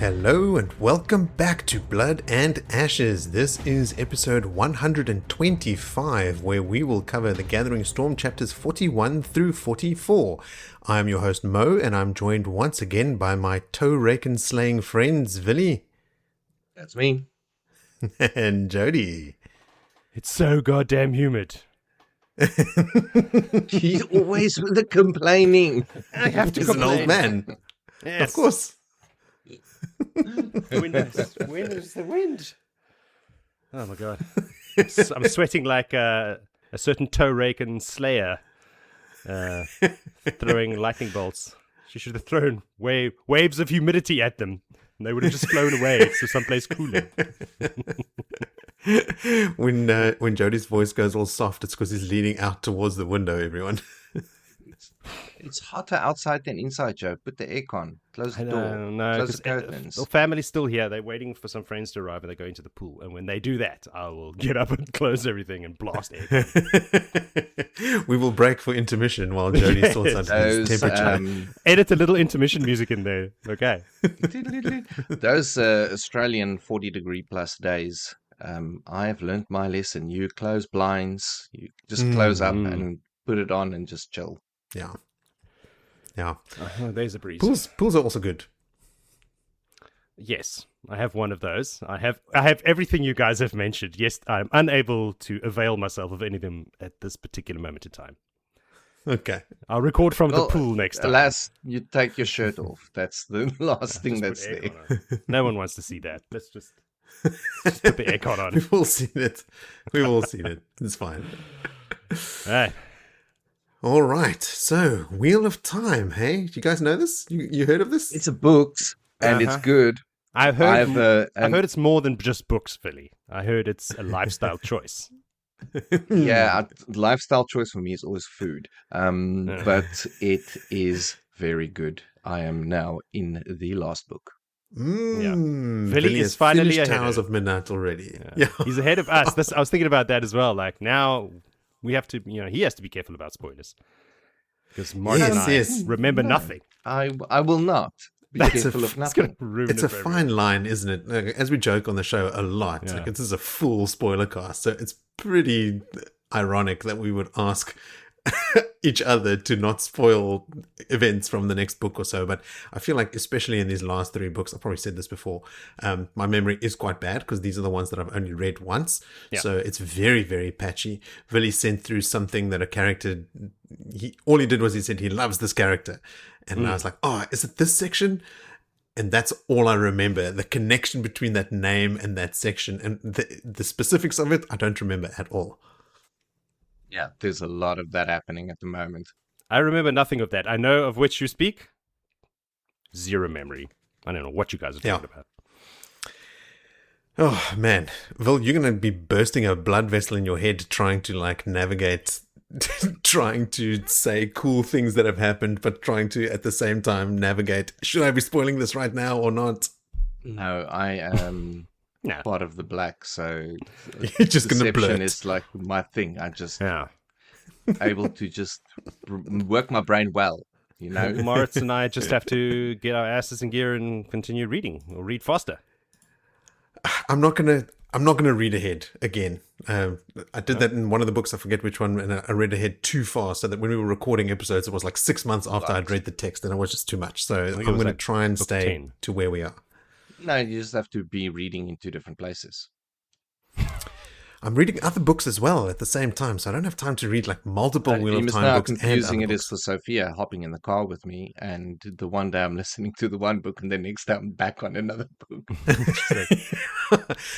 Hello and welcome back to Blood and Ashes. This is episode 125, where we will cover the Gathering Storm chapters 41 through 44. I'm your host Mo, and I'm joined once again by my toe-raking slaying friends, Willie. That's me. And Jody. It's so goddamn humid. He's always with the complaining. I have to He's an old man. Yes. Of course. Wind is the wind. Oh my god. I'm sweating like a certain toe-raking slayer throwing lightning bolts. She should have thrown waves of humidity at them, and they would have just flown away to someplace cooler. When Jody's voice goes all soft, it's because he's leaning out towards the window, everyone. It's hotter outside than inside, Joe. Put the aircon. Close the door. No, Close the curtains. The family's still here. They're waiting for some friends to arrive, and they're going to the pool. And when they do that, I will get up and close everything and blast air. We will break for intermission while Jody sorts out his temperature. Edit a little intermission music in there. Okay. Those Australian 40-degree plus days, I have learnt my lesson. You close blinds. You just close up and put it on and just chill. Yeah. Oh, there's a breeze. Pools are also good. Yes, I have one of those. I have everything you guys have mentioned. Yes, I'm unable to avail myself of any of them at this particular moment in time. Okay. I'll record from the pool next time. Alas, you take your shirt off. That's the last thing that's there. No one wants to see that. Let's just put the aircon on. We've all seen it. It's fine. All right. All right. So, Wheel of Time, hey? Do you guys know this? You heard of this? It's a books, and it's good. I've heard it's more than just books, Philly. I heard it's a lifestyle choice. Yeah, lifestyle choice for me is always food. But it is very good. I am now in the last book. Billy is finally finished ahead Towers of of Midnight already. Yeah. He's ahead of us. I was thinking about that as well. Like now we have to, he has to be careful about spoilers. Because Martin and I remember nothing. I will not be careful of nothing. It's a fine line, isn't it? Like, as we joke on the show a lot, like, this is a full spoiler cast, so it's pretty ironic that we would ask each other to not spoil events from the next book or so. But I feel like, especially in these last three books, I've probably said this before, my memory is quite bad because these are the ones that I've only read once. Yeah. So it's very, very patchy. Willie sent through something that a character, all he did was he said he loves this character. And I was like, oh, is it this section? And that's all I remember. The connection between that name and that section, and the specifics of it, I don't remember at all. Yeah, there's a lot of that happening at the moment. I remember nothing of that. I know of which you speak. Zero memory. I don't know what you guys are talking about. Oh, man. Well, you're going to be bursting a blood vessel in your head trying to, navigate, trying to say cool things that have happened, but trying to, at the same time, navigate, should I be spoiling this right now or not? No, I am... part of the black, so you're just gonna blurt. Is like my thing. I just able to just work my brain well, Moritz and I just have to get our asses in gear and continue reading or read faster. I'm not gonna read ahead again. I did that in one of the books. I forget which one, and I read ahead too fast. So that when we were recording episodes, it was like 6 months after I'd read the text, and it was just too much. So I'm going to try and stay 10. To where we are. No, you just have to be reading in two different places. I'm reading other books as well at the same time, so I don't have time to read multiple Wheel of Time books. Confusing it is for Sophia hopping in the car with me, and the one day I'm listening to the one book, and the next day I'm back on another book.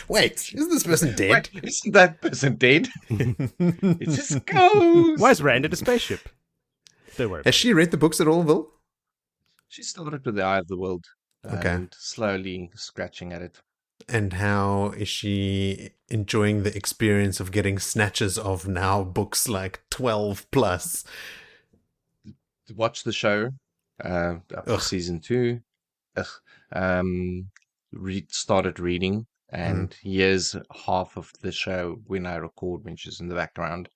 Wait, isn't this person dead? Wait, isn't that person dead? It just goes. Why is Rand in a spaceship? Don't worry. Has she read the books at all, Will? She started with The Eye of the World. And slowly scratching at it. And how is she enjoying the experience of getting snatches of now books 12 plus? Watch the show up to season 2. Started reading, and here's half of the show when I record, when she's in the background.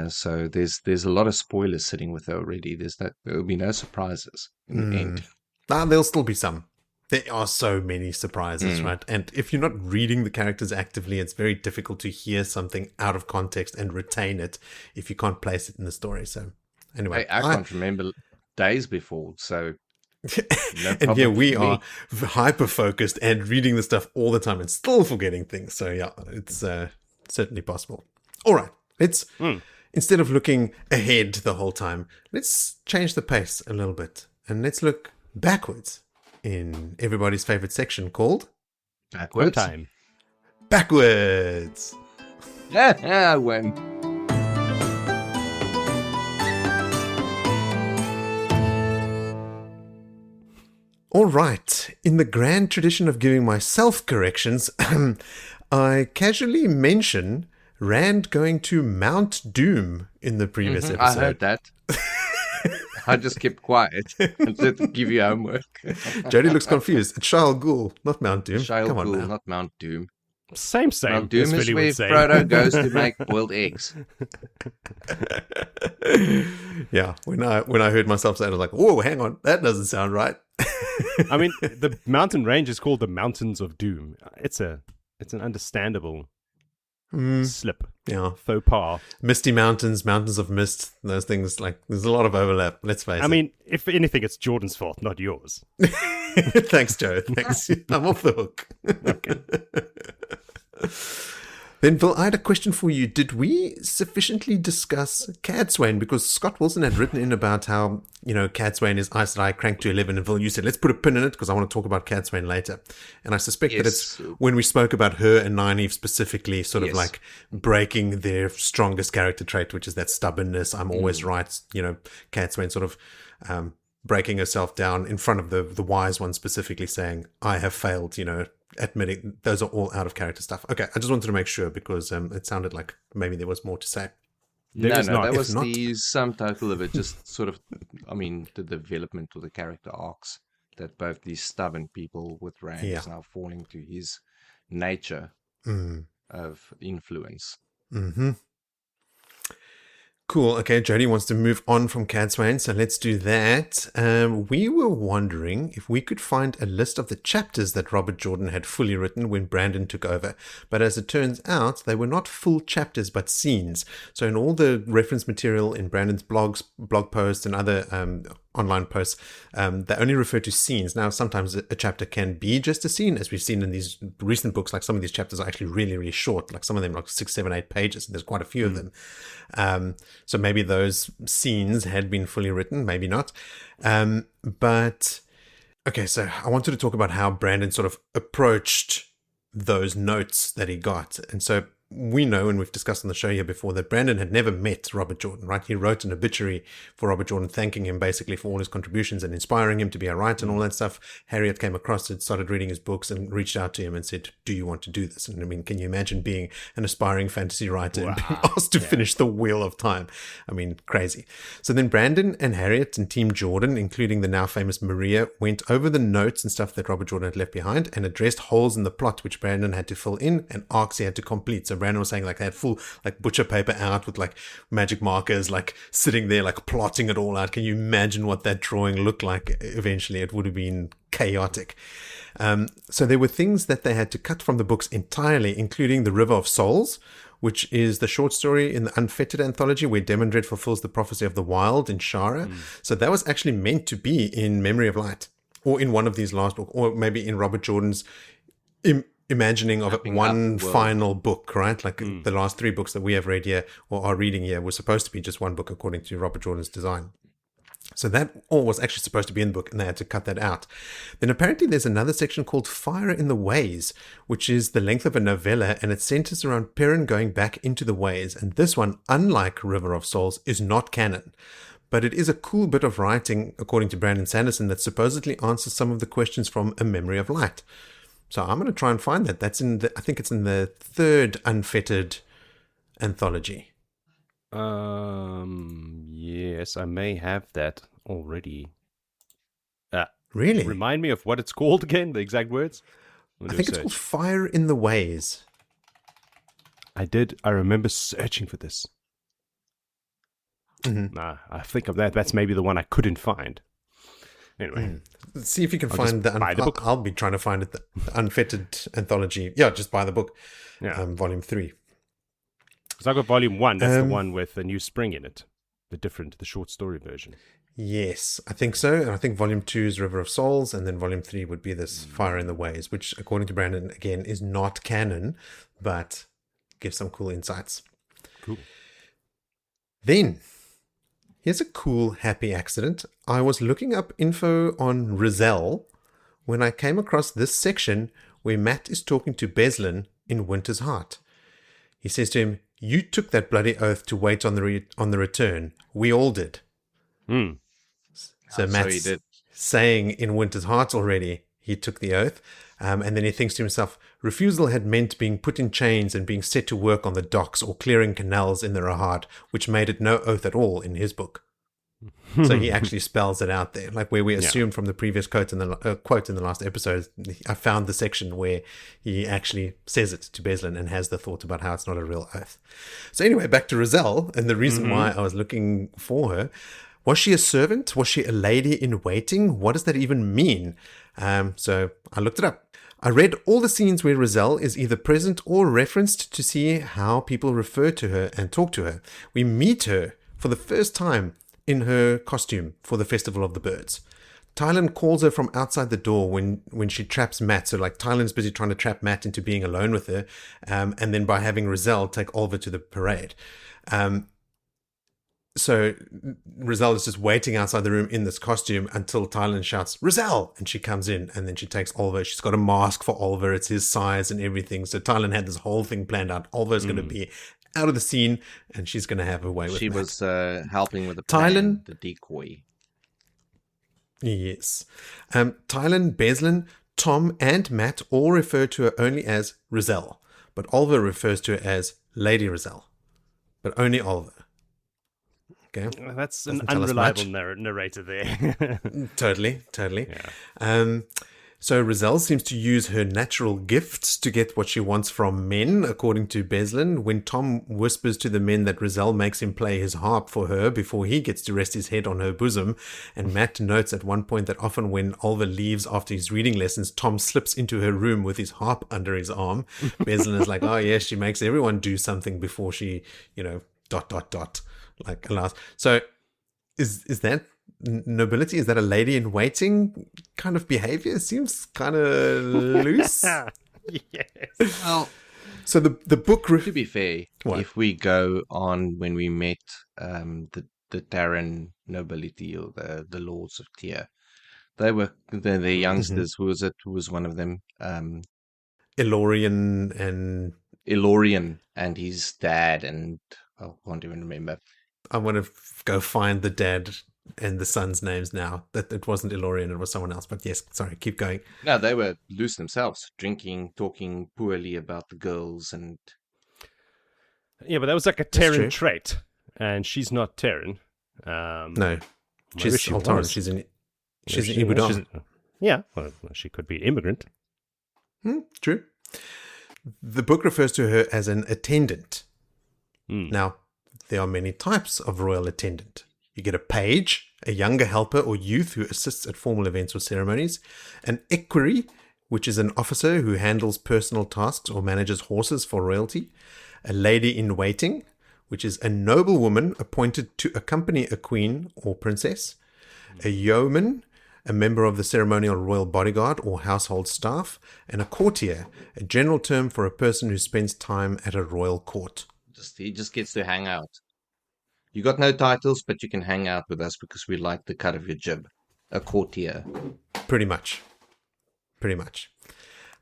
So there's a lot of spoilers sitting with her already. There will be no surprises in the end. There'll still be some. there are so many surprises, right? And if you're not reading the characters actively, it's very difficult to hear something out of context and retain it if you can't place it in the story. So anyway, I can't remember days before, so no and yeah, we for are me. hyper focused and reading the stuff all the time and still forgetting things. So yeah, it's certainly possible. All right, let's instead of looking ahead the whole time, let's change the pace a little bit and let's look backwards in everybody's favorite section called Backwards. Time. Backwards. I win. All right. In the grand tradition of giving myself corrections, I casually mention Rand going to Mount Doom in the previous episode. I heard that. I just kept quiet and said to give you homework. Jody looks confused. It's Shale Ghul, not Mount Doom. Shale Come on Ghul, now. not Mount Doom. Same. Mount Doom as is Philly where would say. Frodo goes to make boiled eggs. Yeah, when I heard myself say it, I was like, whoa, hang on, that doesn't sound right. I mean, the mountain range is called the Mountains of Doom. It's an understandable slip. Yeah. Faux pas. Misty Mountains, Mountains of Mist, those things, like, there's a lot of overlap, let's face it. I mean, if anything, it's Jordan's fault, not yours. Thanks, Joe. Thanks. I'm off the hook. Okay. Then, Phil, I had a question for you. Did we sufficiently discuss Cadsuane? Because Scott Wilson had written in about how, Cadsuane is Aes Sedai cranked to 11. And Phil, you said, let's put a pin in it because I want to talk about Cadsuane later. And I suspect that it's when we spoke about her and Nynaeve specifically, sort of like breaking their strongest character trait, which is that stubbornness. I'm always right. Cadsuane sort of breaking herself down in front of the wise one, specifically saying, I have failed, admitting those are all out of character stuff. Okay, I just wanted to make sure because it sounded like maybe there was more to say. That was the sum total of it. Just sort of, the development of the character arcs that both these stubborn people with ranks now falling to his nature of influence. Mm-hmm. Cool. Okay, Jody wants to move on from Cadsuane, so let's do that. We were wondering if we could find a list of the chapters that Robert Jordan had fully written when Brandon took over. But as it turns out, they were not full chapters, but scenes. So in all the reference material in Brandon's blog posts and other online posts, they only refer to scenes. Now, sometimes a chapter can be just a scene, as we've seen in these recent books. Like some of these chapters are actually really, really short. Like some of them like 6, 7, 8 pages. And there's quite a few of them. So maybe those scenes had been fully written, maybe not. But okay, so I wanted to talk about how Brandon sort of approached those notes that he got. And so we know, and we've discussed on the show here before, that Brandon had never met Robert Jordan, right? He wrote an obituary for Robert Jordan, thanking him basically for all his contributions and inspiring him to be a writer and all that stuff. Harriet came across it, started reading his books and reached out to him and said, do you want to do this? And I mean, can you imagine being an aspiring fantasy writer and being asked to finish the Wheel of Time? I mean, crazy. So then Brandon and Harriet and Team Jordan, including the now famous Maria, went over the notes and stuff that Robert Jordan had left behind and addressed holes in the plot which Brandon had to fill in and arcs he had to complete. So Brandon was saying like they had full like butcher paper out with like magic markers, like sitting there like plotting it all out. Can you imagine what that drawing looked like? Eventually it would have been chaotic. So there were things that they had to cut from the books entirely, including The River of Souls, which is the short story in the Unfettered anthology where Demandred fulfills the prophecy of the wild in Shara. So that was actually meant to be in Memory of Light or in one of these last books, or maybe in Robert Jordan's imagining of one final book, right? Like the last 3 books that we have read here or are reading here were supposed to be just one book according to Robert Jordan's design. So that all was actually supposed to be in the book and they had to cut that out. Then apparently there's another section called Fire in the Ways, which is the length of a novella and it centers around Perrin going back into the ways. And this one, unlike River of Souls, is not canon. But it is a cool bit of writing, according to Brandon Sanderson, that supposedly answers some of the questions from A Memory of Light. So I'm going to try and find that. That's in I think it's in the 3rd Unfettered anthology. Yes, I may have that already. Really? Remind me of what it's called again, the exact words? I think it's called Fire in the Ways. I remember searching for this. I think of that. That's maybe the one I couldn't find. Anyway. See if you can find the book. I'll be trying to find it, the Unfettered Anthology. Yeah, just buy the book. Yeah. Volume 3. Because I got volume 1. That's the one with the new spring in it. The short story version. Yes, I think so. And I think volume 2 is River of Souls, and then volume 3 would be this Fire in the Ways, which, according to Brandon, again, is not canon, but gives some cool insights. Cool. Then, here's a cool, happy accident. I was looking up info on Rizal when I came across this section where Matt is talking to Beslin in Winter's Heart. He says to him, "You took that bloody oath to wait on the return. We all did." So Matt's saying in Winter's Heart already, he took the oath. And then he thinks to himself, refusal had meant being put in chains and being set to work on the docks or clearing canals in the Rahad, which made it no oath at all in his book. So he actually spells it out there, like where we assumed from the previous quote in the last episode. I found the section where he actually says it to Beslin and has the thought about how it's not a real oath. So anyway, back to Rizal and the reason why I was looking for her. Was she a servant? Was she a lady in waiting? What does that even mean? So I looked it up. I read all the scenes where Rizal is either present or referenced to see how people refer to her and talk to her. We meet her for the first time in her costume for the Festival of the Birds. Tylan calls her from outside the door when she traps Matt. So like Tylan's busy trying to trap Matt into being alone with her. And then by having Rizal take Oliver to the parade. So Rizal is just waiting outside the room in this costume until Tylan shouts, "Rizal!" And she comes in and then she takes Oliver. She's got a mask for Oliver. It's his size and everything. So Tylan had this whole thing planned out. Oliver's going to be out of the scene and she's going to have her way with Matt. She was helping with the plan, the decoy. Yes. Tylan, Beslin, Tom and Matt all refer to her only as Rizal. But Oliver refers to her as Lady Rizal. But only Oliver. Okay. That's an unreliable narrator there. Totally. Yeah. So Rizal seems to use her natural gifts to get what she wants from men, according to Beslin. When Tom whispers to the men that Rizal makes him play his harp for her before he gets to rest his head on her bosom. And Matt notes at one point that often when Oliver leaves after his reading lessons, Tom slips into her room with his harp under his arm. Beslin is like, oh yes, she makes everyone do something before she, like allows. So is that nobility? Is that a lady in waiting kind of behavior? Seems kind of loose. Yes. Well, so the book. To be fair, if we go on when we met the Terran nobility or the lords of Tyr, they were the youngsters. Who was it? Who was one of them? Ilorian and his dad, and I can't even remember. I want to go find the dad and the son's names now. That it wasn't Ilorian, it was someone else. But yes, sorry, keep going. No, they were loose themselves, drinking, talking poorly about the girls, and yeah, but that was like a Terran trait, and she's not Terran. No, she's Altaran. She's an Ibudan. Yeah, well, she could be an immigrant. True. The book refers to her as an attendant. Now, there are many types of royal attendant. You get a page, a younger helper or youth who assists at formal events or ceremonies, an equerry, which is an officer who handles personal tasks or manages horses for royalty, a lady in waiting, which is a noblewoman appointed to accompany a queen or princess, a yeoman, a member of the ceremonial royal bodyguard or household staff, and a courtier, a general term for a person who spends time at a royal court. He just gets to hang out. You got no titles, but you can hang out with us because we like the cut of your jib. A courtier. Pretty much.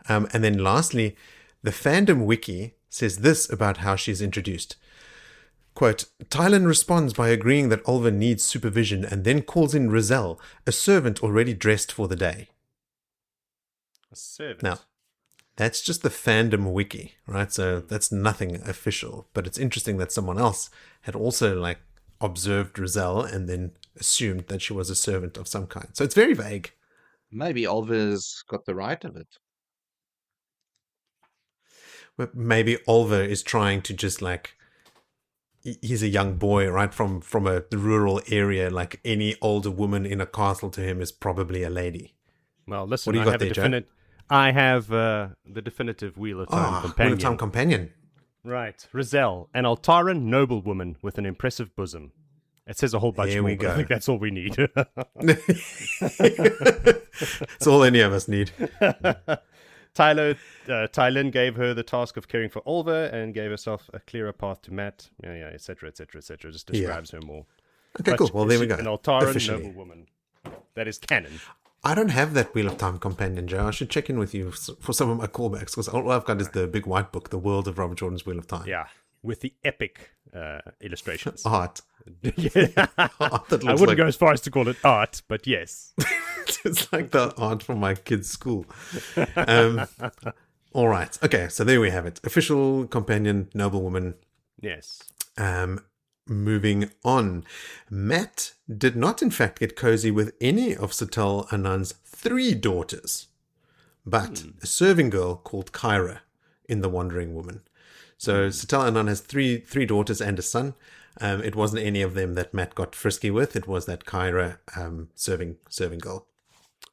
And then lastly, the fandom wiki says this about how she's introduced. Quote, Tylan responds by agreeing that Oliver needs supervision and then calls in Rizal, a servant already dressed for the day. A servant? Now, that's just the fandom wiki, right? So that's nothing official, but it's interesting that someone else had also observed Rizal and then assumed that she was a servant of some kind. So it's very vague. Maybe Oliver's got the right of it. But maybe Oliver is trying to just he's a young boy, right, from a rural area. Like any older woman in a castle to him is probably a lady. Well, listen, what do you got there, Joe? I have the definitive Wheel of Time companion. Wheel of Time companion. Right. Rizal, an Altaran noblewoman with an impressive bosom. It says a whole bunch more, but I think that's all we need. It's all any of us need. Tylin gave her the task of caring for Olva and gave herself a clearer path to Matt, etc., etc., etc. Just describes her more. Okay, cool. Well, there we go. An Altaran noblewoman. That is canon. I don't have that Wheel of Time companion, Joe. I should check in with you for some of my callbacks, because all I've got is the big white book, The World of Robert Jordan's Wheel of Time. Yeah, with the epic illustrations. Art. Art I wouldn't go as far as to call it art, but yes. It's like the art from my kid's school. All right. Okay, so there we have it. Official companion, noblewoman. Yes. Moving on. Matt did not, in fact, get cozy with any of Sital Anand's 3 daughters, but a serving girl called Kyra in The Wandering Woman. So Sital Anand has three daughters and a son. It wasn't any of them that Matt got frisky with. It was that Kyra serving girl.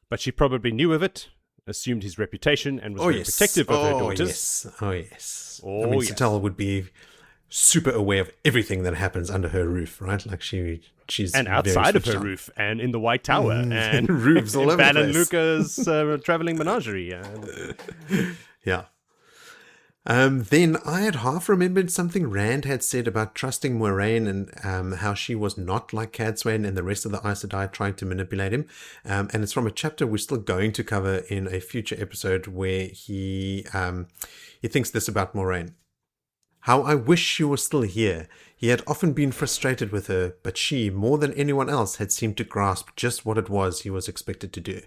But she probably knew of it, assumed his reputation, and was very protective of her daughters. Yes. Sital would be super aware of everything that happens under her roof, right? Like she's and outside of her roof, and in the White Tower, and roofs all over the place. Van and Luca's traveling menagerie. Yeah. Then I had half remembered something Rand had said about trusting Moiraine and how she was not like Cadsuane and the rest of the Aes Sedai trying to manipulate him. And it's from a chapter we're still going to cover in a future episode where he thinks this about Moiraine. How I wish she was still here. He had often been frustrated with her, but she, more than anyone else, had seemed to grasp just what it was he was expected to do.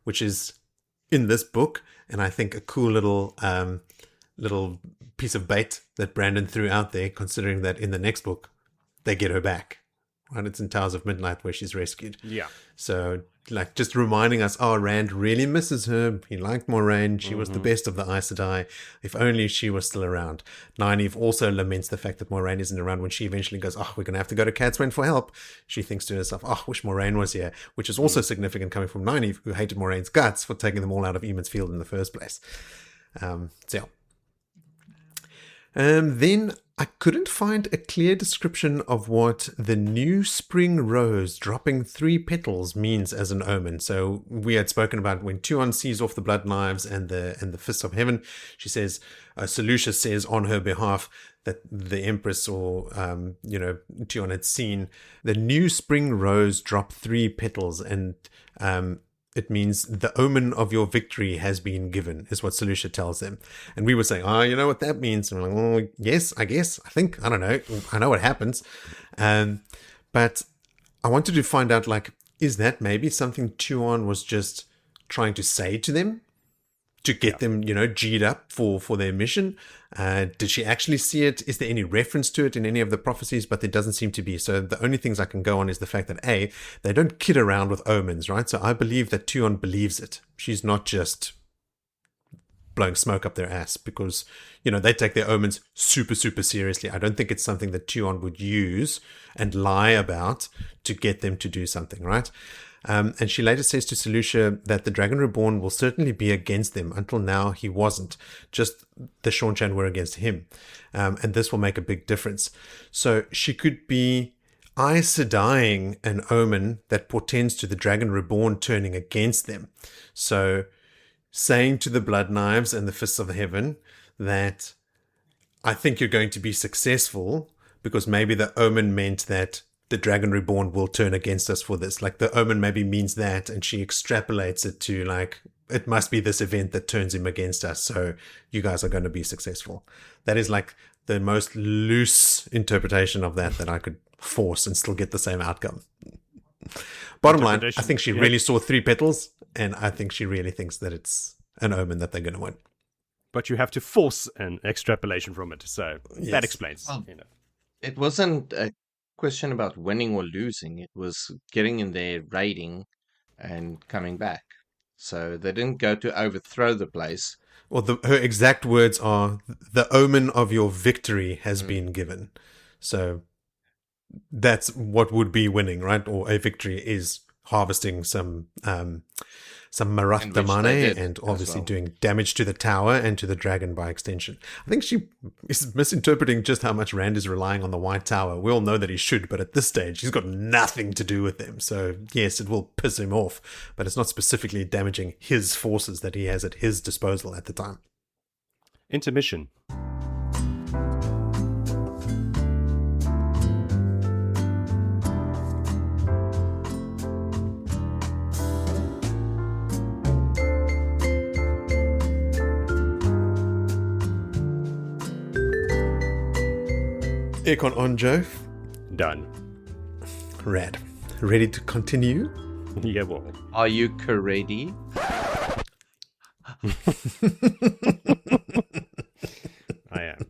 Which is in this book, and I think a cool little piece of bait that Brandon threw out there, considering that in the next book, they get her back. Right? It's in Towers of Midnight where she's rescued. Yeah. So, like, just reminding us, Rand really misses her. He liked Moiraine. She was the best of the Aes Sedai. If only she was still around. Nynaeve also laments the fact that Moiraine isn't around when she eventually goes, we're going to have to go to Cadsuane for help. She thinks to herself, wish Moiraine was here, which is also significant coming from Nynaeve, who hated Moraine's guts for taking them all out of Eamon's Field in the first place. Then I couldn't find a clear description of what the new spring rose dropping 3 petals means as an omen. So we had spoken about when Tuon sees off the blood knives and the fists of heaven. She says, Selucia says on her behalf that the Empress or Tuon had seen the new spring rose drop 3 petals, and it means the omen of your victory has been given, is what Selucia tells them. And we were saying, you know what that means? And we're like, yes, I guess. I think. I don't know. I know what happens. But I wanted to find out, is that maybe something Tuon was just trying to say to them? To get them, G'd up for their mission? Did she actually see it? Is there any reference to it in any of the prophecies? But there doesn't seem to be. So the only things I can go on is the fact that they don't kid around with omens, right? So I believe that Tuon believes it. She's not just blowing smoke up their ass because, they take their omens super, super seriously. I don't think it's something that Tuon would use and lie about to get them to do something, right? And she later says to Selucia that the Dragon Reborn will certainly be against them. Until now, he wasn't. Just the Seanchan were against him. And this will make a big difference. So she could be Aes Sedaiing an omen that portends to the Dragon Reborn turning against them. So saying to the Blood Knives and the Fists of Heaven that I think you're going to be successful, because maybe the omen meant that the Dragon Reborn will turn against us for this. Like, the omen maybe means that, and she extrapolates it to, it must be this event that turns him against us, so you guys are going to be successful. That is, the most loose interpretation of that I could force and still get the same outcome. Bottom line, I think she really saw 3 petals, and I think she really thinks that it's an omen that they're going to win. But you have to force an extrapolation from it, so that explains. Well, it wasn't a question about winning or losing. It was getting in there, raiding, and coming back. So they didn't go to overthrow the place. Well, her exact words are, the omen of your victory has been given. So that's what would be winning, right? Or a victory is harvesting some Marath Damane and obviously doing damage to the tower and to the dragon by extension. I think she is misinterpreting just how much Rand is relying on the White Tower. We all know that he should, but at this stage, he's got nothing to do with them. So yes, it will piss him off, but it's not specifically damaging his forces that he has at his disposal at the time. Intermission. Aircon on, Joe. Done. Rad. Ready to continue? Yeah, well. Are you ready? I am.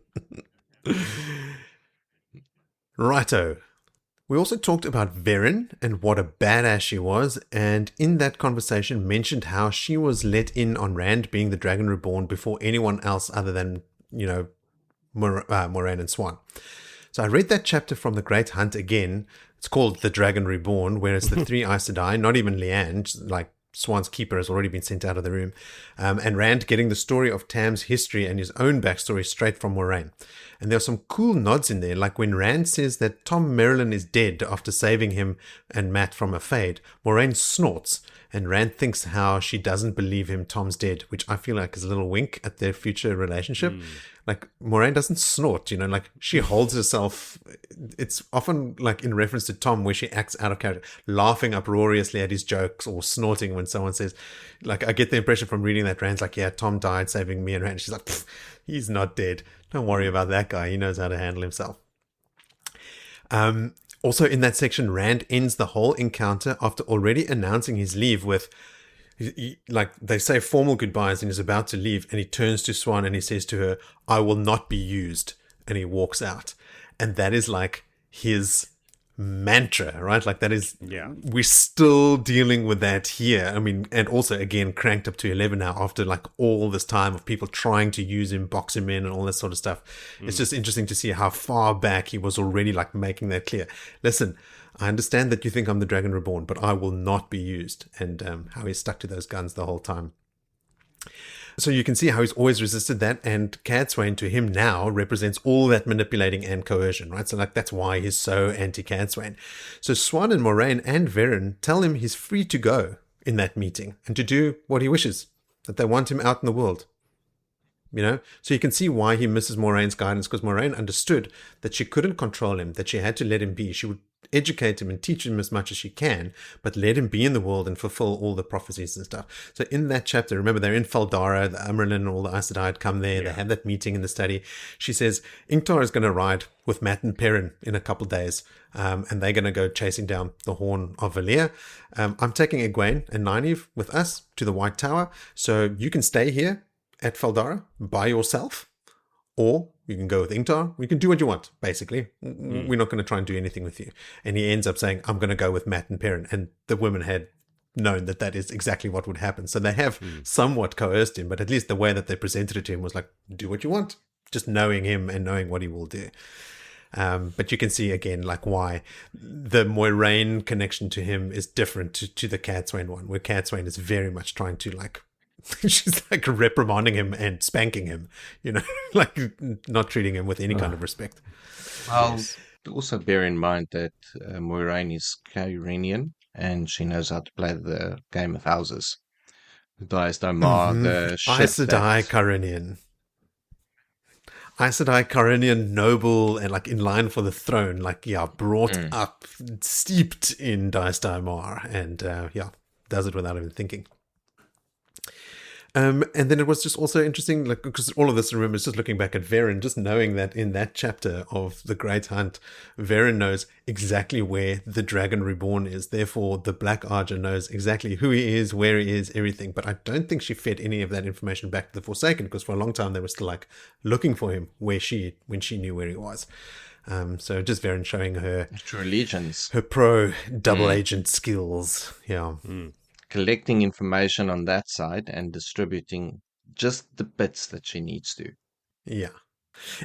Righto. We also talked about Perrin and what a badass she was, and in that conversation mentioned how she was let in on Rand being the Dragon Reborn before anyone else other than, Moiraine and Siuan. So I read that chapter from The Great Hunt again. It's called The Dragon Reborn, where it's the three Aes Sedai, not even Leanne, like Siuan's keeper has already been sent out of the room, and Rand getting the story of Tam's history and his own backstory straight from Moiraine. And there are some cool nods in there, like when Rand says that Tom Merrilin is dead after saving him and Mat from a fade, Moiraine snorts, and Rand thinks how she doesn't believe him Tom's dead, which I feel like is a little wink at their future relationship. Like, Moiraine doesn't snort, like she holds herself. It's often like in reference to Tom where she acts out of character, laughing uproariously at his jokes or snorting when someone says, like, I get the impression from reading that Rand's like, yeah, Tom died saving me and Rand. She's like, he's not dead. Don't worry about that guy. He knows how to handle himself. Also in that section, Rand ends the whole encounter after already announcing his leave with, like they say formal goodbyes and he's about to leave, and he turns to Siuan and he says to her, I will not be used, and he walks out. And that is like his mantra, right? Like that is, we're still dealing with that here. I mean, and also again cranked up to 11 now after like all this time of people trying to use him, box him in and all that sort of stuff. It's just interesting to see how far back he was already like making that clear. Listen, I understand that you think I'm the Dragon Reborn, but I will not be used. And how he's stuck to those guns the whole time. So you can see how he's always resisted that, and Cadsuane to him now represents all that manipulating and coercion, right? So like that's why he's so anti-Cadsuane. So Siuan and Moiraine and Perrin tell him he's free to go in that meeting and to do what he wishes, that they want him out in the world. So you can see why he misses Moraine's guidance, because Moiraine understood that she couldn't control him, that she had to let him be. She would educate him and teach him as much as she can, but let him be in the world and fulfill all the prophecies and stuff. So in that chapter, remember they're in Faldara, the Amyrlin and all the Aes Sedai had come there. They have that meeting in the study. She says Ingtar is going to ride with Mat and Perrin in a couple of days, and they're going to go chasing down the Horn of Valir. I'm taking Egwene and Nynaeve with us to the White Tower, so you can stay here at Faldara by yourself, or you can go with Ingtar. You can do what you want, basically. We're not going to try and do anything with you. And he ends up saying, I'm going to go with Mat and Perrin. And the women had known that that is exactly what would happen. So they have somewhat coerced him, but at least the way that they presented it to him was like, do what you want. Just knowing him and knowing what he will do. But you can see again, like why the Moiraine connection to him is different to the Cadsuane one, where Cadsuane is very much trying to like, she's like reprimanding him and spanking him, like not treating him with any kind of respect. Well, also bear in mind that Moiraine is Kyrenian and she knows how to play the game of houses. Aes Sedai, the Aes Sedai Kyrenian. Aes Sedai Kyrenian noble and like in line for the throne, like brought up, steeped in Aes Sedai and does it without even thinking. And then it was just also interesting, like, because all of this, remember, is just looking back at Perrin, just knowing that in that chapter of The Great Hunt, Perrin knows exactly where the Dragon Reborn is. Therefore, the Black Archer knows exactly who he is, where he is, everything. But I don't think she fed any of that information back to the Forsaken, because for a long time they were still like looking for him when she knew where he was. So just Perrin showing her true allegiance, her pro double agent skills. Collecting information on that side and distributing just the bits that she needs to. Yeah.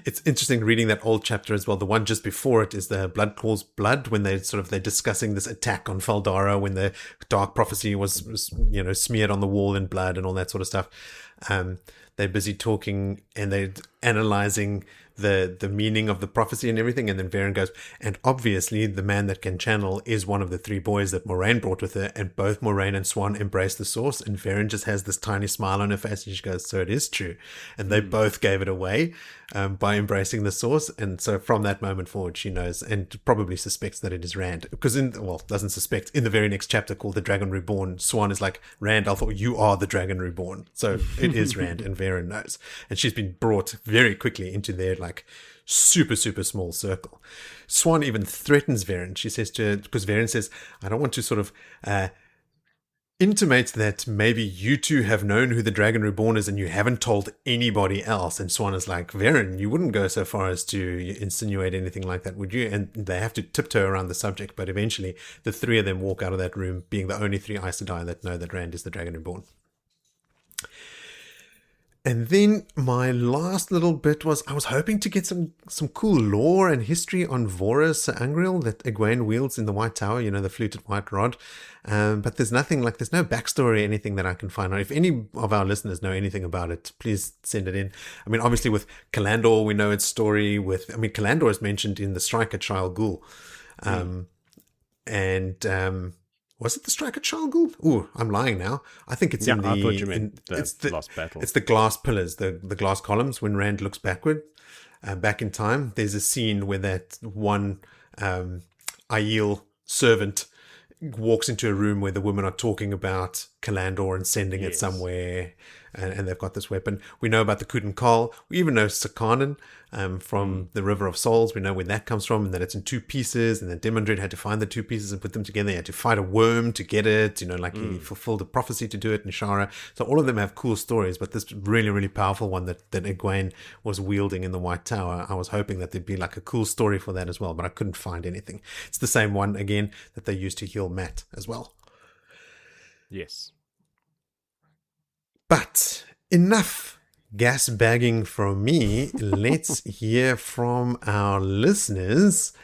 It's interesting reading that old chapter as well. The one just before it is the Blood Calls Blood, when they're discussing this attack on Faldara, when the dark prophecy was smeared on the wall in blood and all that sort of stuff. They're busy talking and they're analyzing the meaning of the prophecy and everything, and then Varen goes, and obviously the man that can channel is one of the 3 boys that Moraine brought with her, and both Moraine and Siuan embrace the source, and Varen just has this tiny smile on her face and she goes, so it is true. And they both gave it away by embracing the source, and so from that moment forward she knows and probably suspects that it is Rand, because doesn't suspect. In the very next chapter called The Dragon Reborn, Siuan is like, Rand, I thought you are the Dragon Reborn, so it is Rand, and Varen knows, and she's been brought very quickly into their super, super small circle. Siuan even threatens Varen. She says because Varen says, I don't want to sort of intimate that maybe you two have known who the Dragon Reborn is and you haven't told anybody else. And Siuan is like, Varen, you wouldn't go so far as to insinuate anything like that, would you? And they have to tiptoe around the subject, but eventually the 3 of them walk out of that room being the only 3 Aes Sedai that know that Rand is the Dragon Reborn. And then my last little bit was, I was hoping to get some cool lore and history on Vorus Angriel that Egwene wields in the White Tower, the fluted white rod. But there's nothing, there's no backstory, anything that I can find. If any of our listeners know anything about it, please send it in. I mean, obviously with Kalandor, we know its story Kalandor is mentioned in the Striker Child Ghoul. Was it the Striker Child Ghoul? Ooh, I'm lying now. I think it's in the... I thought you meant the Lost Battle. It's the glass pillars, the glass columns, when Rand looks backward, back in time. There's a scene where that one Aiel servant walks into a room where the women are talking about Kalandor and sending it somewhere, and they've got this weapon. We know about the Kuden Kal. We even know Sakanen from the River of Souls. We know where that comes from, and that it's in 2 pieces, and then Demandred had to find the 2 pieces and put them together. He had to fight a worm to get it, he fulfilled a prophecy to do it in Shara. So all of them have cool stories, but this really, really powerful one that Egwene was wielding in the White Tower, I was hoping that there'd be a cool story for that as well, but I couldn't find anything. It's the same one, again, that they used to heal Mat as well. Yes. But enough gas bagging from me. Let's hear from our listeners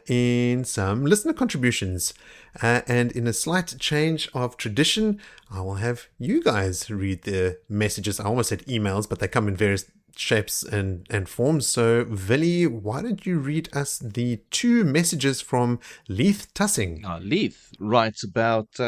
in some listener contributions. And in a slight change of tradition, I will have you guys read the messages. I almost said emails, but they come in various shapes and forms. So, Willie, why don't you read us the 2 messages from Leith Tussing? Leith writes about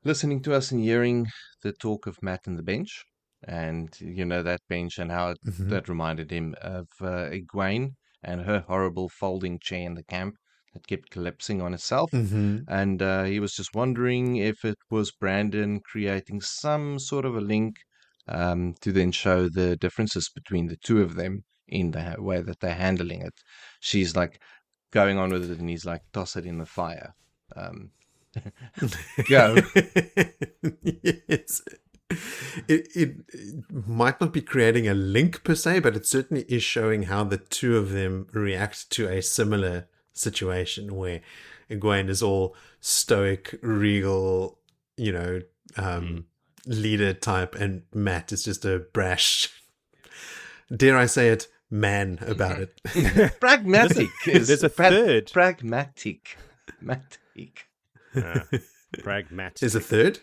listening to us and hearing the talk of Mat and the bench, and that bench and how that reminded him of Egwene and her horrible folding chair in the camp that kept collapsing on itself. And he was just wondering if it was Brandon creating some sort of a link to then show the differences between the 2 of them in the way that they're handling it. She's going on with it, and he's toss it in the fire. Go. Yes. It might not be creating a link per se, but it certainly is showing how the 2 of them react to a similar situation where Egwene is all stoic, regal, leader type, and Mat is just a brash, dare I say it, man about it. Pragmatic. There's a third. Pragmatic. Pragmatic. There's a third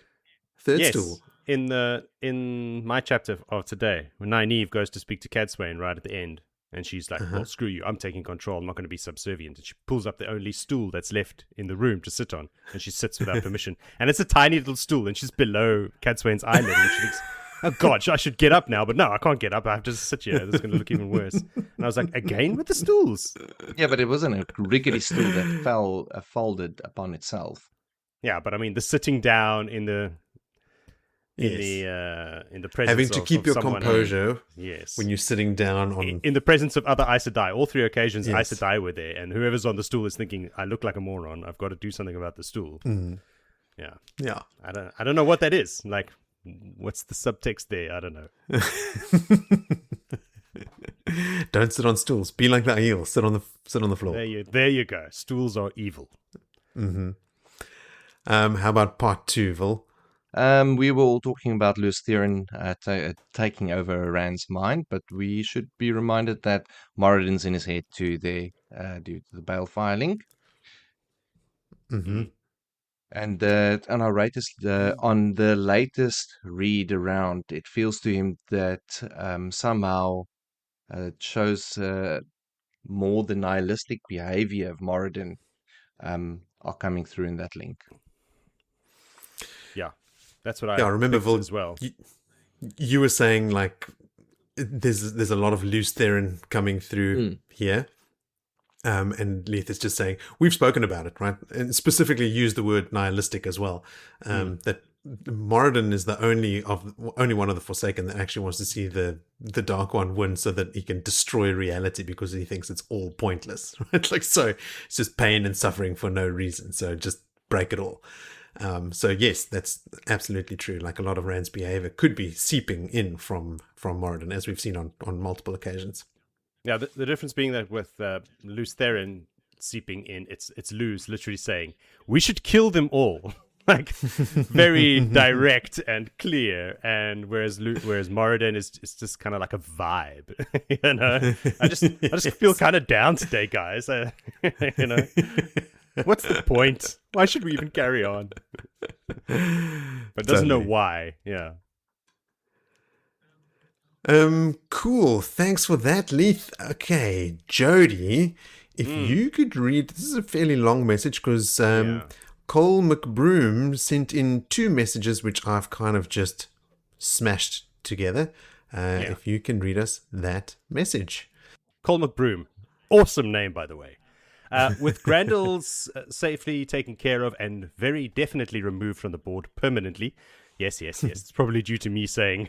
yes. stool. In my chapter of today, when Nynaeve goes to speak to Cadsuane right at the end, and she's like, well, screw you, I'm taking control, I'm not going to be subservient. And she pulls up the only stool that's left in the room to sit on, and she sits without permission. And it's a tiny little stool, and she's below Cadsuane's eyelid, and she thinks, oh God, I should get up now, but no, I can't get up. I have to sit here. This is going to look even worse. And I was like, again with the stools? Yeah, but it wasn't a rickety stool that folded upon itself. Yeah, but I mean, the sitting down in the presence having to keep your composure. Yes, when you're sitting down on in the presence of other Aes Sedai. All 3 occasions, Aes Sedai were there, and whoever's on the stool is thinking, "I look like a moron. I've got to do something about the stool." Yeah. I don't know what that is. What's the subtext there? I don't know. Don't sit on stools. Be like the Aiel. Sit on the floor. There you go. Stools are evil. How about part 2, Vil? We were all talking about Lews Therin taking over Rand's mind, but we should be reminded that Moradin's in his head too there due to the Balefire link. Mm-hmm. And on the latest read around, it feels to him that somehow it shows more the nihilistic behavior of Moradin are coming through in that link. Yeah, that's what I remember Vol, as well. You were saying like there's a lot of Lews Therin coming through here. And Leith is just saying, we've spoken about it, right? And specifically used the word nihilistic as well. That Moradin is the only one of the Forsaken that actually wants to see the Dark One win so that he can destroy reality because he thinks it's all pointless, right? Like, so it's just pain and suffering for no reason. So just break it all. So yes, that's absolutely true. Like a lot of Rand's behavior could be seeping in from Moradin, as we've seen on multiple occasions. Yeah, the difference being that with Lews Therin seeping in, it's Lews literally saying, we should kill them all. Like, very direct and clear. And whereas Moradin is just kind of like a vibe. You know? I just feel kind of down today, guys. You know? What's the point? Why should we even carry on? But doesn't know why. Yeah. Cool. Thanks for that, Leith. Okay, Jody, if you could read, this is a fairly long message because Cole McBroom sent in 2 messages which I've kind of just smashed together. If you can read us that message. Cole McBroom. Awesome name, by the way. With Grandel's safely taken care of and very definitely removed from the board permanently. Yes. It's probably due to me saying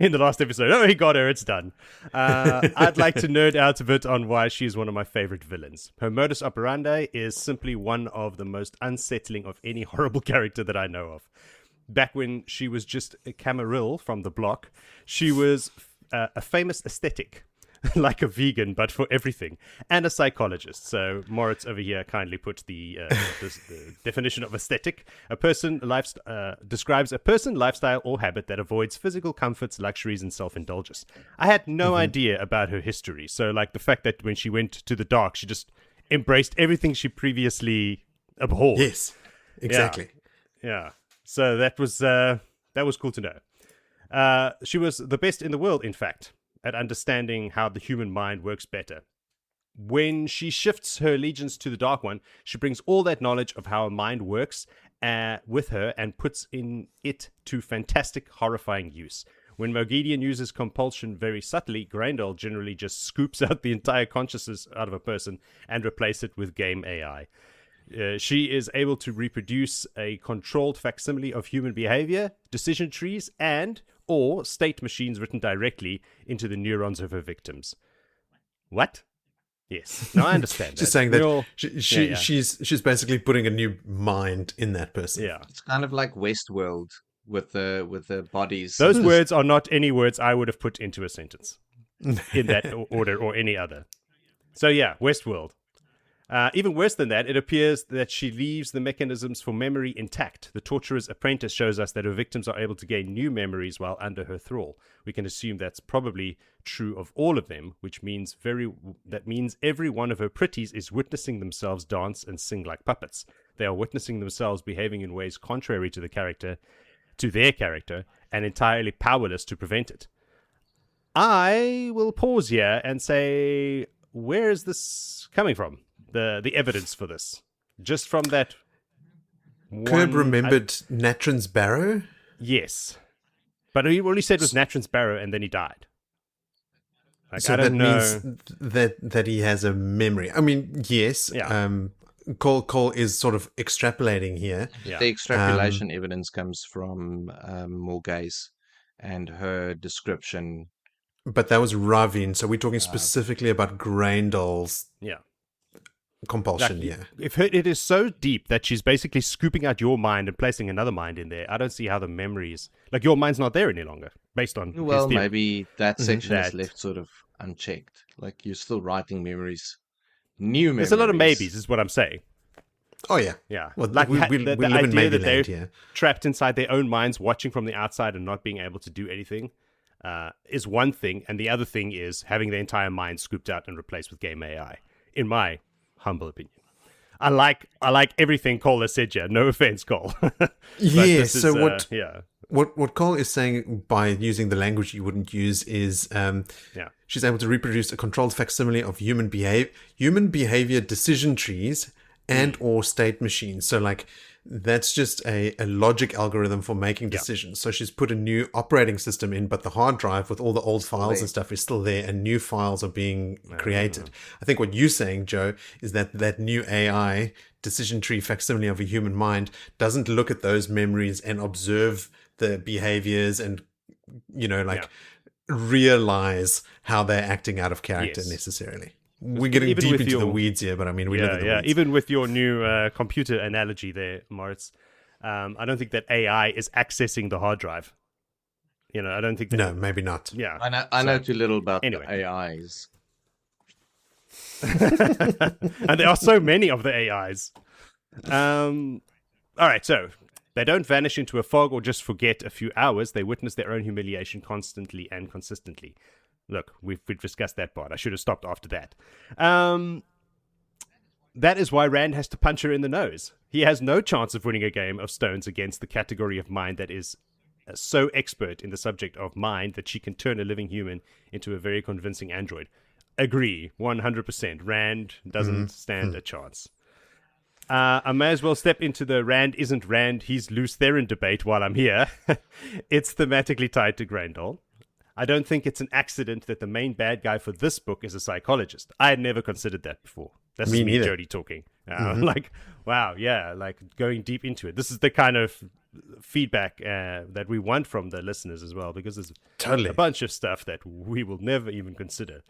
in the last episode, oh, he got her, it's done. I'd like to nerd out a bit on why she's one of my favorite villains. Her modus operandi is simply one of the most unsettling of any horrible character that I know of. Back when she was just a Camarilla from the block, she was a famous aesthetic. Like a vegan, but for everything, and a psychologist. So Moritz over here kindly put the definition of aesthetic: describes a person, lifestyle, or habit that avoids physical comforts, luxuries, and self-indulgence. I had no idea about her history, so like the fact that when she went to the dark, she just embraced everything she previously abhorred. Yes, exactly. Yeah. So that was cool to know. She was the best in the world, in fact, at understanding how the human mind works better. When she shifts her allegiance to the Dark One, she brings all that knowledge of how a mind works with her and puts it to fantastic, horrifying use. When Moghedian uses compulsion very subtly, Grendel generally just scoops out the entire consciousness out of a person and replaces it with game AI. She is able to reproduce a controlled facsimile of human behavior, decision trees, or state machines written directly into the neurons of her victims. What? Yes. No, I understand. She's saying that she's basically putting a new mind in that person. Yeah. It's kind of like Westworld with the bodies. Those words are not any words I would have put into a sentence in that order or any other. So yeah, Westworld. Even worse than that, it appears that she leaves the mechanisms for memory intact. The torturer's apprentice shows us that her victims are able to gain new memories while under her thrall. We can assume that's probably true of all of them, which means every one of her pretties is witnessing themselves dance and sing like puppets. They are witnessing themselves behaving in ways contrary to their character, and entirely powerless to prevent it. I will pause here and say, where is this coming from? The evidence for this, just from that Curb remembered Natrin's Barrow? Yes, but he only said it was Natrin's Barrow and then he died. Like, so I don't know. Means that he has a memory. I mean, yes. Yeah. Cole is sort of extrapolating here. Yeah. The extrapolation evidence comes from Morghese and her description. But that was Ravin, so we're talking specifically about Grandel's compulsion. If it is so deep that she's basically scooping out your mind and placing another mind in there, I don't see how the memories, like your mind's not there any longer, based on well, maybe that section is left sort of unchecked. Like you're still writing memories, new memories. There's a lot of maybes, is what I'm saying. Oh, yeah. Yeah. Well, like we the live in idea that they're Maryland, yeah. trapped inside their own minds, watching from the outside and not being able to do anything is one thing. And the other thing is having their entire mind scooped out and replaced with game AI, in my humble opinion. I like everything Cole has said here. No offense, Cole. Yeah, so what Cole is saying by using the language you wouldn't use is she's able to reproduce a controlled facsimile of human behavior decision trees and or state machines. So like that's just a logic algorithm for making decisions. So she's put a new operating system in, but the hard drive with all the old files and stuff is still there, and new files are being created. I think what you're saying, Joe, is that new AI decision tree facsimile of a human mind doesn't look at those memories and observe the behaviors and, realize how they're acting out of character necessarily. We're getting deep into the weeds here, but I mean, we live in the weeds. Even with your new computer analogy there, Moritz, I don't think that AI is accessing the hard drive. I don't think that... No, maybe not. Yeah. I know too little about the AIs. And there are so many of the AIs. All right, so they don't vanish into a fog or just forget a few hours. They witness their own humiliation constantly and consistently. Look, we've discussed that part. I should have stopped after that. That is why Rand has to punch her in the nose. He has no chance of winning a game of stones against the category of mind that is so expert in the subject of mind that she can turn a living human into a very convincing android. Agree, 100%. Rand doesn't stand a chance. I may as well step into the Rand isn't Rand, he's loose Theron debate while I'm here. It's thematically tied to Grendel. I don't think it's an accident that the main bad guy for this book is a psychologist. I had never considered that before. That's me and Jody talking. Like, wow, yeah, like going deep into it. This is the kind of feedback that we want from the listeners as well, because there's a bunch of stuff that we will never even consider.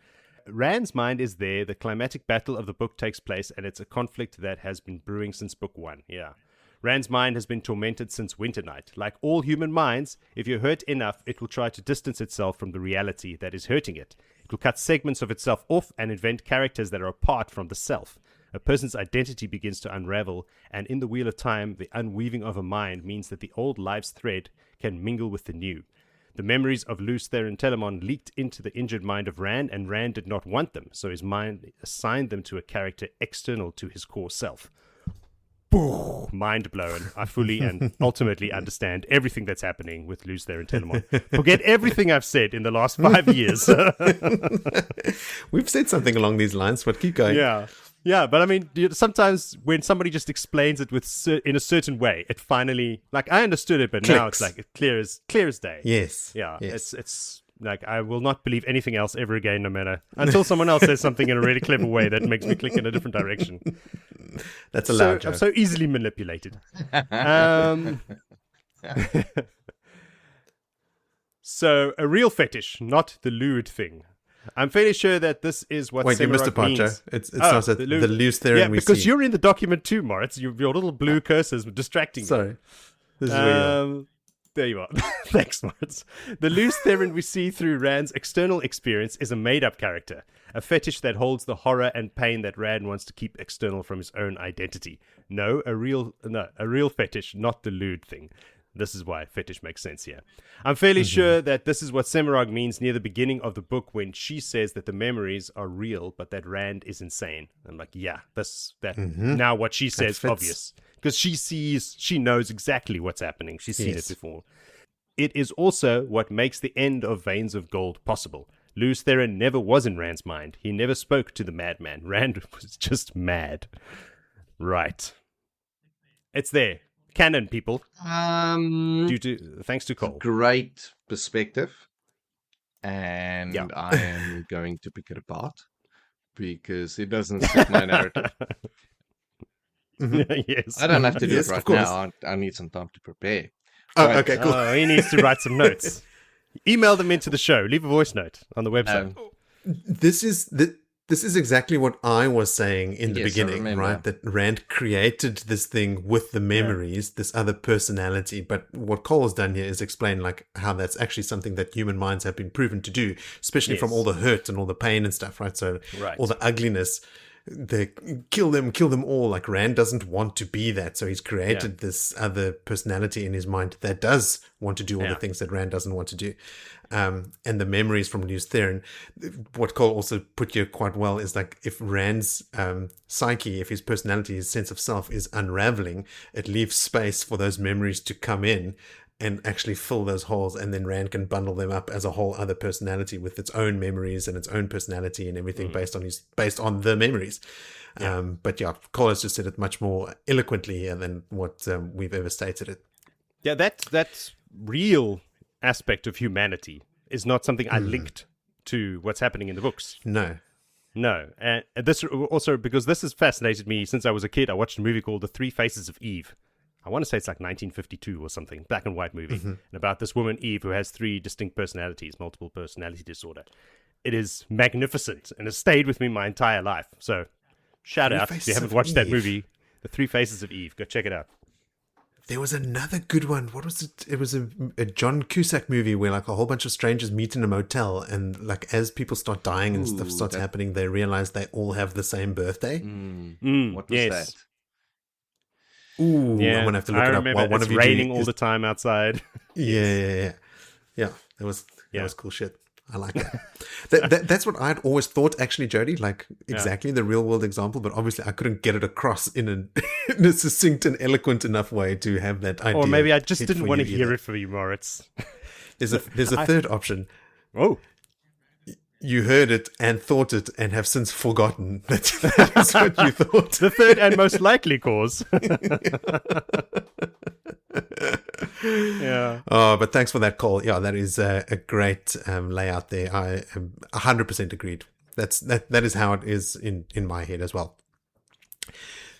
Rand's mind is there. The climatic battle of the book takes place, and it's a conflict that has been brewing since book 1. Yeah. Rand's mind has been tormented since Winternight. Like all human minds, if you're hurt enough, it will try to distance itself from the reality that is hurting it. It will cut segments of itself off and invent characters that are apart from the self. A person's identity begins to unravel, and in the wheel of time, the unweaving of a mind means that the old life's thread can mingle with the new. The memories of Luce Theron Telemon leaked into the injured mind of Rand, and Rand did not want them, so his mind assigned them to a character external to his core self. Mind blown. I fully and ultimately understand everything that's happening with Luce Theron Telemon. Forget everything I've said in the last 5 years. We've said something along these lines, but keep going. Yeah, but I mean, sometimes when somebody just explains it in a certain way, it finally, like, I understood it, but clicks. Now it's like clear as day. Yes. Yeah, yes. It's like, I will not believe anything else ever again, no matter, until someone else says something in a really clever way that makes me click in a different direction. That's allowed, Joe. I'm so easily manipulated. So, a real fetish, not the lewd thing. I'm fairly sure that this is what Wait, you missed a part, Joe. It's not the Luce Theron we see. Yeah, because you're in the document too, Moritz. Your little blue cursors were distracting you. Sorry. This is where you are. There you are. Thanks, Moritz. The Luce Theron we see through Rand's external experience is a made-up character, a fetish that holds the horror and pain that Rand wants to keep external from his own identity. A real fetish, not the lewd thing. This is why fetish makes sense here. I'm fairly sure that this is what Semirog means near the beginning of the book when she says that the memories are real, but that Rand is insane. I'm like, yeah, now what she says is obvious. Because she knows exactly what's happening. She's seen it before. It is also what makes the end of Veins of Gold possible. Luce Theron never was in Rand's mind. He never spoke to the madman. Rand was just mad. Right. It's there. Canon, people. Thanks to Cole. Great perspective. And I am going to pick it apart because it doesn't fit my narrative. Yes. I don't have to do it right now. I need some time to prepare. Okay, cool. He needs to write some notes. Email them into the show. Leave a voice note on the website. This is exactly what I was saying in the beginning, right? That Rand created this thing with the memories, this other personality. But what Cole has done here is explain like how that's actually something that human minds have been proven to do, especially from all the hurt and all the pain and stuff, right? So all the ugliness they kill them all. Like Rand doesn't want to be that, so he's created this other personality in his mind that does want to do all the things that Rand doesn't want to do. And the memories from Lews Therin, what Cole also put here quite well is like if Rand's psyche, if his personality, his sense of self is unraveling, it leaves space for those memories to come in and actually fill those holes, and then Rand can bundle them up as a whole other personality with its own memories and its own personality and everything based on the memories. But Cole has just said it much more eloquently here than what we've ever stated it. Yeah, that real aspect of humanity is not something I linked to what's happening in the books. No. And this also, because this has fascinated me since I was a kid. I watched a movie called The Three Faces of Eve. I want to say it's like 1952 or something, black and white movie, and about this woman, Eve, who has 3 distinct personalities, multiple personality disorder. It is magnificent and has stayed with me my entire life. So shout out if you haven't watched that movie, The Three Faces of Eve. Go check it out. There was another good one. What was it? It was a John Cusack movie where like a whole bunch of strangers meet in a motel, and like as people start dying and stuff starts happening, they realize they all have the same birthday. What was that? Ooh, I'm gonna have to look it up. Remember, it's raining all the time outside. Yeah. That was cool shit. I like that. That's what I'd always thought, actually, Jody. Like exactly the real world example, but obviously I couldn't get it across in a succinct and eloquent enough way to have that idea. Or maybe I just didn't want to hear it from you, Moritz. There's a third option. Oh. You heard it and thought it and have since forgotten that is what you thought. The third and most likely cause. Yeah. Oh, but thanks for that call. Yeah, that is a great layout there. I am 100% agreed. That is how it is in my head as well.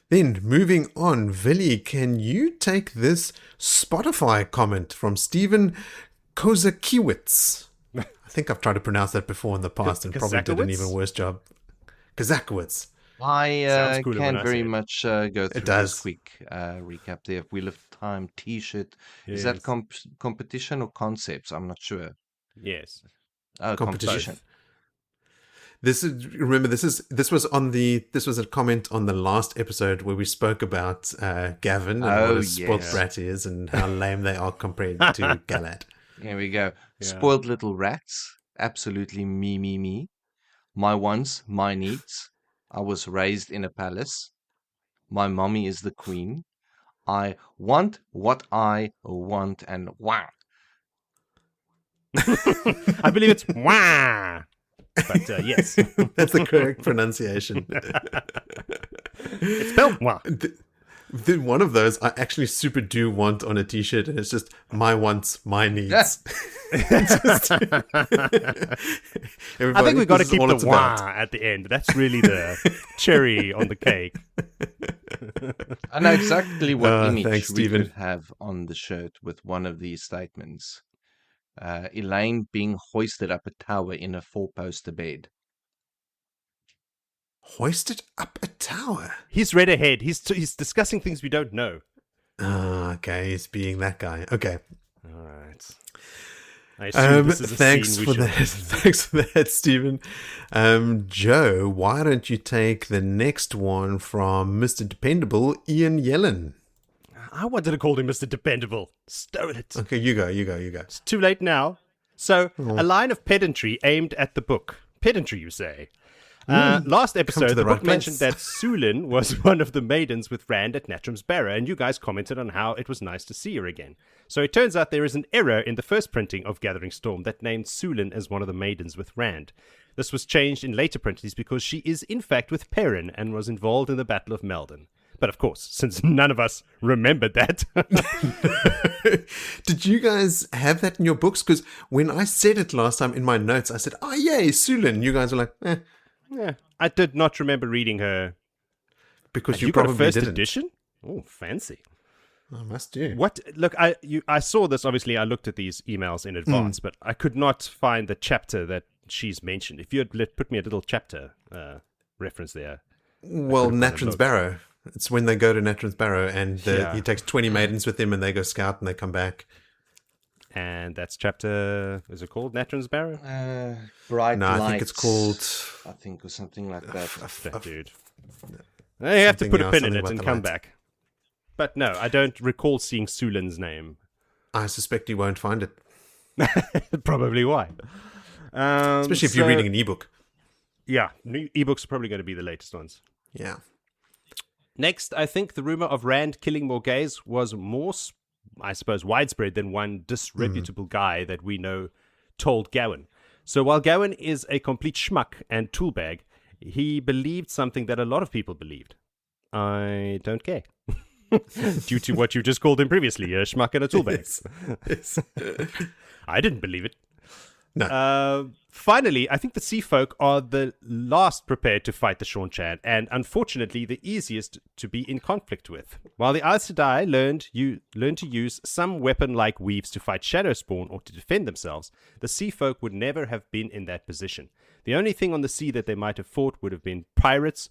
Then moving on, Willie, can you take this Spotify comment from Stephen Kozakiewicz? I think I've tried to pronounce that before in the past and probably did an even worse job. Kozakiewicz. I can very much go through this quick recap there. Wheel of Time T-shirt. Is that competition or concepts? I'm not sure. Yes. Competition. This was a comment on the last episode where we spoke about Gavin and what a spoiled brat is and how lame they are compared to Galad. Here we go. Yeah. Spoiled little rats. Absolutely me. My wants, my needs. I was raised in a palace. My mommy is the queen. I want what I want and wah. I believe it's wah. But yes. That's the correct pronunciation. It's spelled wah. One of those I actually super do want on a t-shirt, and it's just my wants, my needs. I think we've got to keep the wah at the end. That's really the cherry on the cake. I know exactly what image we could have on the shirt with one of these statements. Elaine being hoisted up a tower in a 4-poster bed. Hoisted up a tower? He's read ahead. He's discussing things we don't know. Okay, he's being that guy. Okay. All right. Thanks for that, Stephen. Joe, why don't you take the next one from Mr. Dependable, Ian Yellen? I wanted to call him Mr. Dependable. Stole it. Okay, you go. It's too late now. So, a line of pedantry aimed at the book. Pedantry, you say? Last episode, the book mentioned that Siuan was one of the maidens with Rand at Natram's Barrow, and you guys commented on how it was nice to see her again. So it turns out there is an error in the first printing of Gathering Storm that named Siuan as one of the maidens with Rand. This was changed in later printings because she is in fact with Perrin and was involved in the Battle of Meldon. But of course, since none of us remembered that. Did you guys have that in your books? Because when I said it last time in my notes, I said, oh yay, Siuan. You guys were like, eh. Yeah, I did not remember reading her. Because you probably got a first didn't. edition? Oh, fancy. I must do. What? Look, I saw this. Obviously, I looked at these emails in advance, but I could not find the chapter that she's mentioned. If you had put me a little chapter reference there. Well, Natran's Barrow. It's when they go to Natran's Barrow, and he takes 20 maidens with him, and they go scout, and they come back. And that's chapter, is it called Natran's Barrow? Bright Lights. I think it's called... I think, or something like that. That dude. You have to put a pin in it and come back. But no, I don't recall seeing Sulin's name. I suspect you won't find it. Probably why. Especially if you're reading an ebook. Yeah, new ebooks are probably going to be the latest ones. Yeah. Next, I think the rumor of Rand killing more gays was more, I suppose, widespread than one disreputable guy that we know told Gawain. So while Gawain is a complete schmuck and toolbag, he believed something that a lot of people believed. I don't care. Due to what you just called him previously, a schmuck and a toolbag. Yes. I didn't believe it. No. Finally, I think the Sea Folk are the last prepared to fight the Seanchan, and unfortunately the easiest to be in conflict with. While the Aes Sedai learned to use some weapon-like weaves to fight Shadowspawn or to defend themselves, the Sea Folk would never have been in that position. The only thing on the sea that they might have fought would have been pirates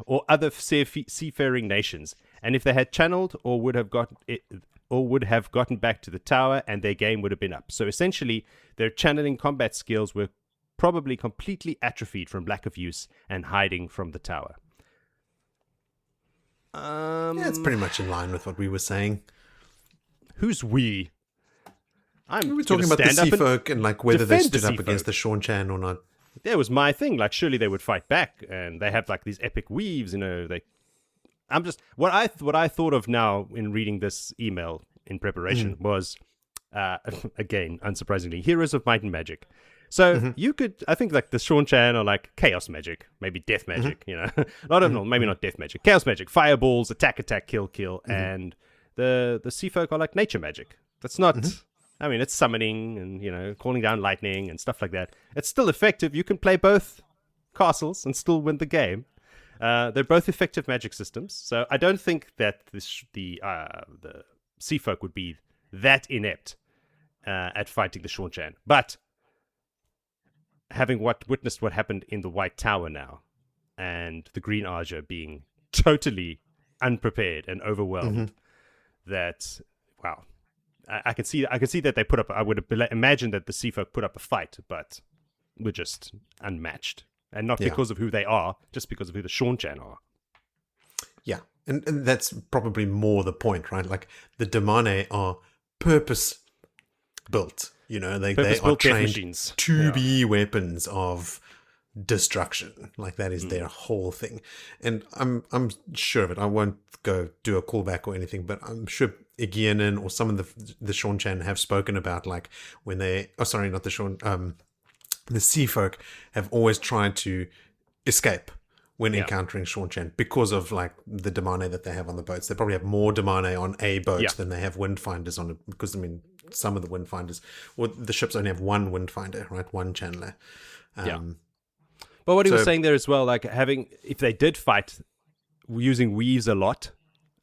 or other seafaring nations, and if they had channeled or would have gotten back to the tower, and their game would have been up. So essentially, their channeling combat skills were probably completely atrophied from lack of use and hiding from the tower. Yeah, it's pretty much in line with what we were saying. Who's we? We were talking about the Sea Folk and like whether they stood up against the Seanchan or not. That was my thing. Like, surely they would fight back, and they have like these epic weaves. I'm just what I thought of now in reading this email in preparation was, again, unsurprisingly, heroes of might and magic. So you could, I think, like the Seanchan are like chaos magic, maybe death magic. You know, maybe not death magic, chaos magic, fireballs, attack, kill, and the Sea Folk are like nature magic. That's not. I mean, it's summoning and calling down lightning and stuff like that. It's still effective. You can play both castles and still win the game. They're both effective magic systems, so I don't think that the Sea Folk would be that inept at fighting the Seanchan. But having witnessed what happened in the White Tower now, and the Green Arger being totally unprepared and overwhelmed, that wow, I could see that they put up. I would imagine that the Sea Folk put up a fight, but were just unmatched. And not because of who they are, just because of who the Seanchan are. Yeah, and that's probably more the point, right? Like, the Damane are purpose-built. They are trained to be weapons of destruction. Like, that is their whole thing. And I'm sure of it. I won't go do a callback or anything, but I'm sure Egwene or some of the Seanchan have spoken about, like, when they... Oh, sorry, not the Seanchan... the Sea Folk have always tried to escape when encountering Seanchan because of like the Damane that they have on the boats. They probably have more Damane on a boat than they have windfinders on it, because I mean some of the windfinders, or the ships only have one windfinder, right? One channeler. But what he was saying there as well, like if they did fight using weaves a lot,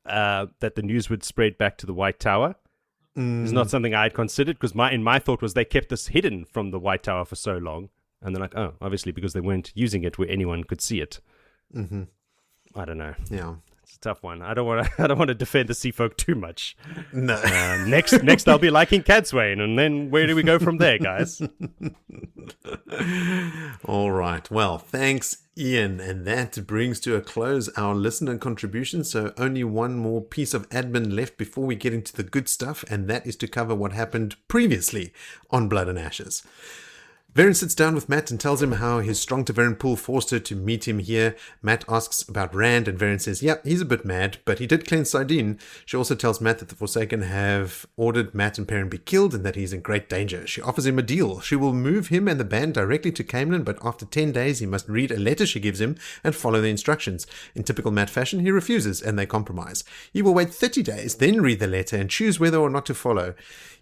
that the news would spread back to the White Tower. It's not something I had considered, because my thought was they kept this hidden from the White Tower for so long, and they're like, oh, obviously because they weren't using it where anyone could see it. I don't know. Yeah, it's a tough one. I don't want to defend the Sea Folk too much. No. Next I'll be liking Cadsuane, and then where do we go from there, guys? All right. Well, thanks, Ian, and that brings to a close our listener contribution. So only one more piece of admin left before we get into the good stuff, and that is to cover what happened previously on Blood and Ashes. Verin sits down with Matt and tells him how his strong Taverin pool forced her to meet him here. Matt asks about Rand, and Verin says, yeah, he's a bit mad, but he did cleanse Sardine. She also tells Matt that the Forsaken have ordered Matt and Perrin be killed and that he's in great danger. She offers him a deal. She will move him and the band directly to Caemlyn, but after 10 days he must read a letter she gives him and follow the instructions. In typical Matt fashion, he refuses and they compromise. He will wait 30 days, then read the letter and choose whether or not to follow.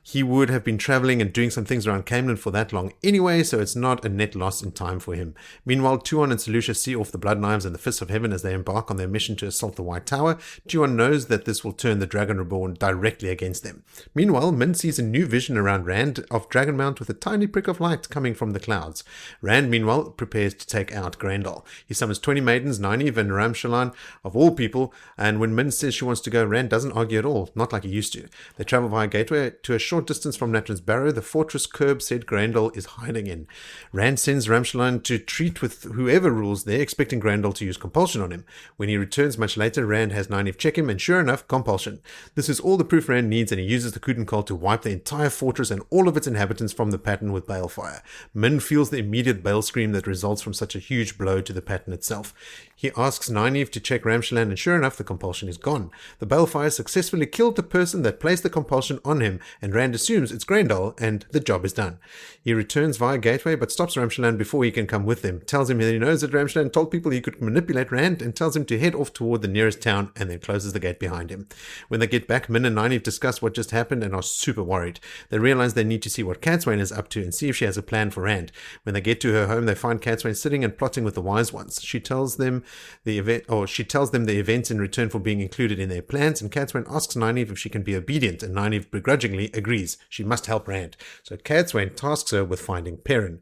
He would have been traveling and doing some things around Caemlyn for that long anyway, so it's not a net loss in time for him. Meanwhile, Tuon and Selucia see off the Blood Knives and the Fists of Heaven as they embark on their mission to assault the White Tower. Tuon knows that this will turn the Dragon Reborn directly against them. Meanwhile, Min sees a new vision around Rand of Dragonmount with a tiny prick of light coming from the clouds. Rand, meanwhile, prepares to take out Grendel. He summons 20 maidens, Nynaeve and Ramshalan, of all people, and when Min says she wants to go, Rand doesn't argue at all, not like he used to. They travel via gateway to a short distance from Natrin's Barrow. The fortress Curb said Grendel is hiding. moving in. Rand sends Ramshalan to treat with whoever rules there, expecting Grandal to use compulsion on him. When he returns much later, Rand has Nynaeve check him, and sure enough, compulsion. This is all the proof Rand needs, and he uses the Kudenkaal to wipe the entire fortress and all of its inhabitants from the pattern with balefire. Min feels the immediate bale scream that results from such a huge blow to the pattern itself. He asks Nynaeve to check Ramshalan, and sure enough, the compulsion is gone. The balefire successfully killed the person that placed the compulsion on him, and Rand assumes it's Grendel, and the job is done. He returns via gateway, but stops Ramshalan before he can come with them, tells him that he knows that Ramshalan told people he could manipulate Rand, and tells him to head off toward the nearest town, and then closes the gate behind him. When they get back, Min and Nynaeve discuss what just happened and are super worried. They realize they need to see what Cadsuane is up to and see if she has a plan for Rand. When they get to her home, they find Cadsuane sitting and plotting with the Wise Ones. She tells them the events in return for being included in their plans, and Cadsuane asks Nynaeve if she can be obedient, and Nynaeve begrudgingly agrees. She must help Rand. So Cadsuane tasks her with finding Perrin.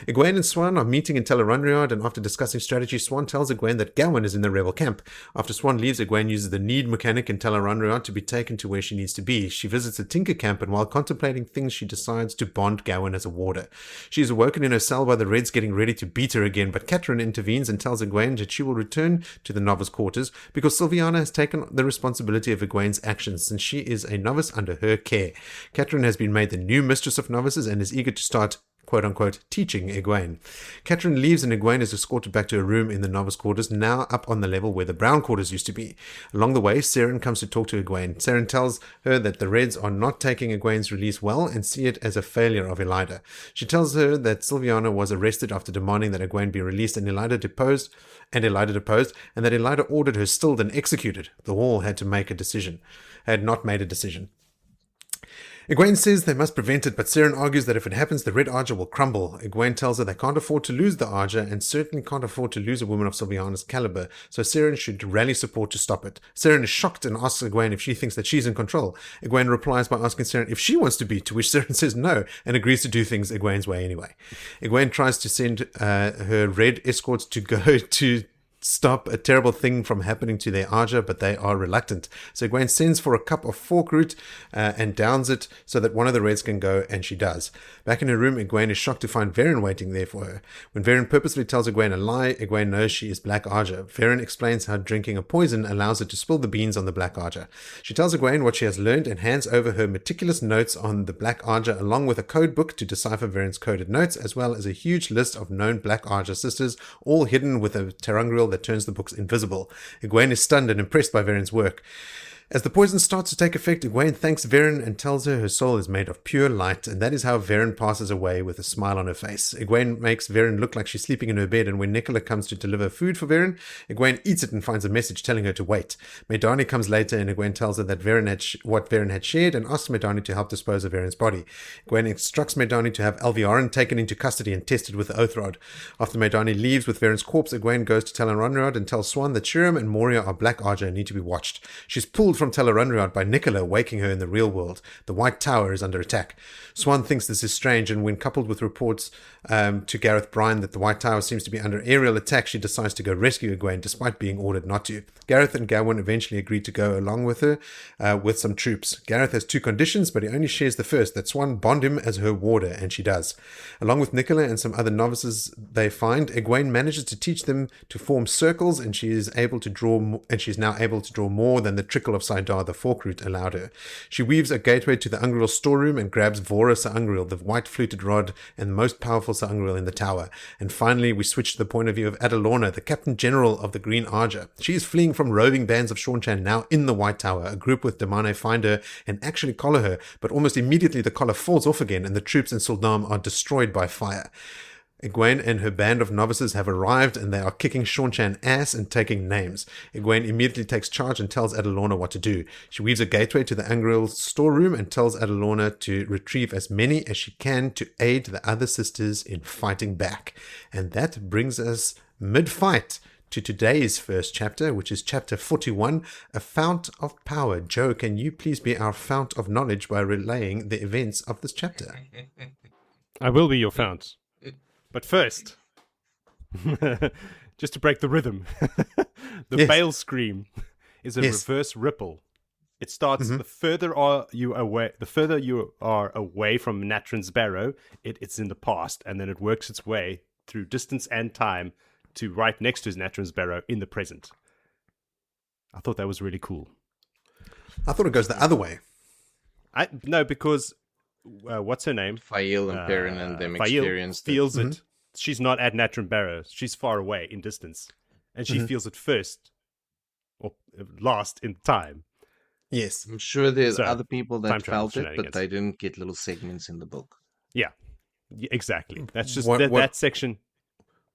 Egwene and Siuan are meeting in Tel'aran'rhiod, and after discussing strategy, Siuan tells Egwene that Gavin is in the rebel camp. After Siuan leaves, Egwene uses the need mechanic in Tel'aran'rhiod to be taken to where she needs to be. She visits the Tinker camp, and while contemplating things, she decides to bond Gavin as a warder. She is awoken in her cell by the Reds getting ready to beat her again, but Catelyn intervenes and tells Egwene that she will return to the novice quarters because Sylviana has taken the responsibility of Egwene's actions since she is a novice under her care. Catelyn has been made the new mistress of novices and is eager to start quote-unquote teaching Egwene. Catelyn leaves and Egwene is escorted back to her room in the novice quarters, now up on the level where the brown quarters used to be. Along the way, Seren comes to talk to Egwene. Seren tells her that the Reds are not taking Egwene's release well and see it as a failure of Elaida. She tells her that Sylviana was arrested after demanding that Egwene be released, and Elaida deposed, and that Elaida ordered her stilled and executed. The Hall had not made a decision. Egwene says they must prevent it, but Seren argues that if it happens, the Red Arger will crumble. Egwene tells her they can't afford to lose the Arger, and certainly can't afford to lose a woman of Sylviana's caliber, so Seren should rally support to stop it. Seren is shocked and asks Egwene if she thinks that she's in control. Egwene replies by asking Seren if she wants to be, to which Seren says no, and agrees to do things Egwene's way anyway. Egwene tries to send her Red escorts to go to stop a terrible thing from happening to their Arger, but they are reluctant. So Egwene sends for a cup of fork root and downs it so that one of the Reds can go, and she does. Back in her room, Egwene is shocked to find Verin waiting there for her. When Verin purposely tells Egwene a lie, Egwene knows she is Black Arger. Verin explains how drinking a poison allows her to spill the beans on the Black Arger. She tells Egwene what she has learned and hands over her meticulous notes on the Black Arger along with a code book to decipher Verin's coded notes, as well as a huge list of known Black Arger sisters, all hidden with a terangrial that turns the books invisible. Egwene is stunned and impressed by Verin's work. As the poison starts to take effect, Egwene thanks Verin and tells her soul is made of pure light, and that is how Verin passes away with a smile on her face. Egwene makes Verin look like she's sleeping in her bed, and when Nicola comes to deliver food for Verin, Egwene eats it and finds a message telling her to wait. Medani comes later, and Egwene tells her that what Verin had shared and asks Medani to help dispose of Verin's body. Egwene instructs Medani to have Alviarin taken into custody and tested with the Oath Rod. After Medani leaves with Verin's corpse, Egwene goes to Tel'aran'rhiod and tells Siuan that Shirem and Moria are Black Arger and need to be watched. She's pulled from Tel'aran'rhiod by Nicola, waking her in the real world. The White Tower is under attack. Siuan thinks this is strange, and when coupled with reports to Gareth Bryan that the White Tower seems to be under aerial attack, she decides to go rescue Egwene despite being ordered not to. Gareth and Gavin eventually agree to go along with her with some troops. Gareth has two conditions, but he only shares the first, that Siuan bond him as her warder, and she does. Along with Nicola and some other novices they find, Egwene manages to teach them to form circles, and she is now able to draw more than the trickle of Saidar, the fork root, allowed her. She weaves a gateway to the Ungriel storeroom and grabs Vora Sir Ungriel, the white fluted rod and the most powerful Sir Ungriel in the tower. And finally, we switch to the point of view of Adalorna, the Captain General of the Green Arger. She is fleeing from roving bands of Seanchan now in the White Tower. A group with Damane find her and actually collar her, but almost immediately the collar falls off again and the troops in Suldam are destroyed by fire. Egwene and her band of novices have arrived, and they are kicking Seanchan ass and taking names. Egwene immediately takes charge and tells Adalorna what to do. She weaves a gateway to the Ungriel storeroom and tells Adalorna to retrieve as many as she can to aid the other sisters in fighting back. And that brings us mid-fight to today's first chapter, which is chapter 41, A Fount of Power. Joe, can you please be our fount of knowledge by relaying the events of this chapter? I will be your fount. But first, just to break the rhythm, the Bale scream is a reverse ripple. It starts the further you are away from Natrin's Barrow, it's in the past, and then it works its way through distance and time to right next to Natrin's Barrow in the present. I thought that was really cool. I thought it goes the other way. No, because what's her name? Fail and Perrin and them Fail experienced feels it. She's not at Natrin Barrow. She's far away in distance, and she feels it first or last in time. Yes. I'm sure there's other people that time felt it, but they didn't get little segments in the book. Yeah, exactly. That's just that section.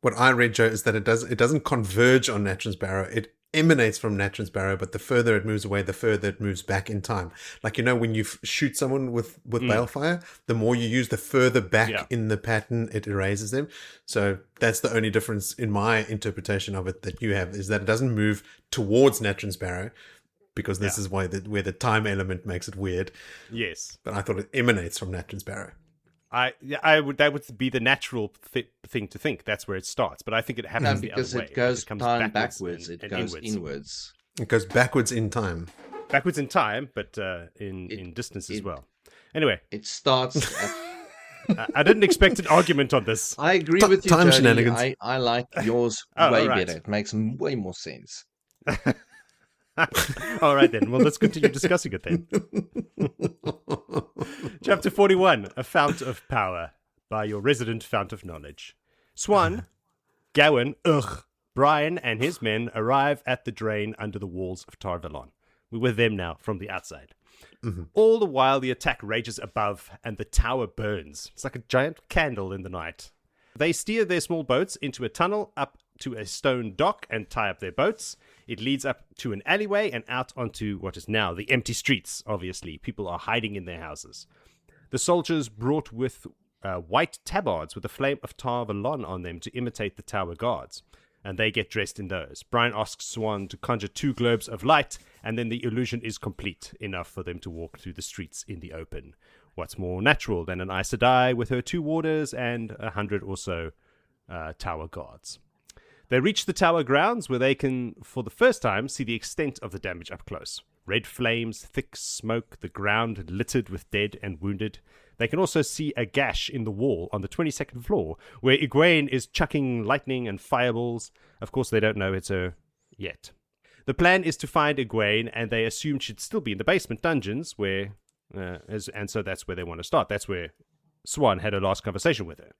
What I read, Joe, is that it doesn't converge on Natrin's Barrow. It emanates from Natrin's Barrow, but the further it moves away, the further it moves back in time. Like, when you shoot someone with balefire, the more you use, the further back in the pattern it erases them. So that's the only difference in my interpretation of it that you have, is that it doesn't move towards Natrin's Barrow, because this is where the time element makes it weird. Yes. But I thought it emanates from Natrin's Barrow. That would be the natural thing to think. That's where it starts. But I think it happens the other way. Because it goes time backwards. And it goes inwards. inwards. It goes backwards in time. Backwards in time, but in distance as well. Anyway. It starts... I didn't expect an argument on this. I agree with you, time Jody. shenanigans. I like yours way better. It makes way more sense. All right, then. Well, let's continue discussing it then. Chapter 41, A Fount of Power, by your resident fount of knowledge. Siuan, Gawain, Brian, and his men arrive at the drain under the walls of Tar Valon. We're with them now from the outside. All the while, the attack rages above, and the tower burns. It's like a giant candle in the night. They steer their small boats into a tunnel up to a stone dock and tie up their boats. It leads up to an alleyway and out onto what is now the empty streets, obviously. People are hiding in their houses. The soldiers brought with white tabards with a flame of Tar Valon on them to imitate the tower guards, and they get dressed in those. Brian asks Siuan to conjure 2 globes of light, and then the illusion is complete, enough for them to walk through the streets in the open. What's more natural than an Aes Sedai with her 2 warders and 100 or so tower guards? They reach the tower grounds, where they can, for the first time, see the extent of the damage up close. Red flames, thick smoke, the ground littered with dead and wounded. They can also see a gash in the wall on the 22nd floor, where Egwene is chucking lightning and fireballs. Of course, they don't know it's her yet. The plan is to find Egwene, and they assume she'd still be in the basement dungeons, and so that's where they want to start. That's where Siuan had her last conversation with her,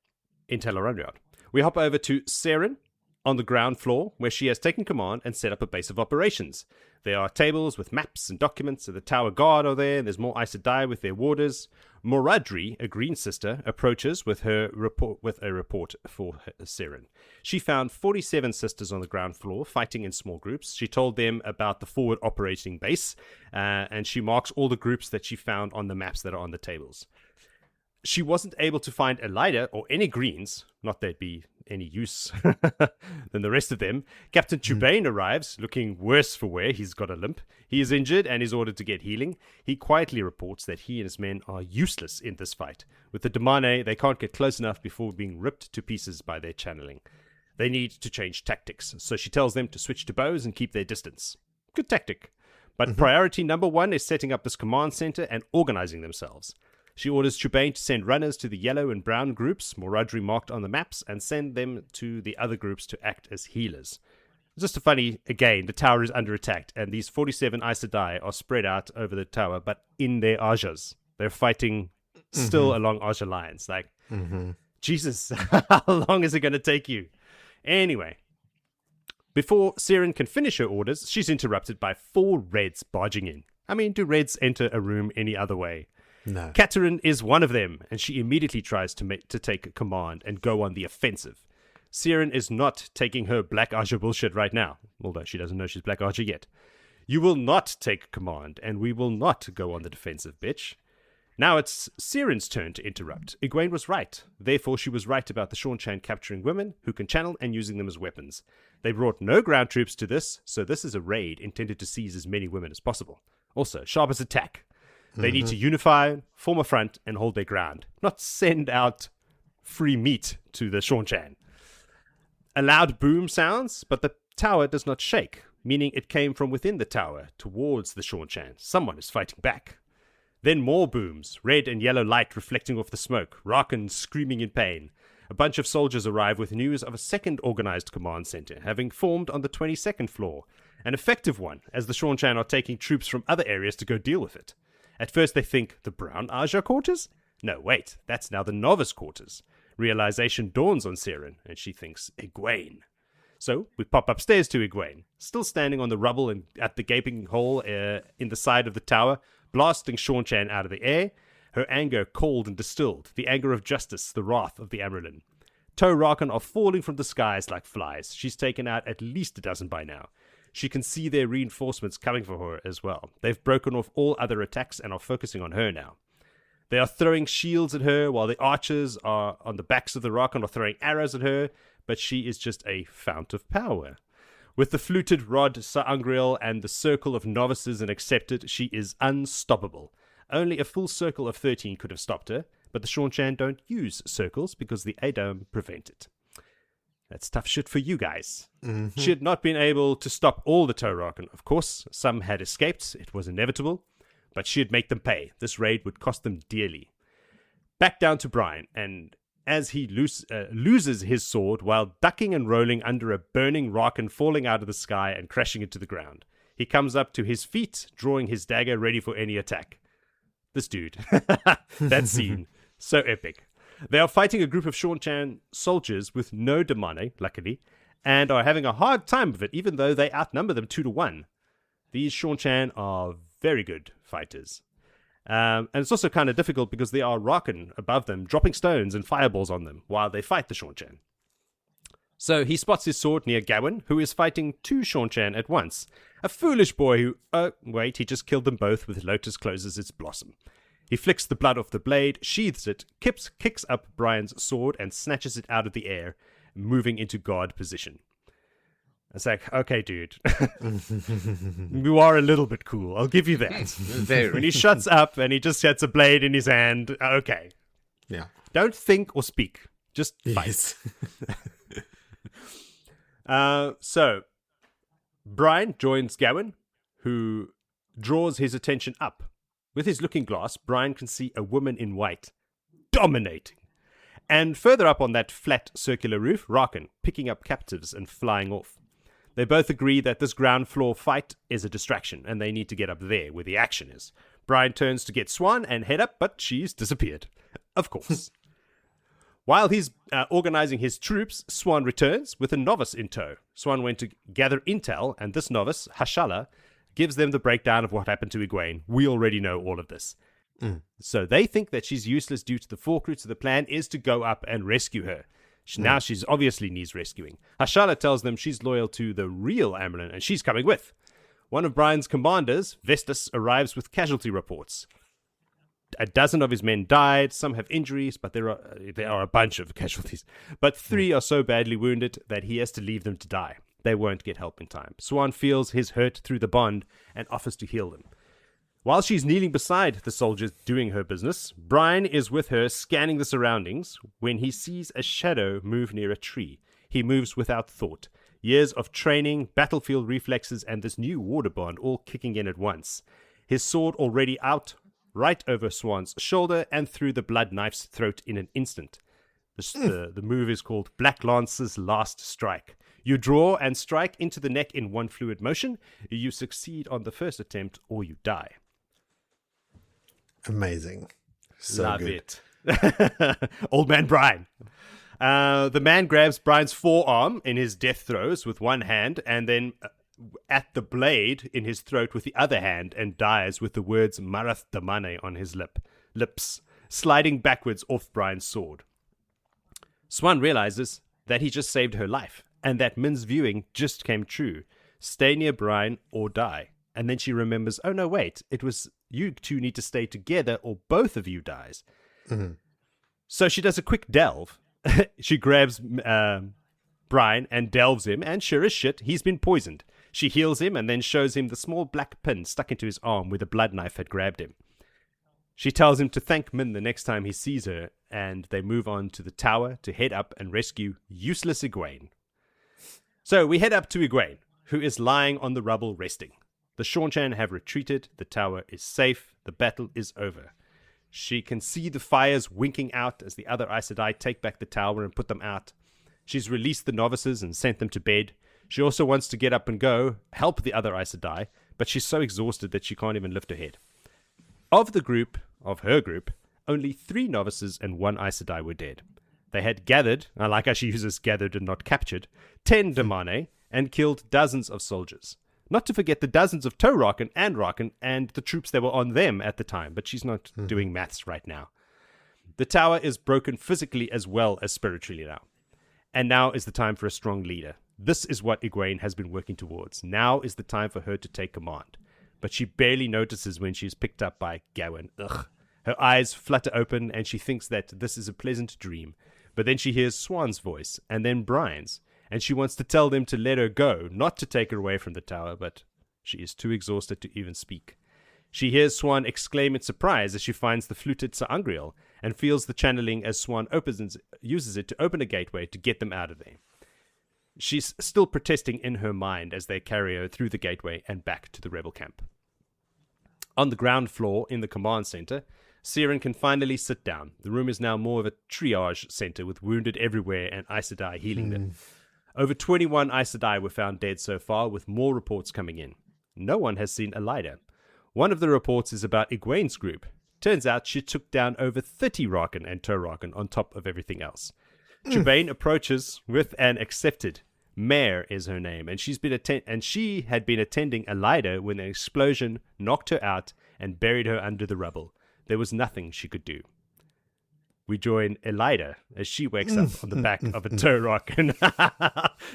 in Tel'aran'rhiod. We hop over to Siuan, on the ground floor, where she has taken command and set up a base of operations. There are tables with maps and documents, and the tower guard are there, and there's more Aes Sedai with their warders. Moradri, a green sister, approaches with a report for Siuan. She found 47 sisters on the ground floor, fighting in small groups. She told them about the forward operating base, and she marks all the groups that she found on the maps that are on the tables. She wasn't able to find Elida or any greens, not they'd be any use than the rest of them. Captain Chubane arrives, looking worse for wear. He's got a limp. He is injured and is ordered to get healing. He quietly reports that he and his men are useless in this fight. With the Damane, they can't get close enough before being ripped to pieces by their channeling. They need to change tactics, so she tells them to switch to bows and keep their distance. Good tactic. But priority number 1 is setting up this command center and organizing themselves. She orders Chubane to send runners to the yellow and brown groups, Moradri marked on the maps, and send them to the other groups to act as healers. Just a funny, again, the tower is under attack, and these 47 Aes Sedai are spread out over the tower, but in their Ajas. They're fighting still along Aja lines. Like, Jesus, how long is it going to take you? Anyway, before Siuan can finish her orders, she's interrupted by 4 Reds barging in. I mean, do Reds enter a room any other way? No. Cadsuane is one of them, and she immediately tries to take command and go on the offensive. Siuan is not taking her Black Aja bullshit right now, although she doesn't know she's Black Aja yet. You will not take command, and we will not go on the defensive, bitch. Now it's Siuan's turn to interrupt. Egwene was right. Therefore, she was right about the Seanchan capturing women who can channel and using them as weapons. They brought no ground troops to this, so this is a raid intended to seize as many women as possible. Also, sharp as attack. They need to unify, form a front, and hold their ground, not send out free meat to the Seanchan. A loud boom sounds, but the tower does not shake. meaning it came from within the tower towards the Seanchan. Someone is fighting back. Then more booms, red and yellow light reflecting off the smoke, Rakan screaming in pain. A bunch of soldiers arrive with news of a second organized command center having formed on the 22nd floor. An effective one, as the Seanchan are taking troops from other areas to go deal with it. At first they think the Brown Aja quarters? No, wait, that's now the novice quarters. Realization dawns on Siuan, and she thinks Egwene. So we pop upstairs to Egwene, still standing on the rubble and at the gaping hole in the side of the tower, blasting Seanchan out of the air, her anger cold and distilled, the anger of justice, the wrath of the Amyrlin. Rakan are falling from the skies like flies. She's taken out at least a dozen by now. She can see their reinforcements coming for her as well. They've broken off all other attacks and are focusing on her now. They are throwing shields at her, while the archers are on the backs of the Rakan are throwing arrows at her, but she is just a fount of power. With the fluted rod, Sa'angreal, and the circle of novices and accepted, she is unstoppable. Only a full circle of 13 could have stopped her, but the Seanchan don't use circles because the Adam prevent it. That's tough shit for you guys. Mm-hmm. She had not been able to stop all the Rakan, of course. Some had escaped. It was inevitable. But she'd make them pay. This raid would cost them dearly. Back down to Brian, and as he loses his sword while ducking and rolling under a burning Rakan falling out of the sky and crashing into the ground. He comes up to his feet, drawing his dagger ready for any attack. This dude. That scene. So epic. They are fighting a group of Seanchan soldiers with no damane, luckily, and are having a hard time of it, even though they outnumber them 2-1. These Seanchan are very good fighters. And it's also kind of difficult because there are Rakan above them, dropping stones and fireballs on them while they fight the Seanchan. So he spots his sword near Gawain, who is fighting 2 Seanchan at once. A foolish boy who... Oh, wait, he just killed them both with Lotus closes its blossom. He flicks the blood off the blade, sheathes it, kicks up Brian's sword, and snatches it out of the air, moving into guard position. It's like, okay, dude, you are a little bit cool. I'll give you that. When he shuts up and he just gets a blade in his hand, okay. Yeah. Don't think or speak. Just fight. Yes. So, Brian joins Gawain, who draws his attention up. With his looking glass, Brian can see a woman in white, dominating. And further up on that flat circular roof, Rakan, picking up captives and flying off. They both agree that this ground floor fight is a distraction, and they need to get up there where the action is. Brian turns to get Swan and head up, but she's disappeared. Of course. While he's organizing his troops, Swan returns with a novice in tow. Swan went to gather intel, and this novice, Hashala, gives them the breakdown of what happened to Egwene. We already know all of this. So they think that she's useless due to the fork-root, so the plan is to go up and rescue her. Now she's obviously needs rescuing. Hashala tells them she's loyal to the real Amyrlin, and she's coming with. One of Brian's commanders, Vestus, arrives with casualty reports. A dozen of his men died, some have injuries, but there are a bunch of casualties. But 3 are so badly wounded that he has to leave them to die. They won't get help in time. Swan feels his hurt through the bond and offers to heal them. While she's kneeling beside the soldiers doing her business, Brian is with her scanning the surroundings when he sees a shadow move near a tree. He moves without thought. Years of training, battlefield reflexes, and this new water bond all kicking in at once. His sword already out, right over Swan's shoulder and through the blood knife's throat in an instant. The move is called Black Lance's Last Strike. You draw and strike into the neck in one fluid motion. You succeed on the first attempt or you die. Amazing. So Love good. it. Old man Brian. The man grabs Brian's forearm in his death throes with one hand and then at the blade in his throat with the other hand and dies with the words Marath Damane on his lips, sliding backwards off Brian's sword. Swan realizes that he just saved her life and that Min's viewing just came true. Stay near Brian or die. And then she remembers, oh no, wait, it was you two need to stay together or both of you dies. Mm-hmm. So she does a quick delve. She grabs Brian and delves him, and sure as shit, he's been poisoned. She heals him and then shows him the small black pin stuck into his arm where the blood knife had grabbed him. She tells him to thank Min the next time he sees her, and they move on to the tower to head up and rescue useless Egwene. So we head up to Egwene, who is lying on the rubble resting. The Seanchan have retreated, the tower is safe, the battle is over. She can see the fires winking out as the other Aes Sedai take back the tower and put them out. She's released the novices and sent them to bed. She also wants to get up and go, help the other Aes Sedai, but she's so exhausted that she can't even lift her head. Of her group, only 3 novices and 1 Aes Sedai were dead. They had gathered, I like how she uses gathered and not captured, 10 damane and killed dozens of soldiers. Not to forget the dozens of Taurochen and Rachen and the troops that were on them at the time, but she's not doing maths right now. The tower is broken physically as well as spiritually now. And now is the time for a strong leader. This is what Egwene has been working towards. Now is the time for her to take command. But she barely notices when she is picked up by Gawain. Ugh. Her eyes flutter open and she thinks that this is a pleasant dream. But then she hears Siuan's voice and then Brian's. And she wants to tell them to let her go, not to take her away from the tower, but she is too exhausted to even speak. She hears Siuan exclaim in surprise as she finds the fluted Sa'angreal and feels the channeling as Siuan uses it to open a gateway to get them out of there. She's still protesting in her mind as they carry her through the gateway and back to the rebel camp. On the ground floor in the command center, Siuan can finally sit down. The room is now more of a triage center with wounded everywhere and Aes Sedai healing them. Over 21 Aes Sedai were found dead so far, with more reports coming in. No one has seen Elaida. One of the reports is about Egwene's group. Turns out she took down over 30 Rachen and Taurochen on top of everything else. Jubane approaches with an accepted. Mare is her name, and she had been attending Elaida when an explosion knocked her out and buried her under the rubble. There was nothing she could do. We join Elaida as she wakes up on the back of a Taurochen.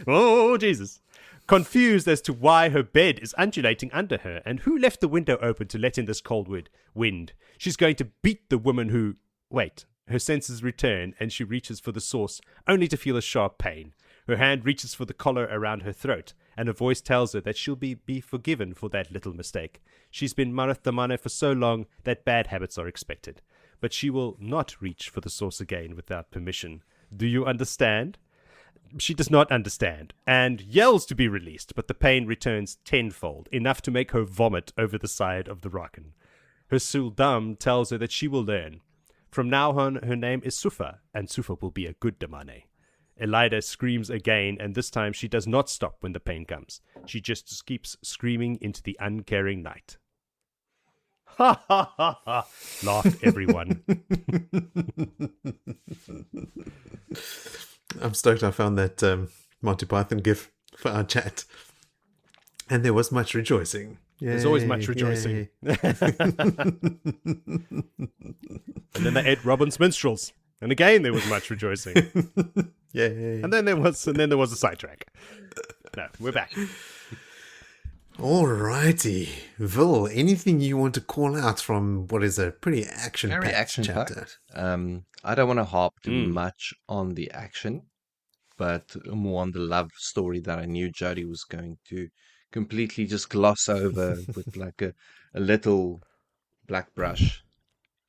Oh, Jesus. Confused as to why her bed is undulating under her and who left the window open to let in this cold wind. She's going to beat the woman who... Wait. Her senses return and she reaches for the source, only to feel a sharp pain. Her hand reaches for the collar around her throat, and a voice tells her that she'll be forgiven for that little mistake. She's been Marath Damane for so long that bad habits are expected. But she will not reach for the source again without permission. Do you understand? She does not understand, and yells to be released, but the pain returns tenfold, enough to make her vomit over the side of the Rachen. Her Suldam tells her that she will learn. From now on, her name is Sufa, and Sufa will be a good damane. Elaida screams again, and this time she does not stop when the pain comes. She just keeps screaming into the uncaring night. Ha ha ha ha! Laugh, everyone. I'm stoked I found that Monty Python gif for our chat. And there was much rejoicing. Yay, there's always much rejoicing. And then they ate Robin's minstrels. And again there was much rejoicing. Yay. And then there was a sidetrack. No, we're back. Alrighty. Vil, anything you want to call out from what is a pretty action-packed chapter? I don't want to harp too much on the action, but more on the love story that I knew Jody was going to completely just gloss over with like a little black brush.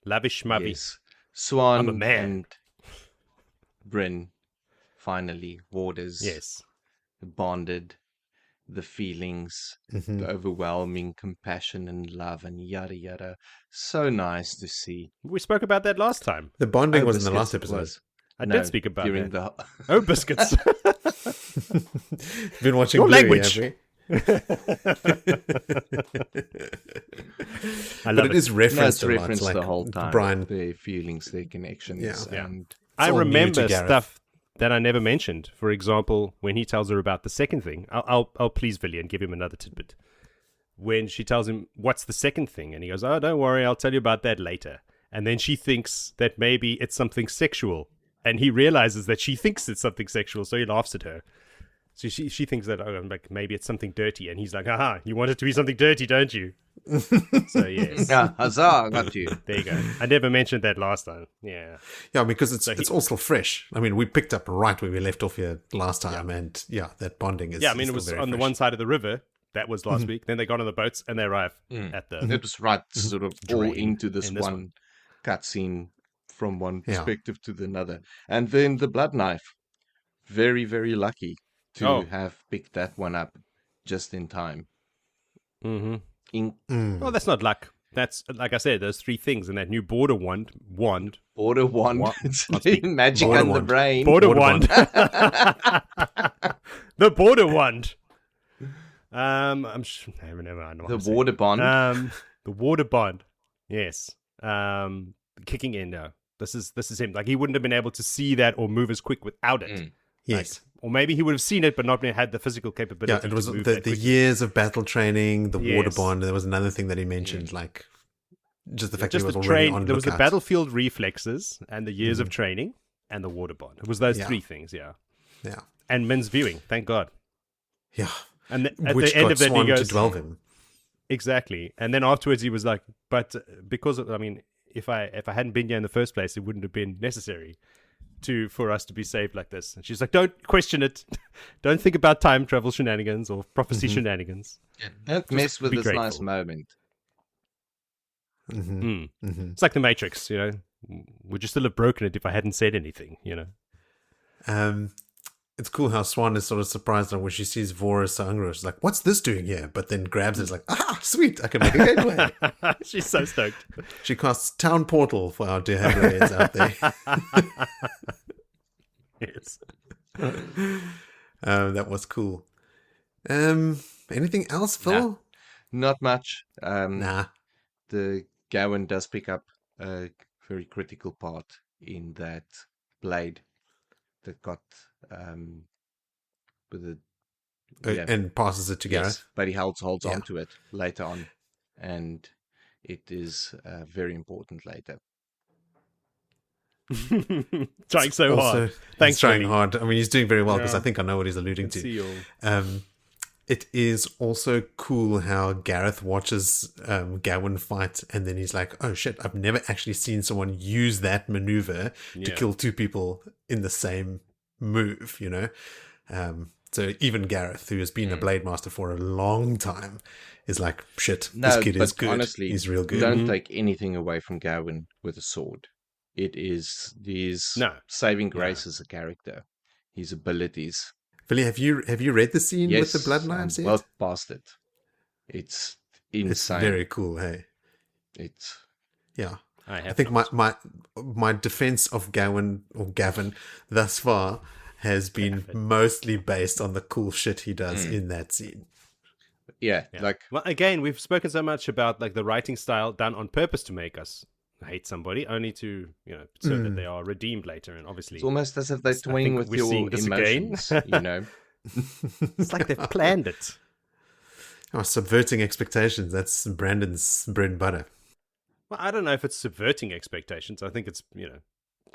Lavish mubby. Yes. Siuan I'm a man. And Bryn finally, Warders, yes, bonded. The feelings, the overwhelming compassion and love and yada yada. So nice to see. We spoke about that last time. The bonding was in the last episode. I did speak about during that. Oh, biscuits. Been watching your Bluey, language. Have we? I love it is referenced a lot, like the whole time. Brian. Their feelings, their connections. Yeah. And I remember stuff that I never mentioned. For example, when he tells her about the second thing, I'll please Willie and give him another tidbit. When she tells him, what's the second thing? And he goes, oh, don't worry, I'll tell you about that later. And then she thinks that maybe it's something sexual. And he realizes that she thinks it's something sexual, so he laughs at her. So she thinks that, oh, like, maybe it's something dirty. And he's like, haha, you want it to be something dirty, don't you? So, yes. Yeah, huzzah, got you. There you go. I never mentioned that last time. Yeah. Yeah, because it's all still fresh. I mean, we picked up right where we left off here last time. Yeah. And yeah, that bonding is. Yeah, I mean, it was on the one side of the river. That was last week. Then they got on the boats and they arrived at the. It was right, sort of all into this one cutscene from one perspective to another. And then the blood knife. Very, very lucky to have picked that one up. just in time. Mm-hmm. Well, that's not luck. That's, like I said, those 3 things and that new border wand. Border wand. It's magic on the brain. Border wand. The border wand. I'm sure. Never mind. The water bond. The water bond. Yes. Kicking in now. This is him. Like, he wouldn't have been able to see that or move as quick without it. Yes. Like, or maybe he would have seen it, but not had the physical capability. Yeah, it was the years of battle training, the water bond. There was another thing that he mentioned, like just the fact that he was already on There was the lookout. Battlefield reflexes and the years of training and the water bond. It was those 3 things, yeah. And men's viewing, thank God. Yeah. And at which the end got of it, Swan he goes, to dwell him. Exactly. And then afterwards he was like, but because of, I mean, if I hadn't been here in the first place, it wouldn't have been necessary for us to be saved like this. And she's like, don't question it. Don't think about time travel shenanigans or prophecy shenanigans. Yeah, don't mess with this grateful. Nice moment. It's like the Matrix, you know. Would you still have broken it if I hadn't said anything, you know? It's cool how Swan is sort of surprised when she sees Vorus so hungry. She's like, what's this doing here? But then grabs it, like, sweet, I can make a gateway. She's so stoked. She casts Town Portal for our dear Hadrians out there. Yes. That was cool. Anything else, Phil? Not much. Nah. The Gavin does pick up a very critical part in that blade that got with the and passes it to Gareth. But he holds on to it later on, and it is very important later. Trying so hard. Thanks, trying Willie. hard. I mean, he's doing very well because I think I know what he's alluding to. It is also cool how Gareth watches Gavin fight, and then he's like, "Oh shit! I've never actually seen someone use that maneuver to kill 2 people in the same move." You know, so even Gareth, who has been a blade master for a long time, is like, "Shit, this kid is good. Honestly, he's real good." Don't take anything away from Gavin with a sword. It is his saving grace as a character, his abilities. Billy, have you read the scene with the blood knives yet? Well past it. It's insane. It's very cool, hey. It's I think my defense of Gavin thus far has been mostly based on the cool shit he does in that scene. Yeah, like, well, again, we've spoken so much about like the writing style done on purpose to make us hate somebody, only to, you know, so that they are redeemed later. And obviously, it's almost as if they're toying with your emotions. You know, it's like they've planned it. Subverting expectations. That's Brandon's bread and butter. Well, I don't know if it's subverting expectations. I think it's, you know,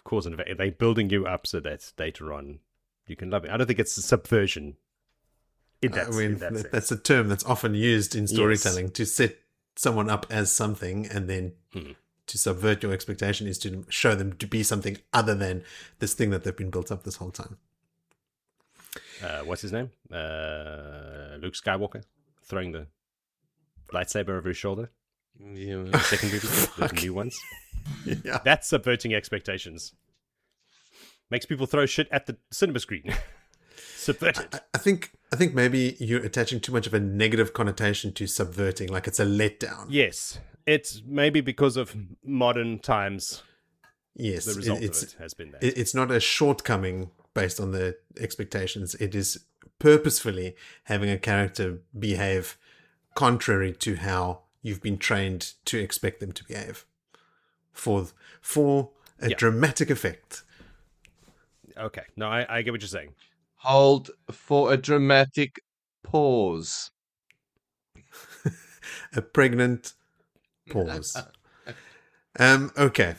cause and effect. They're building you up so that later on you can love it. I don't think it's a subversion. That's a term that's often used in storytelling to set someone up as something, and then to subvert your expectation is to show them to be something other than this thing that they've been built up this whole time. What's his name? Luke Skywalker throwing the lightsaber over his shoulder. Yeah. The second movie, the new ones. Yeah. That's subverting expectations. Makes people throw shit at the cinema screen. Subvert it. I think maybe you're attaching too much of a negative connotation to subverting, like it's a letdown. Yes. It's maybe because of modern times. Yes. The result of it has been that. It's not a shortcoming based on the expectations. It is purposefully having a character behave contrary to how you've been trained to expect them to behave for a dramatic effect. Okay. No, I get what you're saying. Hold for a dramatic pause. A pregnant pause. Okay.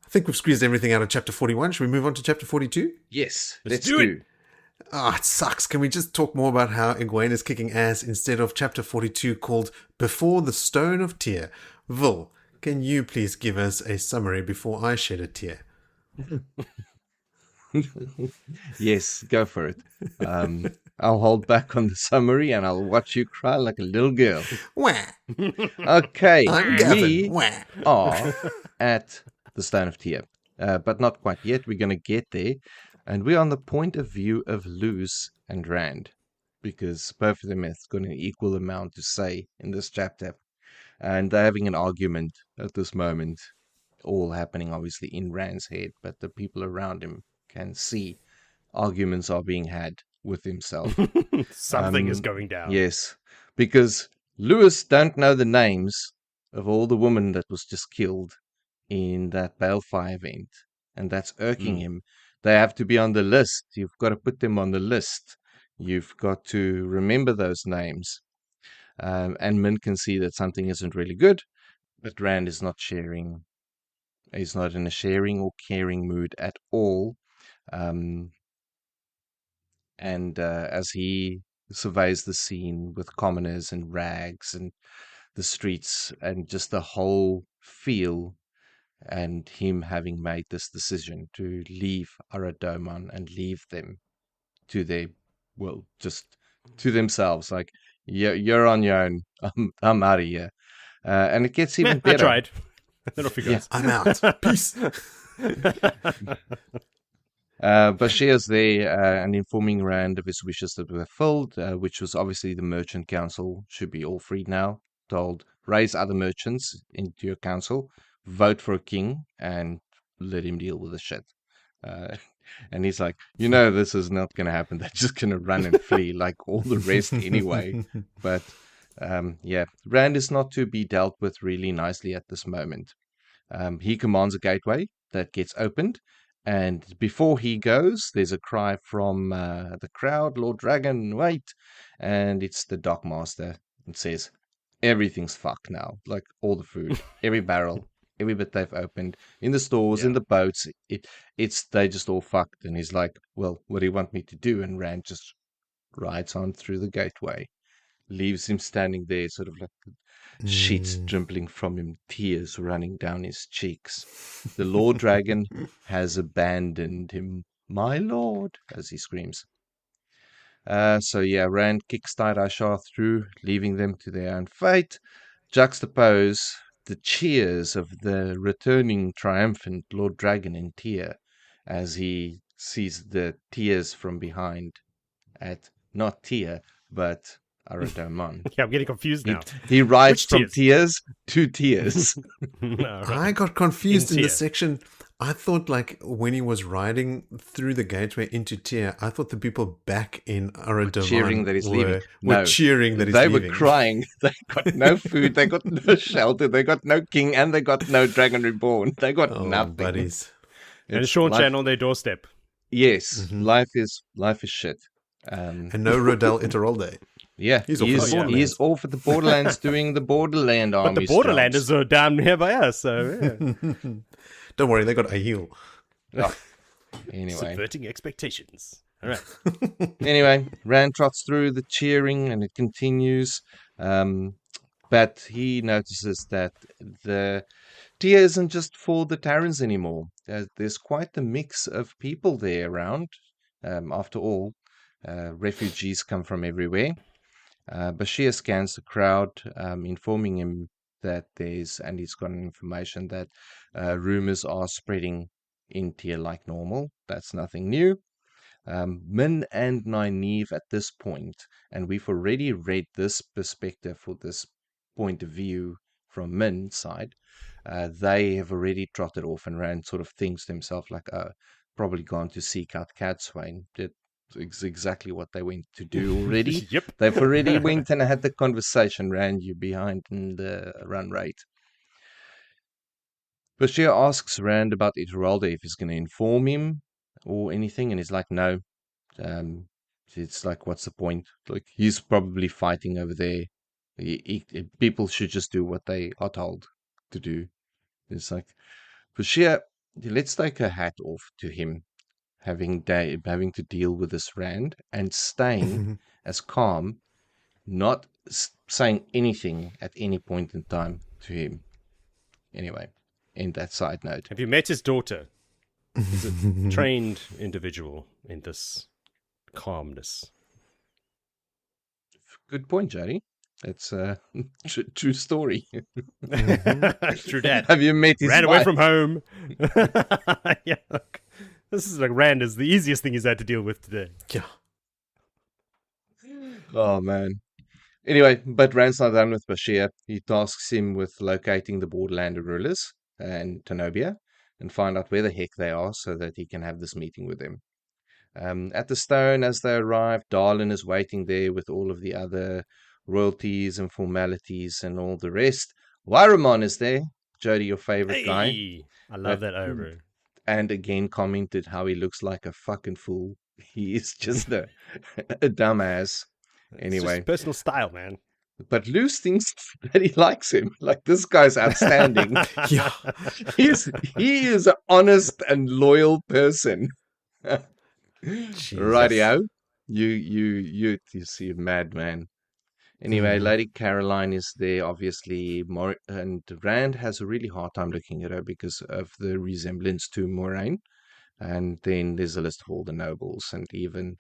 I think we've squeezed everything out of chapter 41. Should we move on to chapter 42? Yes, let's do it. It sucks. Can we just talk more about how Egwene is kicking ass instead of chapter 42 called Before the Stone of Tear? Vil, can you please give us a summary before I shed a tear? Yes, go for it. I'll hold back on the summary and I'll watch you cry like a little girl. Wah. Okay, I'm Gavin. we Wah. are at the Stone of Tear, but not quite yet. We're going to get there, and we're on the point of view of Luz and Rand. because both of them have got an equal amount to say in this chapter. And they're having an argument at this moment, all happening obviously in Rand's head, but the people around him can see arguments are being had with himself. Something is going down. Yes, because Lewis don't know the names of all the women that was just killed in that Balefire event, and that's irking him. They have to be on the list. You've got to put them on the list. You've got to remember those names. And Min can see that something isn't really good, but Rand is not sharing. He's not in a sharing or caring mood at all. And as he surveys the scene with commoners and rags and the streets and just the whole feel, and him having made this decision to leave Aradoman and leave them to their, well, just to themselves, like, you're on your own. I'm out of here. And it gets even better. I tried. That'll figure out. I'm out. Peace. Bashir's there and informing Rand of his wishes that were filled, which was obviously the merchant council should be all freed now. Told, raise other merchants into your council, vote for a king, and let him deal with the shit. And he's like, this is not going to happen. They're just going to run and flee like all the rest anyway. But Rand is not to be dealt with really nicely at this moment. He commands a gateway that gets opened. And before he goes, there's a cry from the crowd, Lord Dragon, wait. And it's the dockmaster. It says, everything's fucked now. Like all the food, every barrel, every bit they've opened, in the stores, in the boats, they just all fucked. And he's like, well, what do you want me to do? And Rand just rides on through the gateway, leaves him standing there, sort of like sheets dribbling from him, tears running down his cheeks. The Lord Dragon has abandoned him, my lord, as he screams. Rand kicks Tidai Shah through, leaving them to their own fate. Juxtapose the cheers of the returning triumphant Lord Dragon in Tyr as he sees the tears from behind at not Tyr, but Aradoman. Yeah, I'm getting confused now. He rides from tears to tears. No, right. I got confused in the section. I thought, like, when he was riding through the gateway into Tyr, I thought the people back in Aradoman cheering that he's leaving. Were cheering that he's leaving. They were crying. They got no food. They got no shelter. They got no king, and they got no Dragon Reborn. They got nothing. Buddies. And Sean Chan on their doorstep. Yes, life is shit. And no Rodell Iterolde. Yeah, he's off at the Borderlands doing the Borderland army. But the Borderlanders are down here by us, so yeah. Don't worry, they got a heal. Oh. Anyway. Subverting expectations. All right. Anyway, Rand trots through the cheering and it continues. But he notices that the Tyr isn't just for the Terrans anymore. There's quite a mix of people there around. After all, refugees come from everywhere. Bashir scans the crowd, informing him that he's got information that rumors are spreading in Tyr like normal. That's nothing new. Min and Nynaeve at this point, and we've already read this perspective for this point of view from Min's side, they have already trotted off, and Rand sort of thinks to himself like, probably gone to seek out Cadsuane. It's exactly what they went to do already. Yep. They've already went and had the conversation. Rand, you behind in the run rate. Bashir asks Rand about Iterolde, if he's going to inform him or anything, and he's like, no. It's like, what's the point? Like, he's probably fighting over there. People should just do what they are told to do. It's like, Bashir, let's take a hat off to him. Having to deal with this Rand and staying as calm, not saying anything at any point in time to him. Anyway, in that side note. Have you met his daughter? He's a trained individual in this calmness. Good point, Jody. It's a true story. True dad. Have you met his Ran wife? Away from home. Yeah. This is like Rand is the easiest thing he's had to deal with today. Yeah. Oh, man. Anyway, but Rand's not done with Bashir. He tasks him with locating the Borderlander rulers and Tenobia and find out where the heck they are so that he can have this meeting with them. At the stone, as they arrive, Darlin is waiting there with all of the other royalties and formalities and all the rest. Wyramon is there. Jody, your favorite guy. I love that over. And again commented how he looks like a fucking fool. He is just a dumbass. Anyway, it's just personal style, man. But Luce thinks that he likes him. Like, this guy's outstanding. Yeah. He is an honest and loyal person. Rightio. You see, madman. Anyway, Lady Caroline is there, obviously, and Rand has a really hard time looking at her because of the resemblance to Moiraine. And then there's a list of all the nobles and even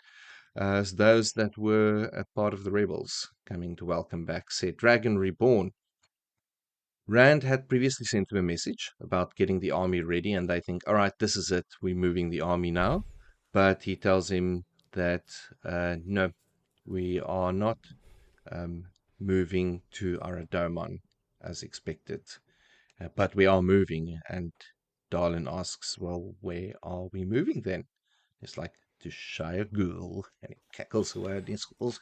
those that were a part of the rebels coming to welcome back said Dragon Reborn. Rand had previously sent him a message about getting the army ready, and they think, all right, this is it. We're moving the army now. But he tells him that, no, we are not moving to Aradomon as expected. But we are moving. And Darlin asks, well, where are we moving then? It's like, to Shire Ghoul, and he cackles away at his schools.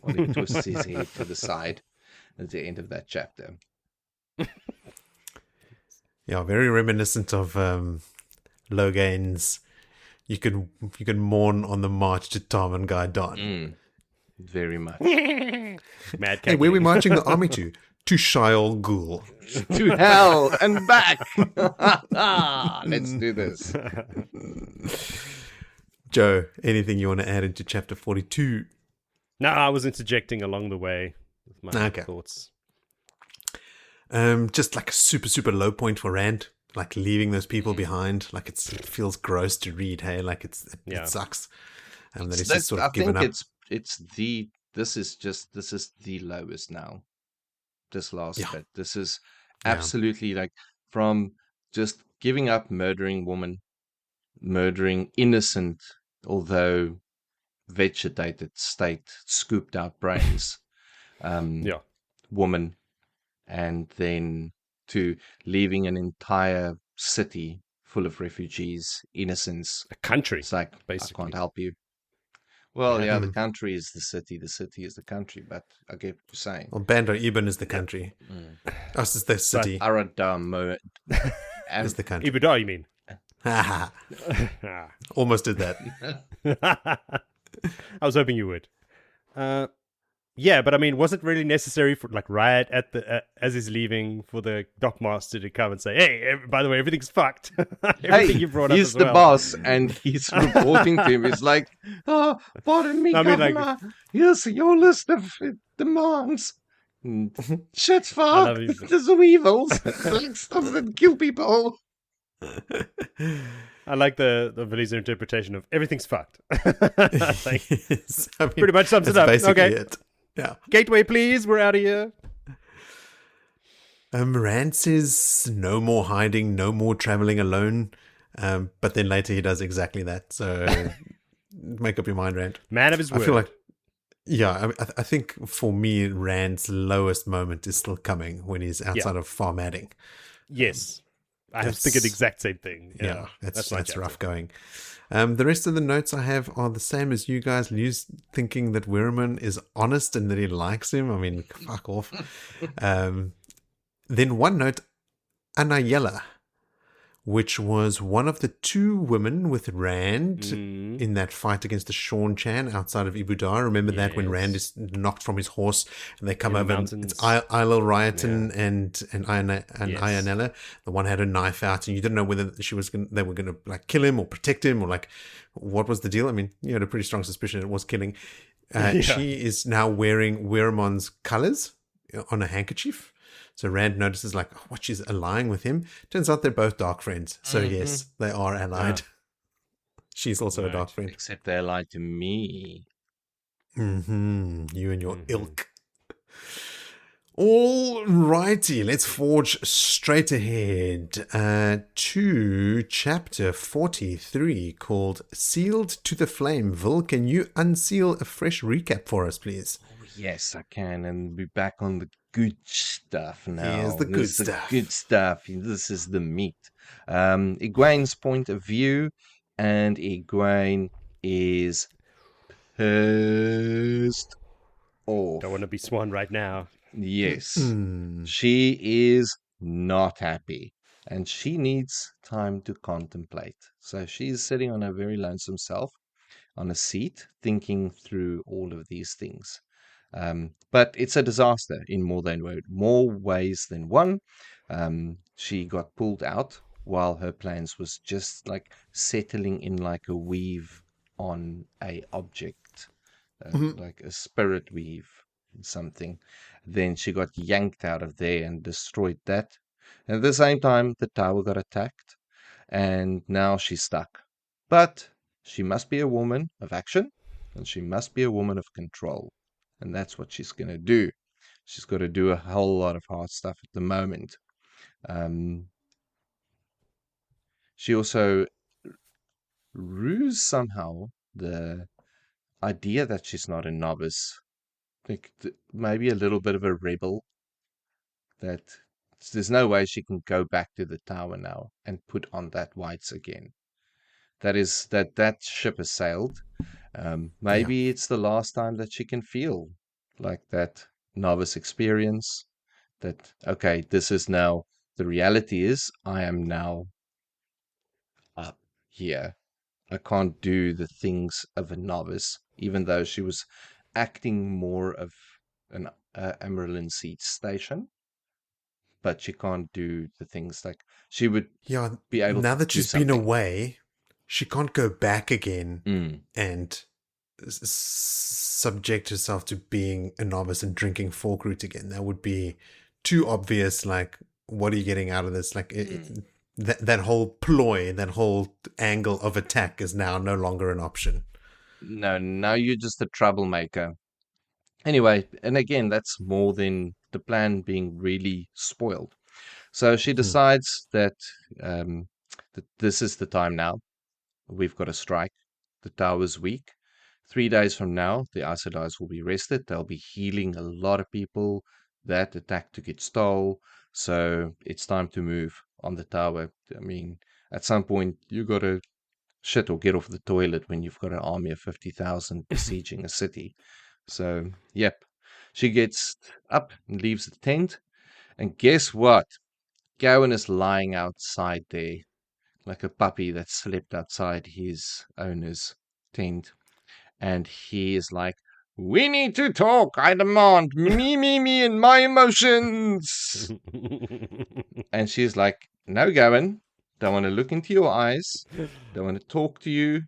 While he twists his head to the side at the end of that chapter. Yeah, very reminiscent of Logain's you can mourn on the march to Tarman Don. Very much. Mad hey, where are we marching the army to? To Shire Ghoul. To hell and back. Let's do this. Joe, anything you want to add into chapter 42? No, I was interjecting along the way with my thoughts. Just like a super, super low point for Rand. Like leaving those people behind. Like it feels gross to read, hey? Like it sucks. And then it's just sort of given up. This is the lowest now. This last bit. This is absolutely like from just giving up murdering woman, murdering innocent, although vegetated state, scooped out brains, woman, and then to leaving an entire city full of refugees, innocents. A country. It's like, basically. I can't help you. Well, the country is the city is the country, but I get what you're saying. Well, Bandar Eban is the country. Us is the city. Aradam is the country. Ibudar, you mean? Almost did that. I was hoping you would. Yeah, but I mean, was it really necessary for like Riot at the as he's leaving for the dockmaster to come and say, "Hey, by the way, everything's fucked." Everything you brought up. He's the boss, and he's reporting to him. He's like, "Oh, pardon me, Governor. Like, here's your list of demands. Shit's fucked. There's weevils. Stuff that kill people." I like the Vali's interpretation of everything's fucked. Like, pretty much sums it up. Okay. It. Yeah. Gateway, please. We're out of here. Rand says no more hiding, no more traveling alone. But then later he does exactly that. So make up your mind, Rand. Man of his word. I feel like, I think for me, Rand's lowest moment is still coming when he's outside of Farmadding. Yes. I was thinking the exact same thing. Yeah, that's rough going. The rest of the notes I have are the same as you guys. Lew's thinking that Wyramon is honest and that he likes him. I mean, fuck off. Then one note, Anayela, which was one of the two women with Rand in that fight against the Sean Chan outside of Ibudar. Remember that when Rand is knocked from his horse and they come over and it's Isla Ryoton and Ianella. The one had a knife out and you didn't know whether they were going to like kill him or protect him or like what was the deal. I mean, you had a pretty strong suspicion it was killing. She is now wearing Wyramon's colors on a handkerchief. So Rand notices like, what, she's allying with him? Turns out they're both dark friends. So yes, they are allied. Yeah. She's also a dark friend. Except they're allied to me. You and your ilk. All righty, let's forge straight ahead to chapter 43 called Sealed to the Flame. Vil, can you unseal a fresh recap for us, please? Yes, I can, and be back on the good stuff now. Here's the good stuff. Good stuff. This is the meat. Egwene's point of view, and Egwene is pissed off. Don't want to be Swan right now. Yes. She is not happy, and she needs time to contemplate. So she's sitting on her very lonesome self on a seat, thinking through all of these things. But it's a disaster in more ways than one. She got pulled out while her plans was just like settling in like a weave on a object, like a spirit weave, something. Then she got yanked out of there and destroyed that. And at the same time, the tower got attacked, and now she's stuck. But she must be a woman of action, and she must be a woman of control. And that's what she's going to do. She's got to do a whole lot of hard stuff at the moment. She also rues somehow the idea that she's not a novice. Like maybe a little bit of a rebel. That there's no way she can go back to the tower now and put on that whites again. That ship has sailed. Maybe it's the last time that she can feel like that novice experience. That, okay, this is now, the reality is I am now up here. I can't do the things of a novice, even though she was acting more of an Amarylline Siege station. But she can't do the things like she would be able to. Now that she's something. been away, she can't go back again and subject herself to being a novice and drinking fork root again. That would be too obvious. Like, what are you getting out of this? Like, that whole ploy, that whole angle of attack is now no longer an option. No, now you're just a troublemaker. Anyway, and again, that's more than the plan being really spoiled. So she decides that this is the time now. We've got to strike. The tower's weak. 3 days from now, the Aes Sedai will be rested. They'll be healing a lot of people that attack to get stole. So it's time to move on the tower. I mean, at some point, you got to shit or get off the toilet when you've got an army of 50,000 besieging a city. So, yep. She gets up and leaves the tent. And guess what? Gavin is lying outside there like a puppy that slept outside his owner's tent. And he is like, we need to talk. I demand me, and my emotions. And she's like, no, Gavin. Don't want to look into your eyes. Don't want to talk to you.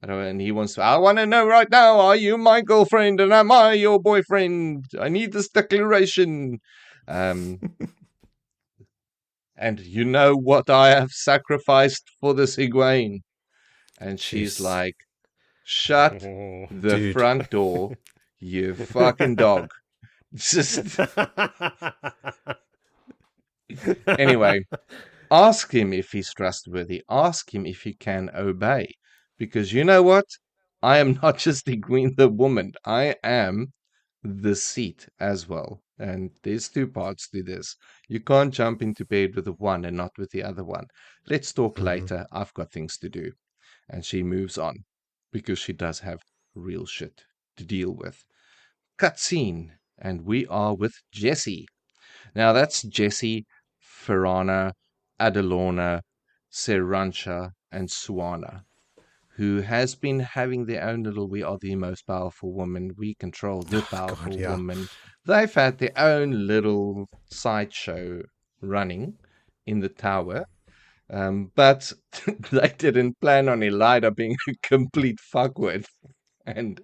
And he wants to, I want to know right now, are you my girlfriend and am I your boyfriend? I need this declaration. And you know what I have sacrificed for this Egwene? And she's like, shut the front door, you fucking dog. Just anyway, ask him if he's trustworthy. Ask him if he can obey. Because you know what? I am not just Egwene the woman. I am the seat as well. And there's two parts to this. You can't jump into bed with the one and not with the other one. Let's talk later. I've got things to do. And she moves on. Because she does have real shit to deal with. Cutscene. And we are with Jessie. Now that's Jessie, Ferrana, Adalorna, Serancha, and Suana, who has been having their own little, we are the most powerful woman, we control the powerful woman. They've had their own little sideshow running in the tower. But they didn't plan on Elida being a complete fuckwit. And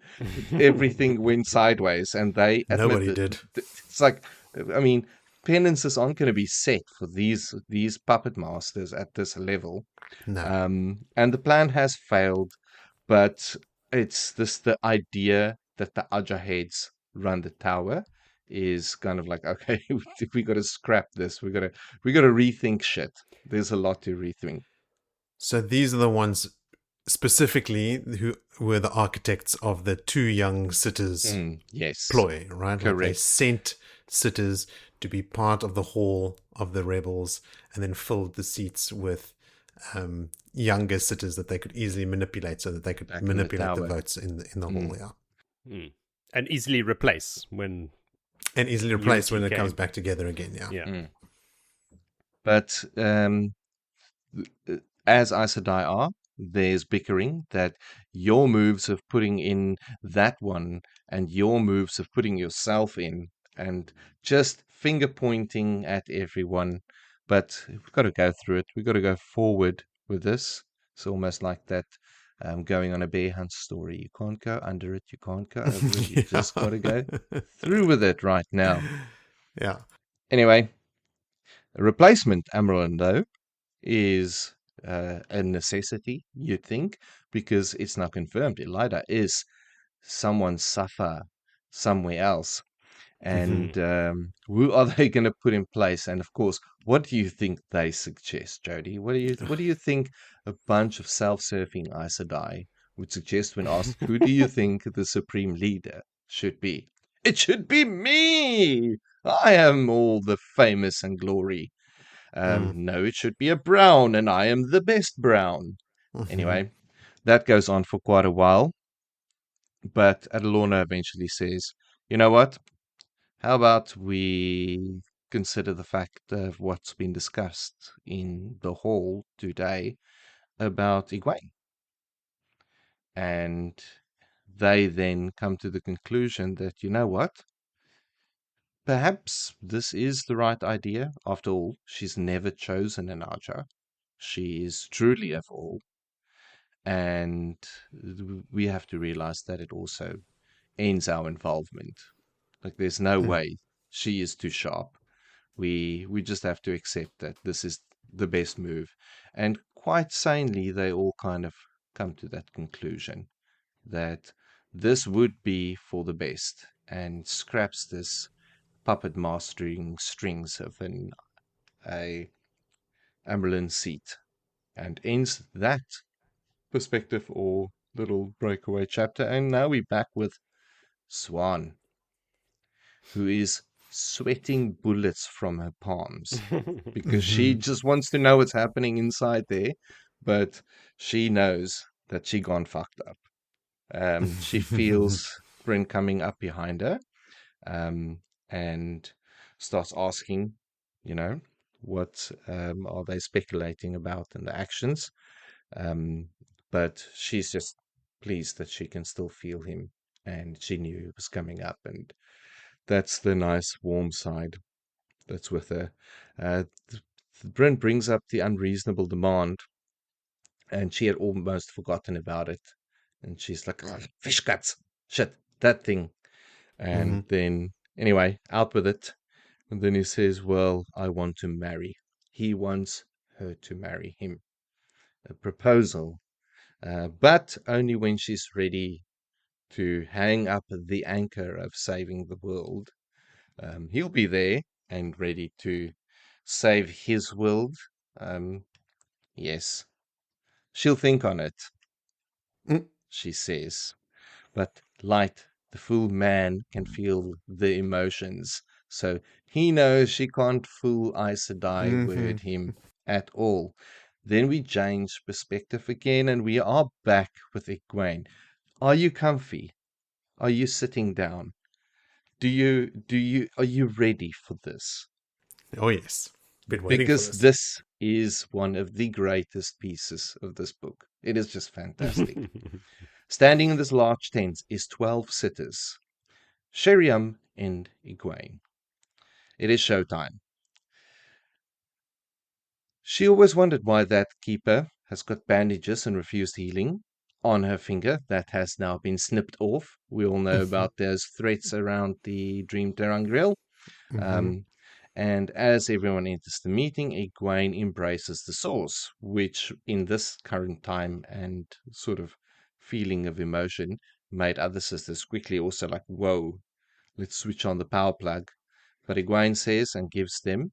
everything went sideways. And they Nobody did. It's like, I mean, penances aren't going to be set for these puppet masters at this level. No. And the plan has failed, but it's the idea that the Aja heads run the tower is kind of like, okay, we got to scrap this. We got to rethink shit. There's a lot to rethink. So these are the ones specifically who were the architects of the 2 young sitters yes, ploy, right? Correct. Like they sent sitters to be part of the hall of the rebels and then filled the seats with younger sitters that they could easily manipulate so that they could manipulate the votes in the hall, yeah. Mm. And easily replace when... And easily replace when it comes back together again, yeah. Yeah. But as Aes Sedai are, there's bickering that your moves of putting in that one and your moves of putting yourself in and just finger pointing at everyone. But we've got to go through it. We've got to go forward with this. It's almost like that going on a bear hunt story. You can't go under it. You can't go over it. You just got to go through with it right now. Yeah. Anyway, a replacement Amyrlin, though, is a necessity, you'd think, because it's now confirmed. Elida is someone suffer somewhere else. And who are they going to put in place? And of course, what do you think they suggest, Jody? What do you think a bunch of self-serving Aes Sedai would suggest when asked, who do you think the supreme leader should be? It should be me! I am all the famous and glory. No, it should be a brown, and I am the best brown. Anyway, that goes on for quite a while. But Adalorna eventually says, you know what? How about we consider the fact of what's been discussed in the hall today about Egwene? And they then come to the conclusion that, you know what? Perhaps this is the right idea. After all, she's never chosen an Archer. She is truly of all. And we have to realize that it also ends our involvement. Like, there's no way she is too sharp. We just have to accept that this is the best move. And quite sanely, they all kind of come to that conclusion that this would be for the best and scraps this puppet mastering strings of a Amyrlin seat and ends that perspective or little breakaway chapter. And now we're back with Siuan, who is sweating bullets from her palms because she just wants to know what's happening inside there, but she knows that she gone fucked up. She feels Bryn coming up behind her and starts asking, you know, what are they speculating about in the actions? But she's just pleased that she can still feel him, and she knew he was coming up, and that's the nice warm side that's with her. Bryn brings up the unreasonable demand, and she had almost forgotten about it. And she's like, fish guts, shit, that thing. And then, anyway, out with it. And then he says, well, I want to marry. He wants her to marry him. A proposal, but only when she's ready to hang up the anchor of saving the world. He'll be there and ready to save his world. Yes, she'll think on it, she says. But Light, the full man, can feel the emotions. So he knows she can't fool Aes Sedai with him at all. Then we change perspective again, and we are back with Egwene. Are you comfy? Are you sitting down? Are you ready for this? Oh yes. Because this is one of the greatest pieces of this book. It is just fantastic. Standing in this large tent is 12 sitters, Sheriam and Egwene. It is showtime. She always wondered why that keeper has got bandages and refused healing on her finger that has now been snipped off. We all know about those threats around the Dream Terangriel. And as everyone enters the meeting, Egwene embraces the source, which in this current time and sort of feeling of emotion made other sisters quickly also like, whoa, let's switch on the power plug. But Egwene says and gives them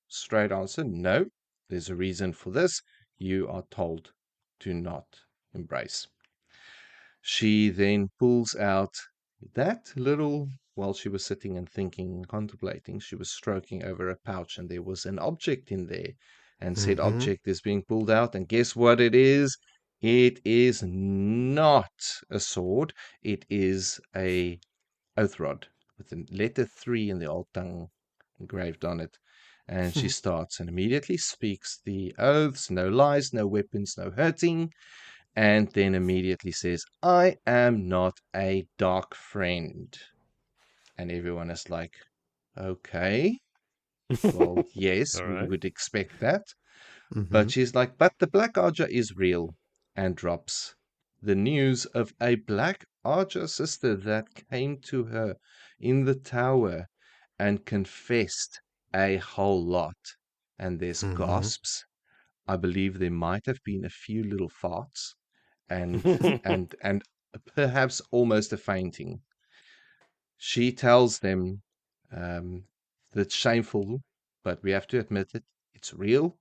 straight answer, no, there's a reason for this. You are told to not embrace. She then pulls out that little, while she was sitting and thinking and contemplating, she was stroking over a pouch and there was an object in there. And said object is being pulled out, and guess what it is? It is not a sword. It is a oath rod with the letter 3 in the old tongue engraved on it. And she starts and immediately speaks the oaths, no lies, no weapons, no hurting. And then immediately says, I am not a dark friend. And everyone is like, okay. Well, yes, All we right. would expect that. But she's like, but the Black Archer is real. And drops the news of a Black Archer sister that came to her in the tower and confessed a whole lot. And there's gasps. I believe there might have been a few little farts and perhaps almost a fainting. She tells them that's shameful, but we have to admit it. It's real.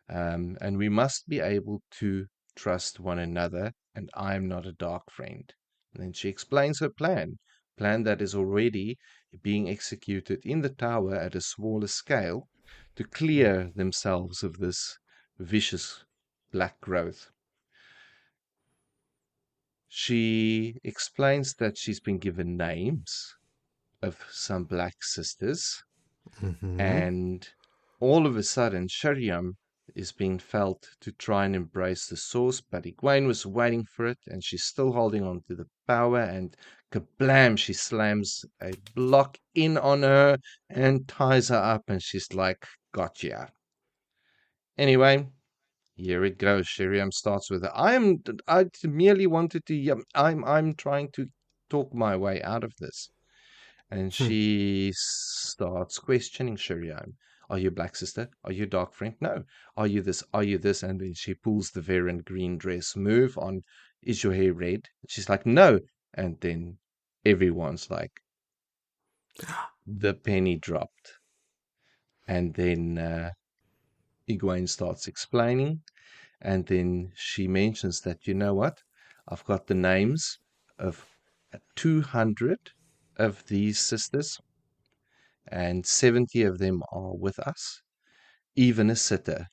And we must be able to trust one another, and I am not a dark friend. And then she explains her plan that is already being executed in the tower at a smaller scale to clear themselves of this vicious black growth. She explains that she's been given names of some black sisters, and all of a sudden Sheriam is being felt to try and embrace the source, but Egwene was waiting for it, and she's still holding on to the power, and kablam, she slams a block in on her and ties her up, and she's like, gotcha. Anyway, here it goes. Sheriam starts with, I merely wanted to, I'm trying to talk my way out of this. And she starts questioning Sheriam. Are you black sister? Are you dark friend? No. Are you this? Are you this? And then she pulls the Perrin green dress move on. Is your hair red? She's like, no. And then everyone's like, the penny dropped. And then Egwene starts explaining. And then she mentions that, you know what? I've got the names of 200 of these sisters, and 70 of them are with us, even a sitter.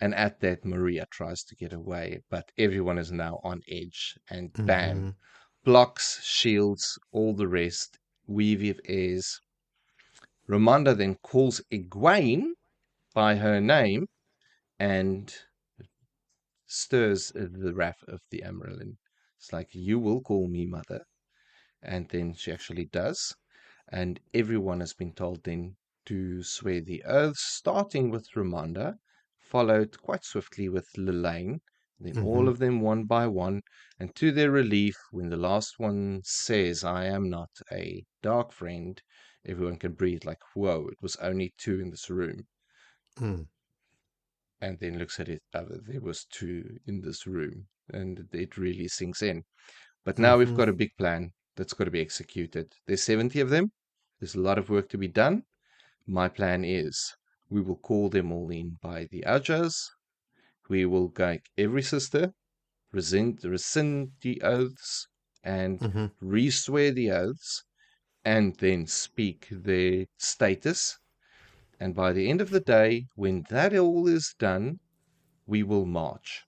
And at that, Maria tries to get away, but everyone is now on edge, and bam, blocks, shields, all the rest, weave of airs. Ramonda then calls Egwene by her name and stirs the wrath of the Amyrlin. It's like, you will call me mother. And then she actually does. And everyone has been told then to swear the oaths, starting with Ramonda, followed quite swiftly with Lelaine, then all of them one by one. And to their relief, when the last one says, I am not a dark friend, everyone can breathe like, whoa, it was only 2 in this room. And then looks at it, there was 2 in this room, and it really sinks in. But now we've got a big plan that's got to be executed. There's 70 of them. There's a lot of work to be done. My plan is we will call them all in by the Ajas. We will go every sister, rescind the oaths, and re-swear the oaths, and then speak their status. And by the end of the day, when that all is done, we will march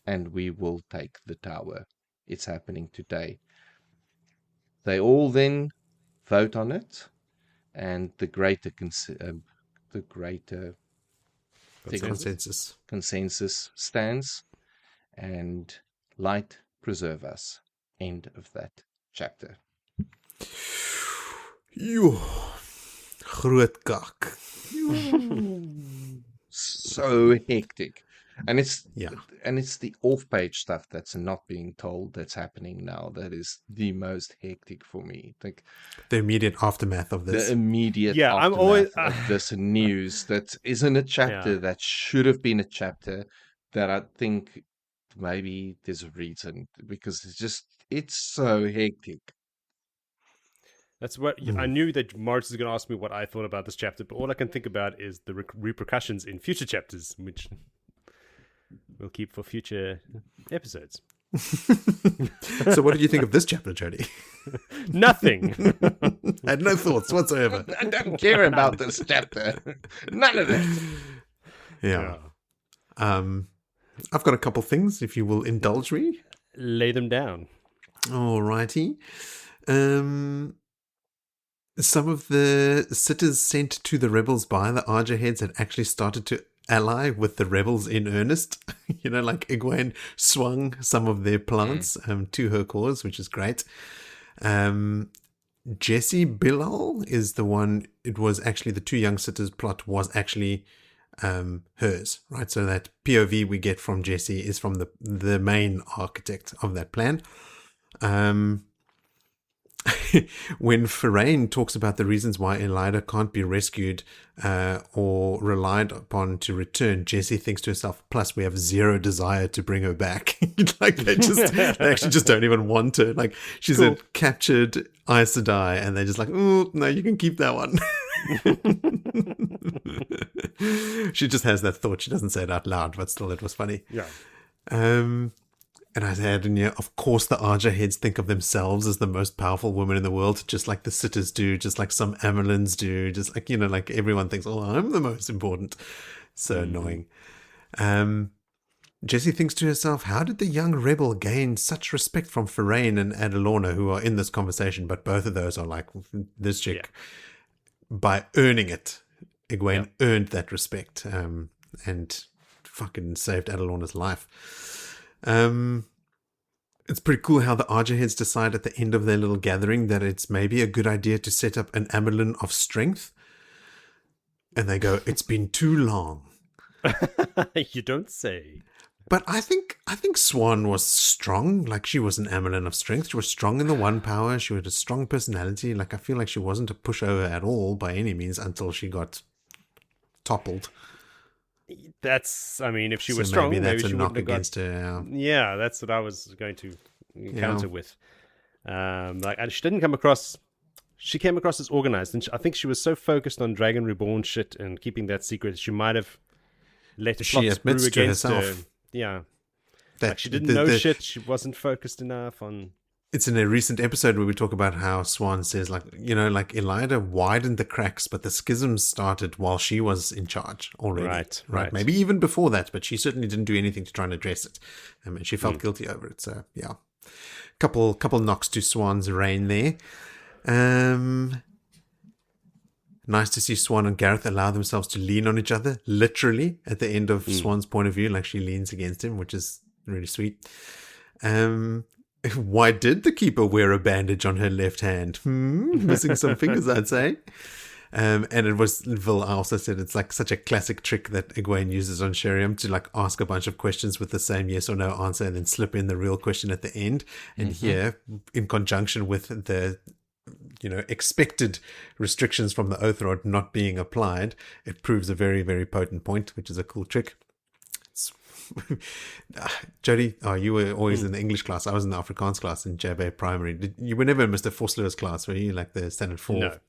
and we will take the tower. It's happening today. They all then vote on it, and the greater consensus stands, and light preserve us. End of that chapter. Yo, groot kak. So hectic. And it's the off-page stuff that's not being told that's happening now that is the most hectic for me. Like the immediate aftermath of this. The immediate aftermath of this news that isn't a chapter that should have been a chapter, that I think maybe there's a reason, because it's so hectic. That's what I knew that Morris was going to ask me what I thought about this chapter, but all I can think about is the repercussions in future chapters, which we'll keep for future episodes. So what did you think of this chapter, Jody? Nothing. I had no thoughts whatsoever. I don't care about this chapter. None of it. Yeah. I've got a couple things, if you will indulge me. Lay them down. Alrighty. Some of the sitters sent to the rebels by the Argerheads had actually started to ally with the rebels in earnest. Like Egwene swung some of their plants to her cause, which is great. Jesse Bilal is the one. It was actually the two young sitters plot was actually hers, right? So that POV we get from Jesse is from the main architect of that plan. When Perrin talks about the reasons why Elida can't be rescued or relied upon to return, Jessie thinks to herself, plus we have zero desire to bring her back. Like they actually just don't even want her. Like she said, captured Aes Sedai, and they're just like, oh, no, you can keep that one. She just has that thought. She doesn't say it out loud, but still it was funny. Yeah. And I had in here, of course, the Argerheads think of themselves as the most powerful women in the world, just like the sitters do, just like some Amelins do, just like, like everyone thinks, oh, I'm the most important. So annoying. Jessie thinks to herself, how did the young rebel gain such respect from Perrin and Adalorna, who are in this conversation, but both of those are like, this chick, by earning it. Egwene earned that respect and fucking saved Adalorna's life. It's pretty cool how the Argerheads decide at the end of their little gathering that it's maybe a good idea to set up an Amelin of strength. And they go, it's been too long. You don't say. But I think Siuan was strong. Like she was an Amelin of strength. She was strong in the one power. She had a strong personality. Like I feel like she wasn't a pushover at all by any means until she got toppled. That's, I mean, if she was strong, maybe she knock wouldn't have against got... her. Yeah, that's what I was going to counter with. And she didn't come across... She came across as organized, and I think she was so focused on Dragon Reborn shit and keeping that secret, she might have let plots brew against her. Yeah. Like she didn't know shit. She wasn't focused enough on... It's in a recent episode where we talk about how Siuan says, like Elida widened the cracks, but the schisms started while she was in charge already. Right. Maybe even before that, but she certainly didn't do anything to try and address it. And she felt guilty over it. So, yeah. Couple knocks to Siuan's reign there. Nice to see Siuan and Gareth allow themselves to lean on each other, literally, at the end of Siuan's point of view, like she leans against him, which is really sweet. Why did the keeper wear a bandage on her left hand? Missing some fingers, I'd say. And it was, Vil also said it's like such a classic trick that Egwene uses on Sheriam to like ask a bunch of questions with the same yes or no answer and then slip in the real question at the end. And here, in conjunction with the expected restrictions from the Oath Rod not being applied, it proves a very, very potent point, which is a cool trick. Jody, you were always in the English class. I was in the Afrikaans class in JB Primary. You were never in Mr. Forslow's class, were you? Like the standard 4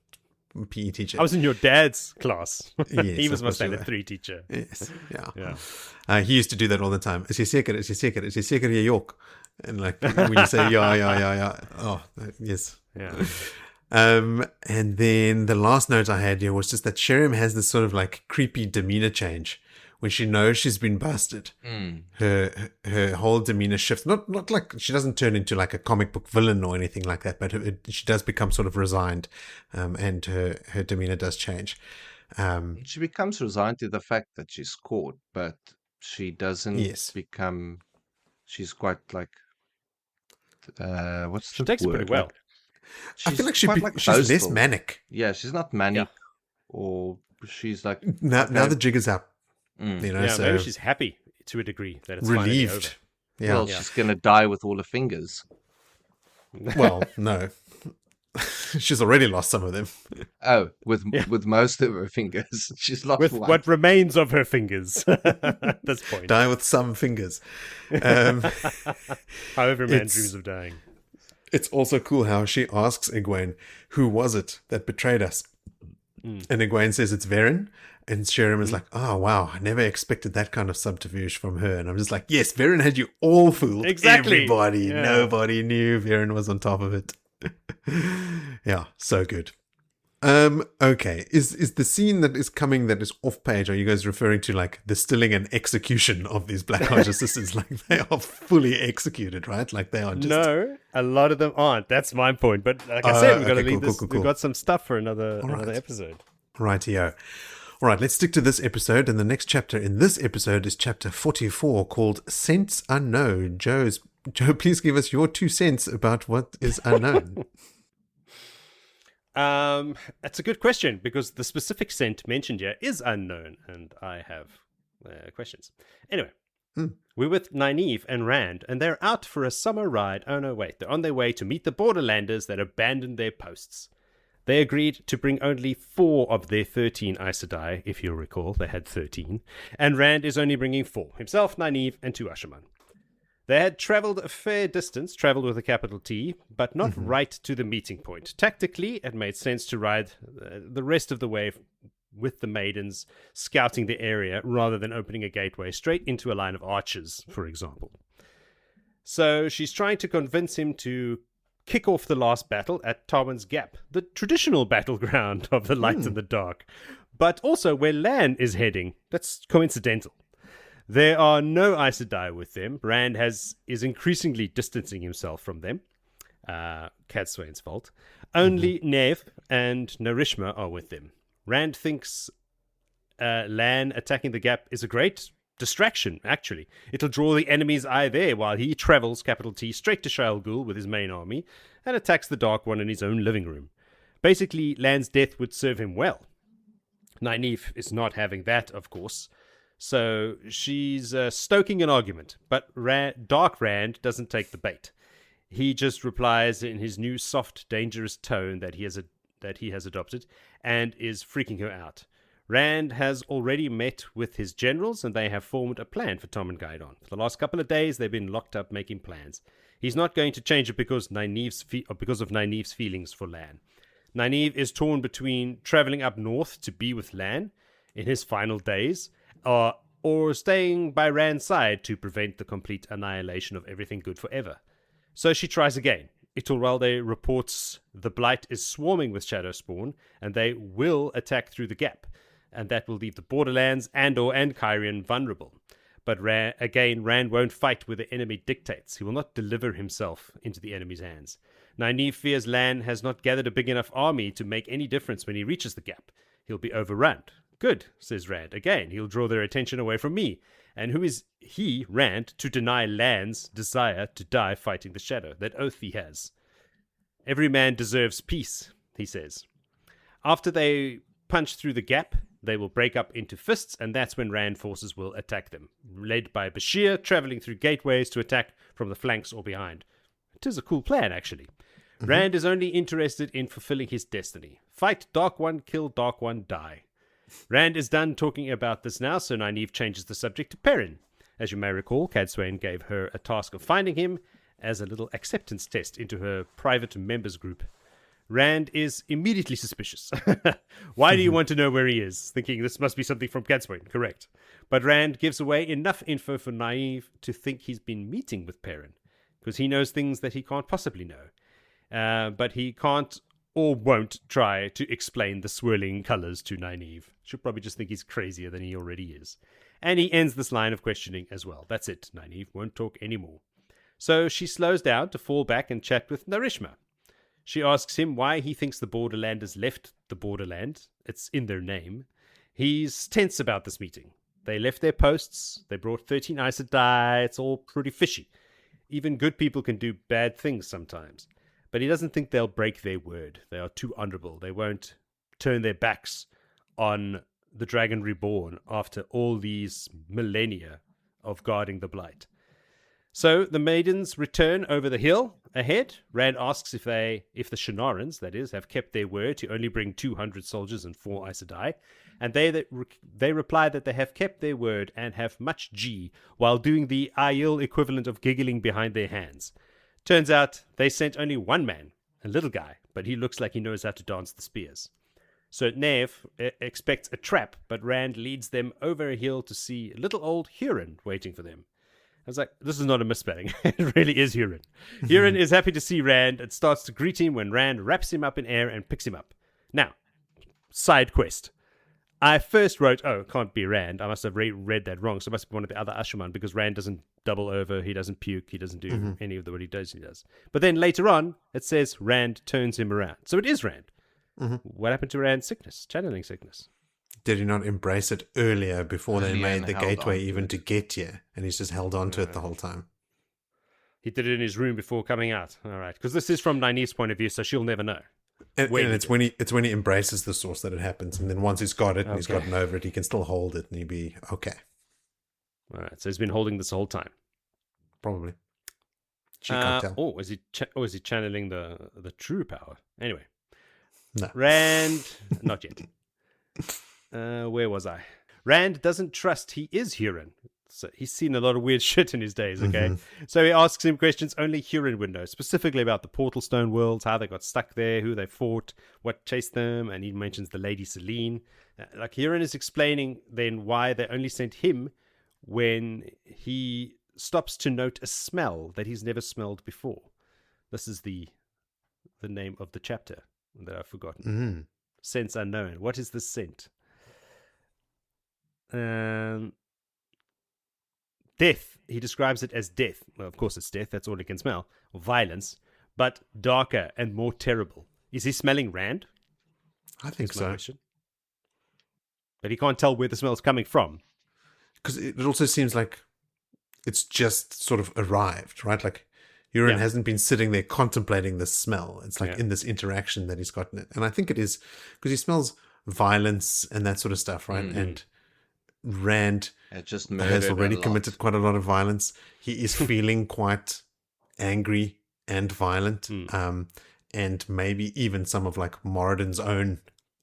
PE teacher. I was in your dad's class. Yes, he was my standard 3 teacher. Yes, yeah. He used to do that all the time. Is he seker? Is he seker? Is he seker jy York? And like when you say yeah. Oh, yes. Yeah. And then the last note I had here was just that Sheriam has this sort of like creepy demeanor change. When she knows she's been busted, her whole demeanor shifts. Not like she doesn't turn into like a comic book villain or anything like that, but she does become sort of resigned, and her demeanor does change. She becomes resigned to the fact that she's caught, but she doesn't become. She's quite like. What's the She takes it word? pretty well. I feel like she's boastful. less manic. Yeah, she's not manic, or she's like now the jig is up. So maybe she's happy to a degree that it's relieved. finally over. Yeah. Well, she's gonna die with all her fingers. Well, no, she's already lost some of them. Oh, with most of her fingers, she's lost with one. what remains of her fingers at this point. Die with some fingers. However, man dreams of dying. It's also cool how she asks Egwene, who was it that betrayed us? And Egwene says it's Perrin. And Sheridan is like, oh, wow, I never expected that kind of subterfuge from her. And I'm just like, yes, Perrin had you all fooled. Exactly. Everybody. Yeah. Nobody knew Perrin was on top of it. Yeah, so good. Okay. Is the scene that is coming that is off page, are you guys referring to like the stilling and execution of these Black Arch assistants? Like they are fully executed, right? Like they are just... No, a lot of them aren't. That's my point. But like I said, we've got to leave this. Cool. We've got some stuff for another episode. Rightio. All right, let's stick to this episode. And the next chapter in this episode is chapter 44 called Scents Unknown. Joe, please give us your 2 cents about what is unknown. That's a good question because the specific scent mentioned here is unknown, and I have questions. Anyway, we're with Nynaeve and Rand, and they're out for a summer ride. Oh no, wait, they're on their way to meet the Borderlanders that abandoned their posts. They agreed to bring only 4 of their 13 Aes Sedai, if you'll recall, they had 13, and Rand is only bringing 4, himself, Nynaeve, and 2 Ashaman. They had travelled a fair distance, travelled with a capital T, but not right to the meeting point. Tactically, it made sense to ride the rest of the way with the maidens, scouting the area, rather than opening a gateway straight into a line of archers, for example. So she's trying to convince him to kick off the last battle at Tarwin's Gap, the traditional battleground of the light and the dark, but also where Lan is heading. That's coincidental. There are no Aes Sedai with them. Rand is increasingly distancing himself from them. Cadsuane's fault. Only Nynaeve and Narishma are with them. Rand thinks Lan attacking the Gap is a great distraction, actually. It'll draw the enemy's eye there while he travels, capital T, straight to Shayol Ghul with his main army and attacks the Dark One in his own living room. Basically, Lan's death would serve him well. Nynaeve is not having that, of course. So she's stoking an argument, but Dark Rand doesn't take the bait. He just replies in his new soft, dangerous tone that he has adopted, and is freaking her out. Rand has already met with his generals, and they have formed a plan for Tom and Guidon. For the last couple of days, they've been locked up making plans. He's not going to change it because of Nynaeve's feelings for Lan. Nynaeve is torn between traveling up north to be with Lan in his final days, or staying by Rand's side to prevent the complete annihilation of everything good forever. So she tries again. Iturralde reports the Blight is swarming with Shadow Spawn, and they will attack through the Gap, and that will leave the Borderlands, Andor, and Kyrian vulnerable. But Rand won't fight where the enemy dictates. He will not deliver himself into the enemy's hands. Nynaeve fears Lan has not gathered a big enough army to make any difference when he reaches the Gap. He'll be overrun. Good, says Rand. Again, he'll draw their attention away from me. And who is he, Rand, to deny Lan's desire to die fighting the Shadow, that oath he has? Every man deserves peace, he says. After they punch through the Gap, they will break up into fists, and that's when Rand forces will attack them, led by Bashir, traveling through gateways to attack from the flanks or behind. It is a cool plan, actually. Rand is only interested in fulfilling his destiny. Fight Dark One, kill Dark One, die. Rand is done talking about this now, so Nynaeve changes the subject to Perrin. As you may recall, Cadsuane gave her a task of finding him as a little acceptance test into her private members group. Rand is immediately suspicious. Why do you want to know where he is? Thinking this must be something from Cadsuane, correct. But Rand gives away enough info for Nynaeve to think he's been meeting with Perrin, because he knows things that he can't possibly know. But he can't or won't try to explain the swirling colours to Nynaeve. She'll probably just think he's crazier than he already is. And he ends this line of questioning as well. That's it. Nynaeve won't talk anymore. So she slows down to fall back and chat with Narishma. She asks him why he thinks the Borderlanders left the Borderland. It's in their name. He's tense about this meeting. They left their posts. They brought 13 Aes Sedai. It's all pretty fishy. Even good people can do bad things sometimes. But he doesn't think they'll break their word. They are too honorable. They won't turn their backs on the Dragon Reborn after all these millennia of guarding the Blight. So the maidens return over the hill ahead. Rand asks if the Shinarans, that is, have kept their word to only bring 200 soldiers and 4 Aes Sedai. And they reply that they have kept their word and have much G while doing the Aiel equivalent of giggling behind their hands. Turns out they sent only one man, a little guy, but he looks like he knows how to dance the spears. So Nynaeve expects a trap, but Rand leads them over a hill to see little old Hurin waiting for them. I was like, this is not a misspelling. It really is Hurin. Hurin is happy to see Rand and starts to greet him when Rand wraps him up in air and picks him up. Now, side quest. I first wrote, oh, it can't be Rand. I must have read that wrong. So it must be one of the other Asha'man, because Rand doesn't double over. He doesn't puke. He doesn't do any of what he does. But then later on, it says Rand turns him around. So it is Rand. What happened to Rand's sickness? Channeling sickness. Did he not embrace it earlier before they made the gateway even to get here? And he's just held on to it the whole time. He did it in his room before coming out. All right. Because this is from Nynaeve's point of view, so she'll never know. And it's when he embraces the source that it happens. And then once he's got it and he's gotten over it, he can still hold it and he'll be okay. All right. So he's been holding this whole time. Probably. She can't tell. Is he channeling the true power? Anyway. No. Rand, not yet. Where was I? Rand doesn't trust he is Hurin. So he's seen a lot of weird shit in his days, okay? So he asks him questions only Hurin would know, specifically about the Portal Stone worlds, how they got stuck there, who they fought, what chased them, and he mentions the Lady Selene. Like, Hurin is explaining then why they only sent him when he stops to note a smell that he's never smelled before. This is the name of the chapter that I've forgotten. Sense unknown. What is the scent? Death. He describes it as death. Well, of course it's death. That's all he can smell. Violence. But darker and more terrible. Is he smelling Rand? I think so. But he can't tell where the smell's coming from. Because it also seems like it's just sort of arrived, right? Like, Hurin hasn't been sitting there contemplating the smell. It's like in this interaction that he's gotten it. And I think it is because he smells violence and that sort of stuff, right? And Rand has already committed quite a lot of violence. He is feeling quite angry and violent. And maybe even some of like Moradin's own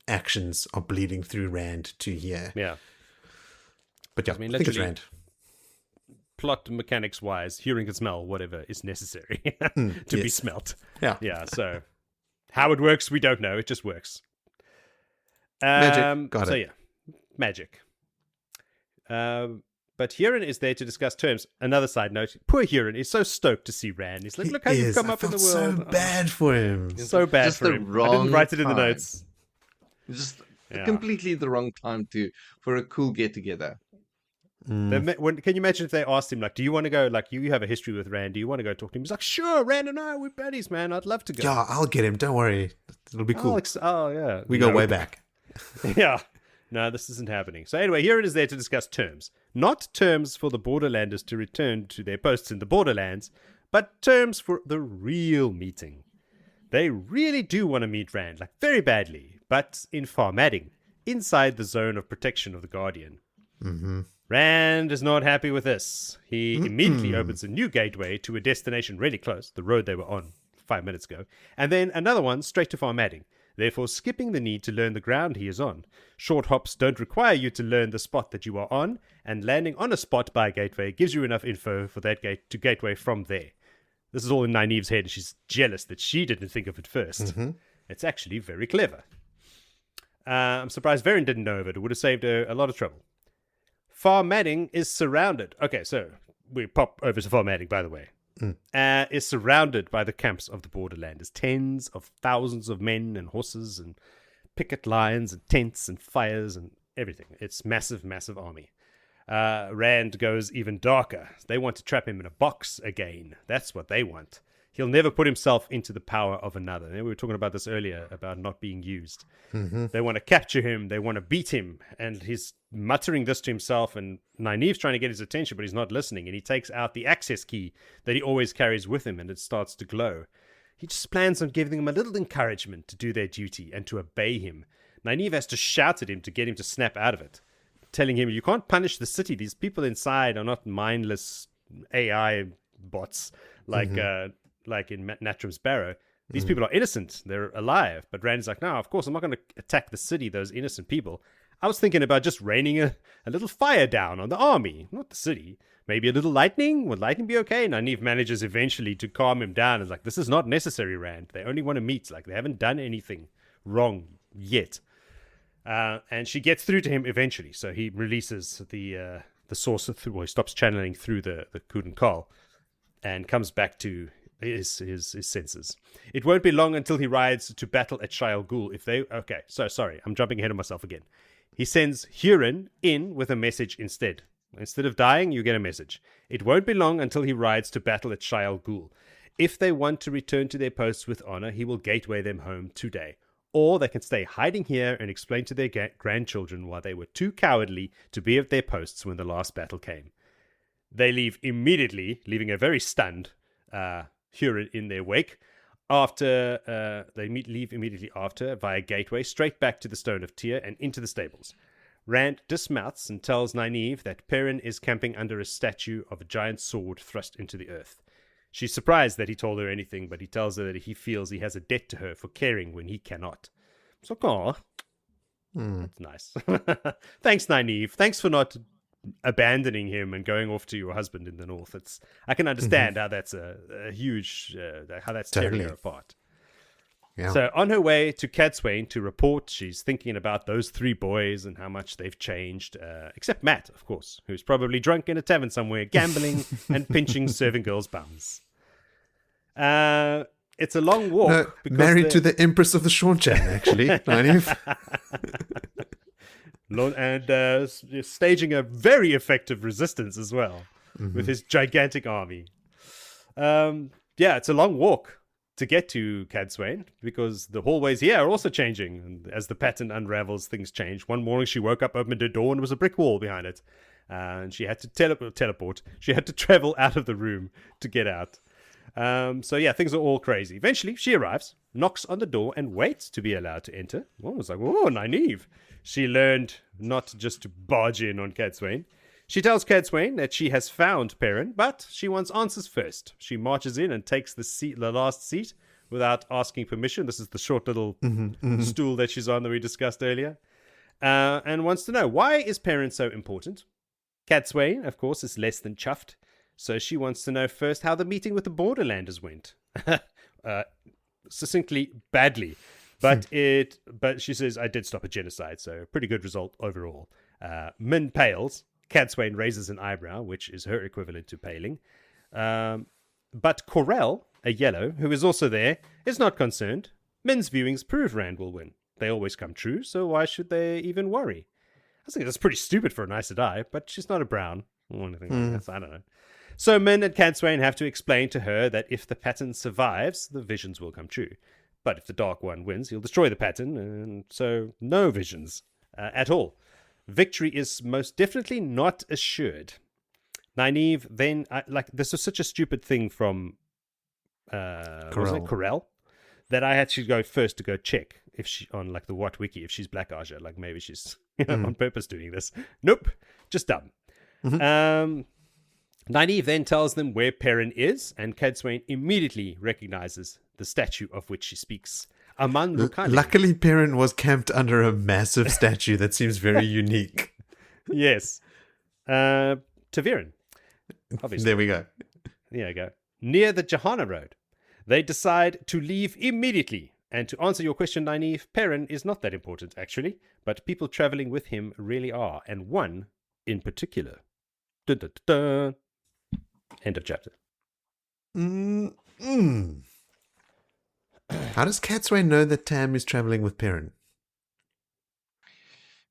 actions are bleeding through Rand to here. Yeah. But yeah, I think it's Rand. Plot mechanics wise, Hurin can smell whatever is necessary to be smelt. Yeah. So how it works, we don't know. It just works. Magic. Got it. So yeah, magic. But Hurin is there to discuss terms. Another side note: poor Hurin is so stoked to see Rand. He's like, "Look how you've come up in the world." So bad for him. So bad for him. I didn't write it in the notes. Just completely the wrong time for a cool get together. Can you imagine if they asked him, like, do you want to go, like, you have a history with Rand, do you want to go talk to him? He's like, sure, Rand and I, we're buddies, man, I'd love to go. Yeah, I'll get him, don't worry, it'll be cool. Yeah. We go way back. Yeah. No, this isn't happening. So anyway, Hurin is there to discuss terms. Not terms for the Borderlanders to return to their posts in the Borderlands, but terms for the real meeting. They really do want to meet Rand, like, very badly, but in Farmadding, inside the zone of protection of the Guardian. Rand is not happy with this. He immediately opens a new gateway to a destination really close, the road they were on 5 minutes ago, and then another one straight to Farmadding, therefore skipping the need to learn the ground he is on. Short hops don't require you to learn the spot that you are on, and landing on a spot by a gateway gives you enough info for that gateway from there. This is all in Nynaeve's head. She's jealous that she didn't think of it first. It's actually very clever. I'm surprised Perrin didn't know of it. It would have saved her a lot of trouble. Farmadding is surrounded. Okay, so we pop over to Farmadding, by the way. Is surrounded by the camps of the Borderlanders. Tens of thousands of men and horses and picket lines and tents and fires and everything. It's massive, massive army. Rand goes even darker. They want to trap him in a box again. That's what they want. He'll never put himself into the power of another. We were talking about this earlier, about not being used. They want to capture him. They want to beat him. And he's muttering this to himself. And Nynaeve's trying to get his attention, but he's not listening. And he takes out the access key that he always carries with him, and it starts to glow. He just plans on giving them a little encouragement to do their duty and to obey him. Nynaeve has to shout at him to get him to snap out of it, telling him, you can't punish the city. These people inside are not mindless AI bots like in Natram's Barrow. These people are innocent. They're alive. But Rand's like, no, of course, I'm not going to attack the city, those innocent people. I was thinking about just raining a little fire down on the army, not the city. Maybe a little lightning? Would lightning be okay? Nynaeve manages eventually to calm him down. It's like, this is not necessary, Rand. They only want to meet. Like, they haven't done anything wrong yet. And she gets through to him eventually. So he releases the source through, well, he stops channeling through the Kudan Kal and comes back to his senses. It won't be long until he rides to battle at Shaial Ghul. Okay, so sorry, I'm jumping ahead of myself again. He sends Hurin in with a message instead. Instead of dying, you get a message. It won't be long until he rides to battle at Shaial Ghul. If they want to return to their posts with honor, he will gateway them home today. Or they can stay hiding here and explain to their grandchildren why they were too cowardly to be at their posts when the last battle came. They leave immediately, leaving a very stunned Hurin in their wake. Leave immediately after via gateway straight back to the Stone of Tyr and into the stables. Rand dismounts and tells Nynaeve that Perrin is camping under a statue of a giant sword thrust into the earth. She's surprised that he told her anything, but he tells her that he feels he has a debt to her for caring when he cannot. It's like, aw, that's nice. Thanks, Nynaeve. Thanks for not abandoning him and going off to your husband in the north. I can understand how that's a huge, how that's tearing her apart. Yeah. So on her way to Cadsuane to report, she's thinking about those 3 boys and how much they've changed, except Matt, of course, who's probably drunk in a tavern somewhere, gambling and pinching serving girls' bums. It's a long walk. No, married to the Empress of the Shornchan, actually, Nynaeve. And staging a very effective resistance as well, with his gigantic army. It's a long walk to get to Cadsuane, because the hallways here are also changing. And as the pattern unravels, things change. One morning she woke up, opened her door, and there was a brick wall behind it. And she had to teleport. She had to travel out of the room to get out. Things are all crazy. Eventually, she arrives, knocks on the door, and waits to be allowed to enter. Well, I was like, whoa, Nynaeve. She learned not just to barge in on Cadsuane. She tells Cadsuane that she has found Perrin, but she wants answers first. She marches in and takes the last seat without asking permission. This is the short little stool that she's on that we discussed earlier. And wants to know, why is Perrin so important? Cadsuane, of course, is less than chuffed. So she wants to know first how the meeting with the Borderlanders went. Succinctly, badly. But she says, I did stop a genocide, so pretty good result overall. Min pales. Cadsuane raises an eyebrow, which is her equivalent to paling. But Corell, a yellow, who is also there, is not concerned. Min's viewings prove Rand will win. They always come true, so why should they even worry? I think that's pretty stupid for an Aes Sedai, but she's not a brown or anything like that, I don't know. So Min and Cadsuane have to explain to her that if the pattern survives, the visions will come true. But if the Dark One wins, he'll destroy the pattern, and so no visions at all. Victory is most definitely not assured. Nynaeve then, this was such a stupid thing from Corell, that I had to go first to go check if she on the What Wiki if she's Black Aja, maybe she's on purpose doing this. Nope, just dumb. Nynaeve then tells them where Perrin is, and Cadsuane immediately recognizes the statue of which she speaks. Luckily, Perrin was camped under a massive statue that seems very unique. Yes. Taviran. Obviously. There we go. There you go. Near the Johanna Road. They decide to leave immediately. And to answer your question, Nynaeve, Perrin is not that important, actually. But people traveling with him really are. And one in particular. Dun, dun, dun, dun. End of chapter. How does Cadsuane know that Tam is traveling with Perrin?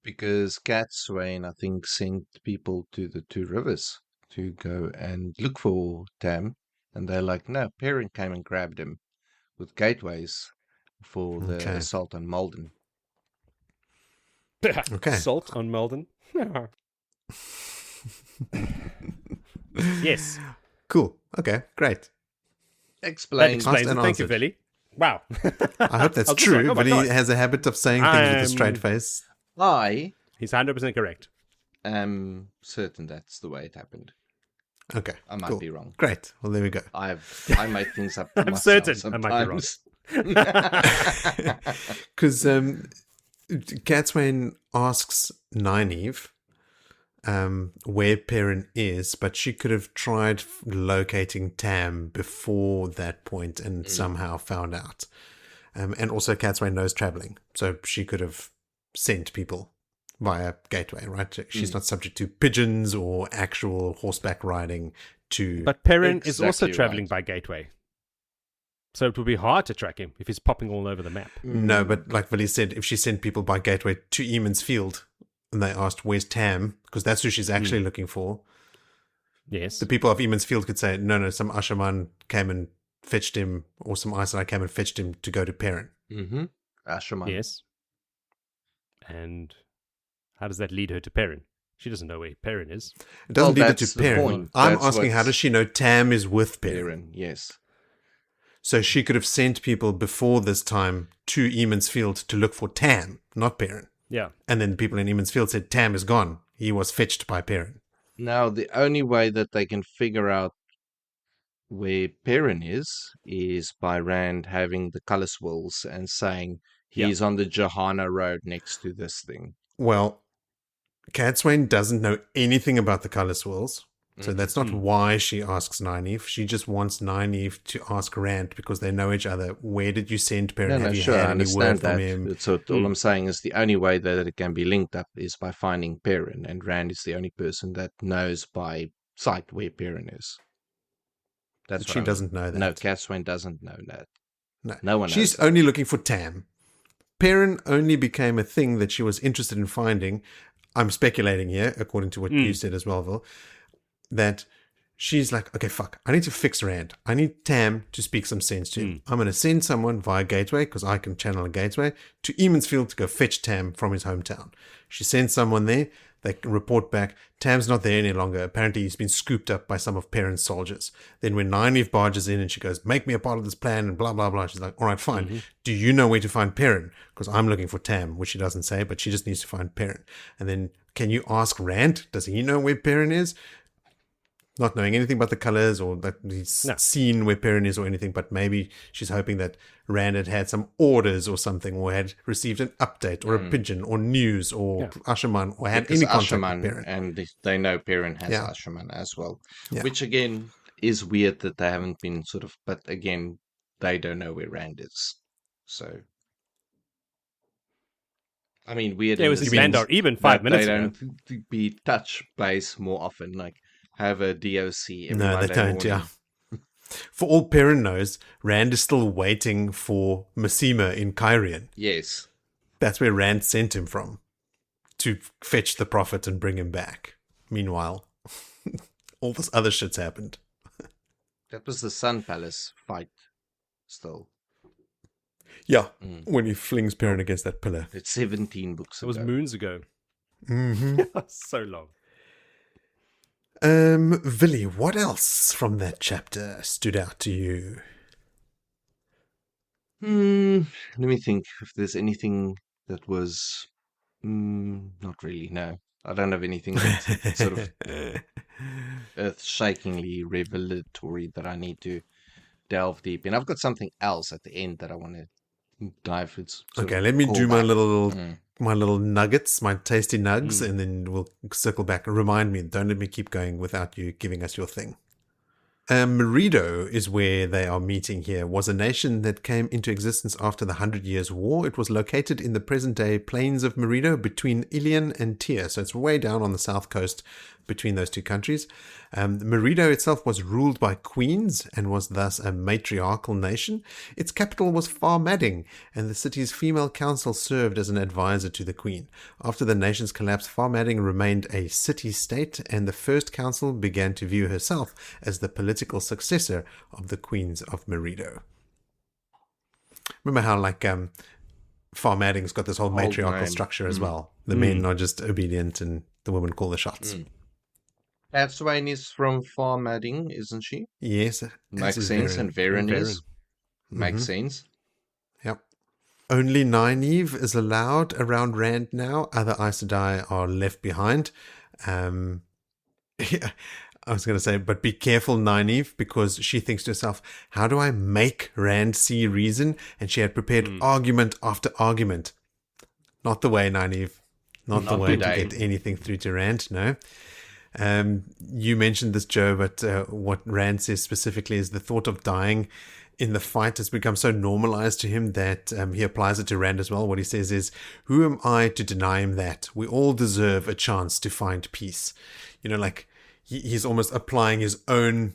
Because Cadsuane, I think, sent people to the 2 rivers to go and look for Tam. And they're like, no, Perrin came and grabbed him with gateways for the assault on Malden. Okay. Assault on Malden? Yes. Cool. Okay, great. Explains. Thank you, Billy. Wow. I hope that's true, but he has a habit of saying things with a straight face. He's 100% correct. I'm certain that's the way it happened. Okay. I might be wrong. Great. Well, there we go. I make things up. I'm certain I might be wrong. Because Cadsuane asks Nynaeve where Perrin is, but she could have tried locating Tam before that point and somehow found out. And also Cadsuane knows traveling, so she could have sent people via Gateway, right? She's not subject to pigeons or actual horseback riding to... But Perrin is also traveling by Gateway. So it would be hard to track him if he's popping all over the map. No, but like Willie said, if she sent people by Gateway to Eamon's Field and they asked, where's Tam? Because that's who she's actually looking for. Yes. The people of Eamon's Field could say, no, some Ashaman came and fetched him, or some Aes Sedai came and fetched him to go to Perrin. Mm-hmm. Ashaman. Yes. And how does that lead her to Perrin? She doesn't know where Perrin is. It doesn't lead her to Perrin. I'm asking, how does she know Tam is with Perrin? Yes. So she could have sent people before this time to Eamon's Field to look for Tam, not Perrin. Yeah. And then the people in Eamon's Field said, Tam is gone. He was fetched by Perrin. Now, the only way that they can figure out where Perrin is by Rand having the color swirls and saying he's on the Johanna Road next to this thing. Well, Cadsuane doesn't know anything about the color swirls. So that's not why she asks Nynaeve. She just wants Nynaeve to ask Rand because they know each other. Where did you send Perrin? Have you had any word from him? So all I'm saying is the only way that it can be linked up is by finding Perrin, and Rand is the only person that knows by sight where Perrin is. That's she doesn't know that. No, Cadsuane doesn't know that. No one knows. She's only looking for Tam. Perrin only became a thing that she was interested in finding. I'm speculating here, according to what you said as well, Vil, that she's like, okay, fuck, I need to fix Rand. I need Tam to speak some sense to him. I'm going to send someone via Gateway, because I can channel a Gateway, to Eamon's Field to go fetch Tam from his hometown. She sends someone there. They can report back. Tam's not there any longer. Apparently, he's been scooped up by some of Perrin's soldiers. Then when Nynaeve barges in and she goes, make me a part of this plan and blah, blah, blah. She's like, all right, fine. Do you know where to find Perrin? Because I'm looking for Tam, which she doesn't say, but she just needs to find Perrin. And then, can you ask Rand? Does he know where Perrin is? Not knowing anything about the colors or that he's seen where Perrin is or anything, but maybe she's hoping that Rand had some orders or something, or had received an update or a pigeon or news or Ashaman, or had any contact with Perrin. And they know Perrin has Ashaman as well, which again is weird that they haven't been sort of, but again, they don't know where Rand is. So, I mean, weird. There was in Bandar Eban 5 minutes ago. They don't be touch base more often, like have a DOC. No, they don't, yeah. For all Perrin knows, Rand is still waiting for Masema in Kyrian. Yes. That's where Rand sent him from, to fetch the prophet and bring him back. Meanwhile, all this other shit's happened. That was the Sun Palace fight, still. Yeah, when he flings Perrin against that pillar. It's 17 books ago. It was moons ago. Mm-hmm. So long. Willie, what else from that chapter stood out to you? Let me think if there's anything that was not really. No, I don't have anything that's sort of earth-shakingly revelatory that I need to delve deep in. I've got something else at the end that I want to dive into. Okay, let me do my little nuggets, my tasty nugs, and then we'll circle back. Remind me, don't let me keep going without you giving us your thing. Merido is where they are meeting here, was a nation that came into existence after the 100 Years' War. It was located in the present-day plains of Merido between Ilion and Tyr, so it's way down on the south coast between those two countries. Merido itself was ruled by queens and was thus a matriarchal nation. Its capital was Farmading, and the city's female council served as an advisor to the queen. After the nation's collapse, Farmading remained a city-state, and the first council began to view herself as the political successor of the queens of Merido. Remember how, like, Farmading's got this whole matriarchal structure as well. The men are just obedient and the women call the shots. Cadsuane is from Farmading, isn't she? Yes. Makes sense. And Perrin is. Makes sense. Yep. Only Nynaeve is allowed around Rand now. Other Aes Sedai are left behind. I was going to say, but be careful, Nynaeve, because she thinks to herself, how do I make Rand see reason? And she had prepared argument after argument. Not the way, Nynaeve. Not the way today. to get anything through to Rand, no. You mentioned this, Joe, but what Rand says specifically is the thought of dying in the fight has become so normalized to him that he applies it to Rand as well. What he says is, who am I to deny him that? We all deserve a chance to find peace. You know, like, he's almost applying his own...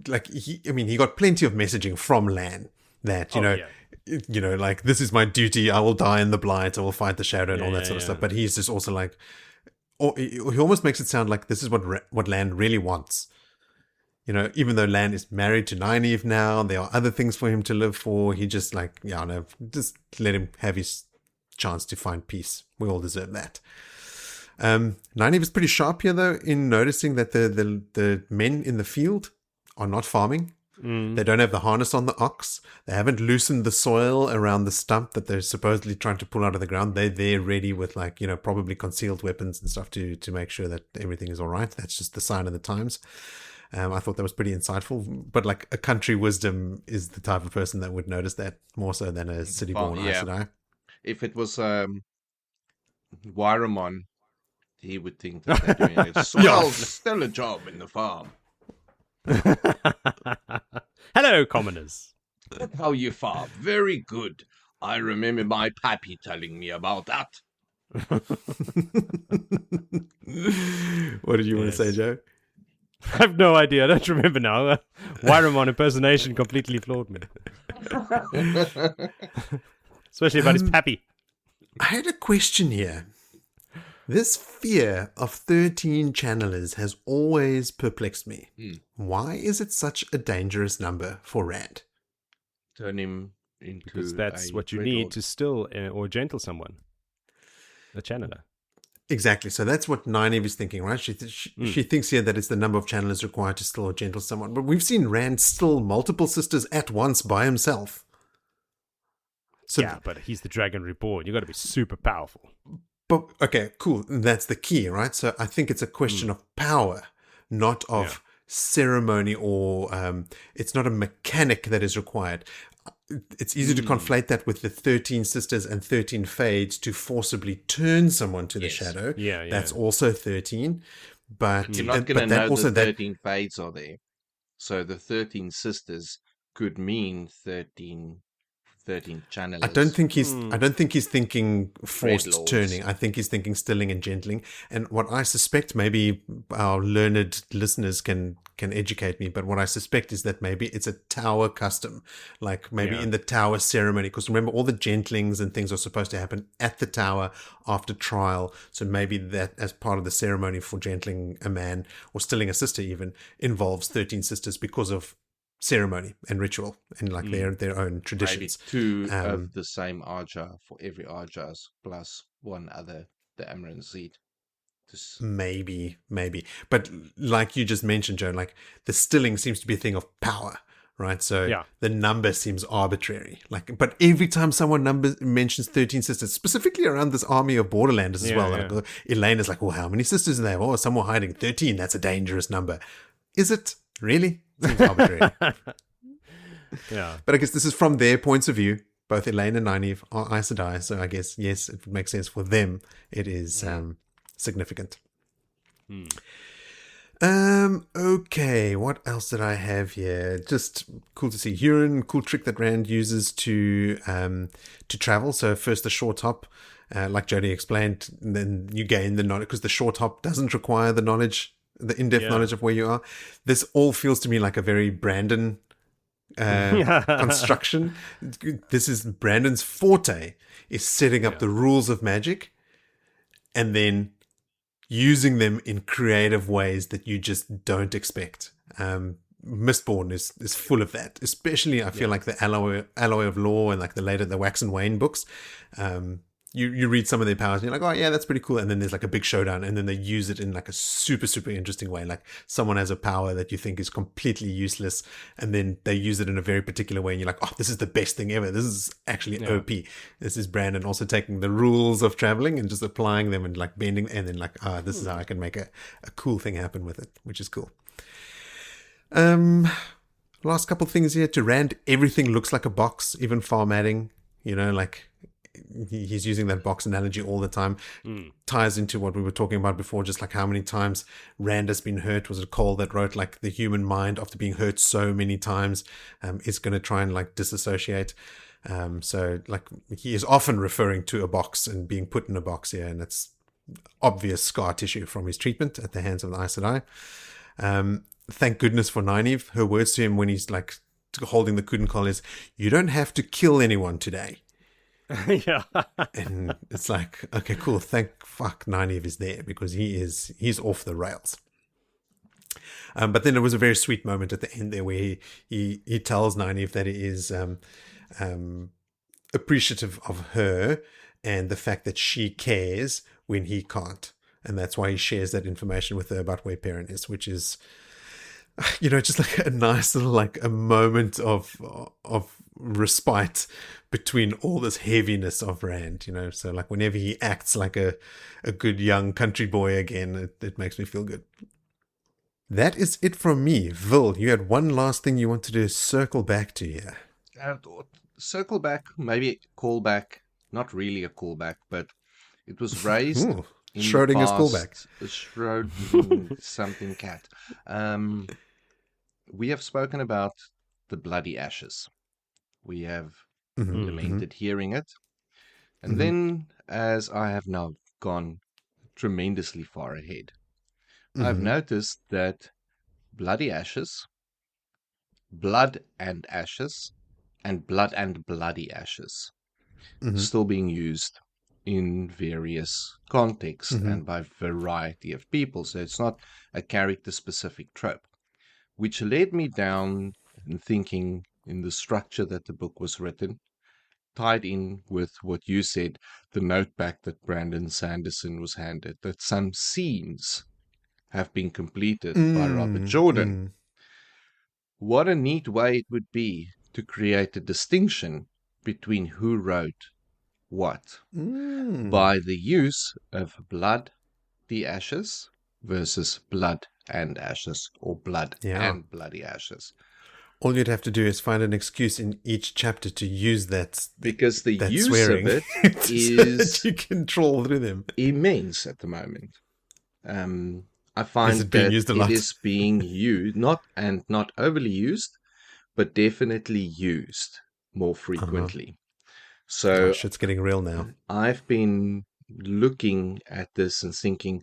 Like, he got plenty of messaging from Lan that, you know, like, this is my duty, I will die in the blight, I will fight the shadow and all that sort of stuff. But he's just also like... he almost makes it sound like this is what Lan really wants. You know, even though Lan is married to Nynaeve now, there are other things for him to live for. He just like, just let him have his chance to find peace. We all deserve that. Nynaeve is pretty sharp here, though, in noticing that the men in the field are not farming. They don't have the harness on the ox. They haven't loosened the soil around the stump that they're supposedly trying to pull out of the ground. They're ready with, like, probably concealed weapons and stuff to make sure that everything is all right. That's just the sign of the times. I thought that was pretty insightful. But, like, a country wisdom is the type of person that would notice that more so than a city-born Aes Sedai. If it was Wyramon, he would think that they're doing it. Still a job in the farm. Hello, commoners. How you farm? Very good. I remember my pappy telling me about that. What did you want to say, Joe? I have no idea. I don't remember now. Wyramon impersonation completely floored me. Especially about his pappy. I had a question here. This fear of 13 channelers has always perplexed me. Why is it such a dangerous number for Rand? Turn him into because that's what you need to still or gentle someone. A channeler. Exactly. So that's what Nynaeve is thinking, right? She thinks here that it's the number of channelers required to still or gentle someone. But we've seen Rand still multiple sisters at once by himself. So yeah, but he's the Dragon Reborn. You got to be super powerful. But okay, cool. That's the key, right? So I think it's a question of power, not of ceremony, or it's not a mechanic that is required. It's easy to conflate that with the 13 sisters and 13 fades to forcibly turn someone to the shadow. Yeah. That's also 13. But you're not going to know the 13 fades are there. So the 13 sisters could mean 13 channelers. I don't think he's thinking forced turning. I think he's thinking stilling and gentling. And what I suspect, maybe our learned listeners can educate me, but what I suspect is that maybe it's a tower custom, like maybe in the tower ceremony. Because remember, all the gentlings and things are supposed to happen at the tower after trial. So maybe that, as part of the ceremony for gentling a man or stilling a sister, even involves 13 sisters because of ceremony and ritual and like their own traditions. Maybe 2 of the same Arja for every Arjas plus 1 other, the Amaranth seed. Maybe. But like you just mentioned, Joe, like the stilling seems to be a thing of power, right? So the number seems arbitrary. Like, but every time someone mentions 13 sisters, specifically around this army of Borderlanders as well, like, Elaine is like, well, how many sisters are there? Oh, some were hiding. 13, that's a dangerous number. Is it? Really? Seems arbitrary. But I guess this is from their points of view. Both Elaine and Nynaeve are Aes Sedai, so I guess, yes, it would make sense for them. It is significant. Okay, what else did I have here? Just cool to see Hurin, cool trick that Rand uses to travel. So first the short hop, like Jody explained, and then you gain the knowledge, because the short hop doesn't require the knowledge, the in-depth knowledge of where you are. This all feels to me like a very Brandon construction. This is Brandon's forte, is setting up the rules of magic and then using them in creative ways that you just don't expect. Mistborn is full of that, especially I feel like the Alloy of Law and like the Wax and Wayne books. You read some of their powers and you're like, oh yeah, that's pretty cool. And then there's like a big showdown and then they use it in like a super, super interesting way. Like someone has a power that you think is completely useless and then they use it in a very particular way and you're like, oh, this is the best thing ever. This is actually OP. This is Brandon also taking the rules of traveling and just applying them and like bending and then like, this is how I can make a cool thing happen with it, which is cool. Last couple things here. To Rand, everything looks like a box, even formatting, like he's using that box analogy all the time. Ties into what we were talking about before, just like how many times Rand has been hurt. Was it Cole that wrote like the human mind after being hurt so many times is going to try and like disassociate. So like he is often referring to a box and being put in a box here, and it's obvious scar tissue from his treatment at the hands of the Aes Sedai. Thank goodness for Nynaeve. Her words to him when he's like holding the Kuden Col is, "You don't have to kill anyone today." Yeah. And it's like, okay, cool. Thank fuck Nynaeve is there, because he's off the rails. But then there was a very sweet moment at the end there where he tells Nynaeve that he is appreciative of her and the fact that she cares when he can't. And that's why he shares that information with her about where Perrin is, which is, just like a nice little, like a moment of respite between all this heaviness of Rand, So like whenever he acts like a good young country boy again, it makes me feel good. That is it from me. Vil, you had one last thing you wanted to circle back to here. Circle back, maybe call back, not really a callback, but it was raised. Ooh, Schrodinger's callback. Something cat. We have spoken about the bloody ashes. We have lamented hearing it. And then, as I have now gone tremendously far ahead, I've noticed that bloody ashes, blood and ashes, and blood and bloody ashes still being used in various contexts and by variety of people. So it's not a character-specific trope, which led me down in thinking in the structure that the book was written, tied in with what you said, the note back that Brandon Sanderson was handed, that some scenes have been completed by Robert Jordan. What a neat way it would be to create a distinction between who wrote what by the use of blood, the ashes, versus blood and ashes, or blood and bloody ashes. All you'd have to do is find an excuse in each chapter to use that, because the use swearing of it so is that you can troll through them. Immense at the moment. I find Is it being used a lot? it is being used, not overly used, but definitely used more frequently. So shit's getting real now. I've been looking at this and thinking,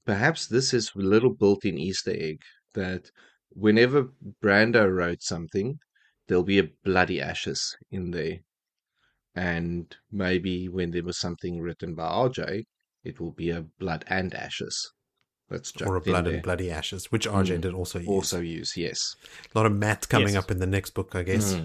perhaps this is a little built-in Easter egg, that whenever Brando wrote something, there'll be a bloody ashes in there. And maybe when there was something written by RJ, it will be a blood and ashes. Or a blood and bloody ashes, which RJ did also use. Yes. A lot of Matt coming up in the next book, I guess.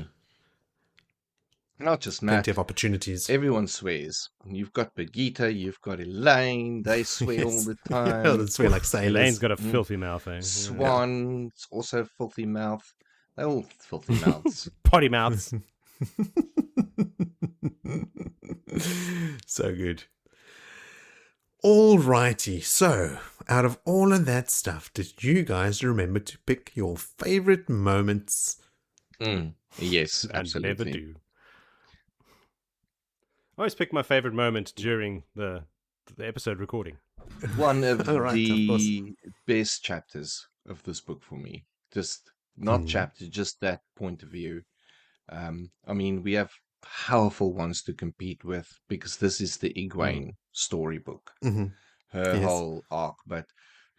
Not just Matt. Plenty of opportunities. Everyone swears. You've got Birgitta, you've got Elaine. They swear all the time. Yeah, they swear like sailors. Elaine's got a filthy mouth. Swan, it's also a filthy mouth. They're all filthy mouths. Potty mouths. So good. Alrighty, so out of all of that stuff, did you guys remember to pick your favorite moments? Yes, And absolutely. never do. I always pick my favorite moment during the episode recording. One of Of the best chapters of this book for me. Just not chapter, just that point of view. I mean, we have powerful ones to compete with, because this is the Egwene storybook. Her whole arc, but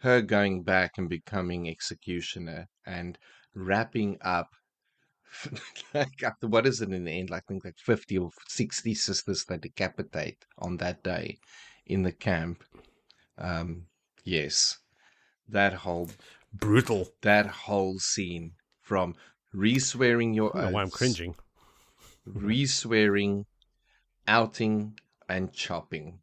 her going back and becoming executioner and wrapping up like, what is it in the end? I think like 50 or 60 sisters that decapitate on that day in the camp. Yes, that whole Brutal. That whole scene, from re-swearing your I don't know why I'm oaths, cringing. re-swearing, outing, and chopping.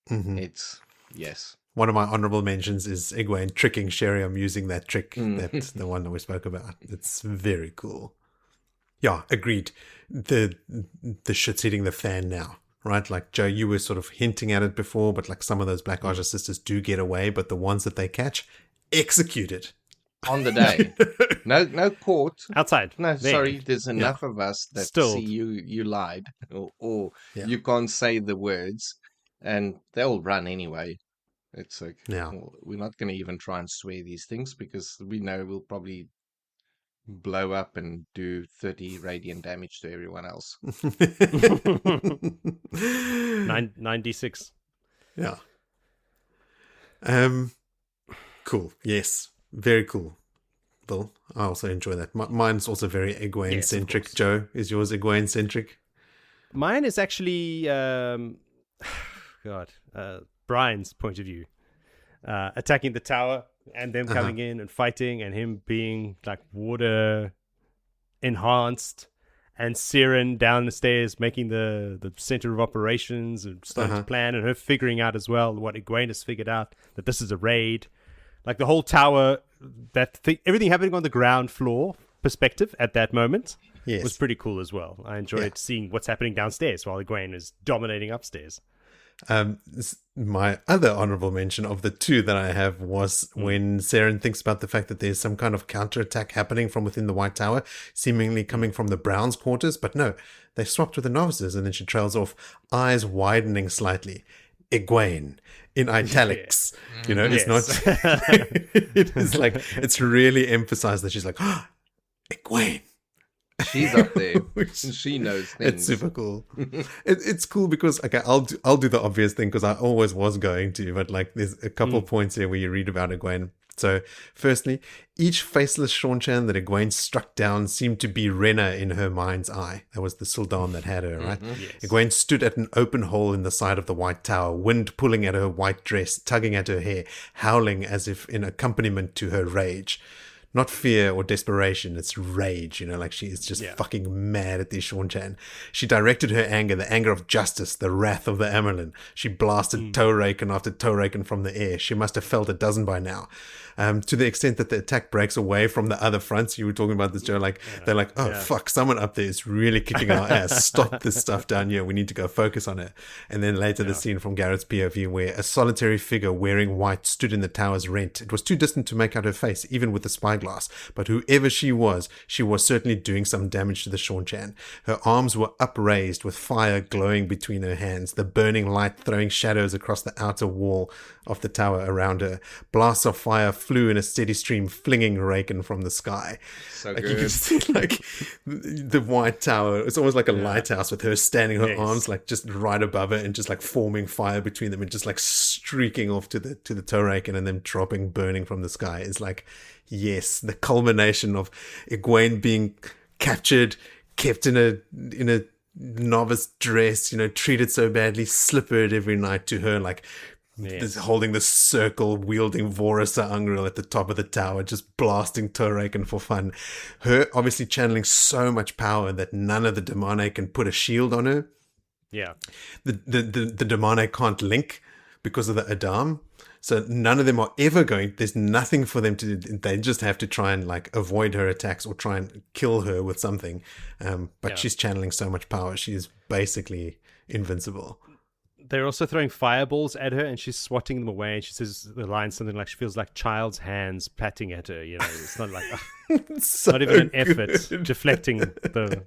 It's, yes. One of my honorable mentions is Egwene tricking Sheriam using that trick, that the one that we spoke about. It's very cool. Yeah, agreed. The shit's hitting the fan now, right? Like, Joe, you were sort of hinting at it before, but like some of those Black Aja sisters do get away, but the ones that they catch, executed. on the day. No court. Outside. No, there. sorry. There's enough of us that Still. see you lied, or you can't say the words, and they'll run anyway. It's like, well, we're not going to even try and swear these things because we know we'll probably blow up and do 30 radiant damage to everyone else. 9d6. Yeah. Cool. Yes. Very cool. Bill, I also enjoy that. Mine's also very Egwene-centric. Yes, Joe, is yours Egwene-centric? Mine is actually, Brian's point of view. Attacking the tower and them coming in and fighting and him being like water enhanced, and Siuan down the stairs making the center of operations and starting to plan, and her figuring out as well what Egwene has figured out, that this is a raid. Like the whole tower, everything happening on the ground floor perspective at that moment was pretty cool as well. I enjoyed seeing what's happening downstairs while Egwene is dominating upstairs. My other honorable mention of the two that I have was when Siuan thinks about the fact that there's some kind of counterattack happening from within the White Tower, seemingly coming from the Browns' quarters, but no, they swapped with the novices, and then she trails off, eyes widening slightly. Egwene in italics. It's not. It is like, it's really emphasized that she's like, Egwene. She's up there. She knows things. It's super cool. It's cool because, okay, I'll do the obvious thing because I always was going to, but like there's a couple points here where you read about Egwene. So, firstly, each faceless Seanchan that Egwene struck down seemed to be Renna in her mind's eye. That was the Sildan that had her, right? Yes. Egwene stood at an open hole in the side of the White Tower, wind pulling at her white dress, tugging at her hair, howling as if in accompaniment to her rage. Not fear or desperation, it's rage, like she is just fucking mad at these Seanchan. She directed her anger, the anger of justice, the wrath of the Amerlin. She blasted toe raken after toe raken from the air. She must have felt a dozen by now. To the extent that the attack breaks away from the other fronts. You were talking about this, Joe, they're like, fuck, someone up there is really kicking our ass. Stop this stuff down here. We need to go focus on it. And then later the scene from Gareth's POV where a solitary figure wearing white stood in the tower's rent. It was too distant to make out her face, even with the spyglass. But whoever she was certainly doing some damage to the Seanchan. Her arms were upraised with fire glowing between her hands, the burning light throwing shadows across the outer wall of the tower around her. Blasts of fire flew in a steady stream, flinging Raken from the sky. So good. You can see the White Tower. It's almost like a lighthouse with her standing, her arms just right above it, and just forming fire between them, and just streaking off to the toe Raken, and then dropping, burning from the sky. It's yes, the culmination of Egwene being captured, kept in a novice dress, treated so badly, slippered every night to her, holding the circle, wielding Vorasa Ungril at the top of the tower, just blasting Toraken for fun. Her obviously channeling so much power that none of the Damane can put a shield on her. Yeah. The Damane can't link because of the Adam. So none of them are ever there's nothing for them to do. They just have to try and avoid her attacks or try and kill her with something. But she's channeling so much power. She is basically invincible. They're also throwing fireballs at her, and she's swatting them away. And she says the line something like she feels like child's hands patting at her. It's not like it's not even an effort deflecting the.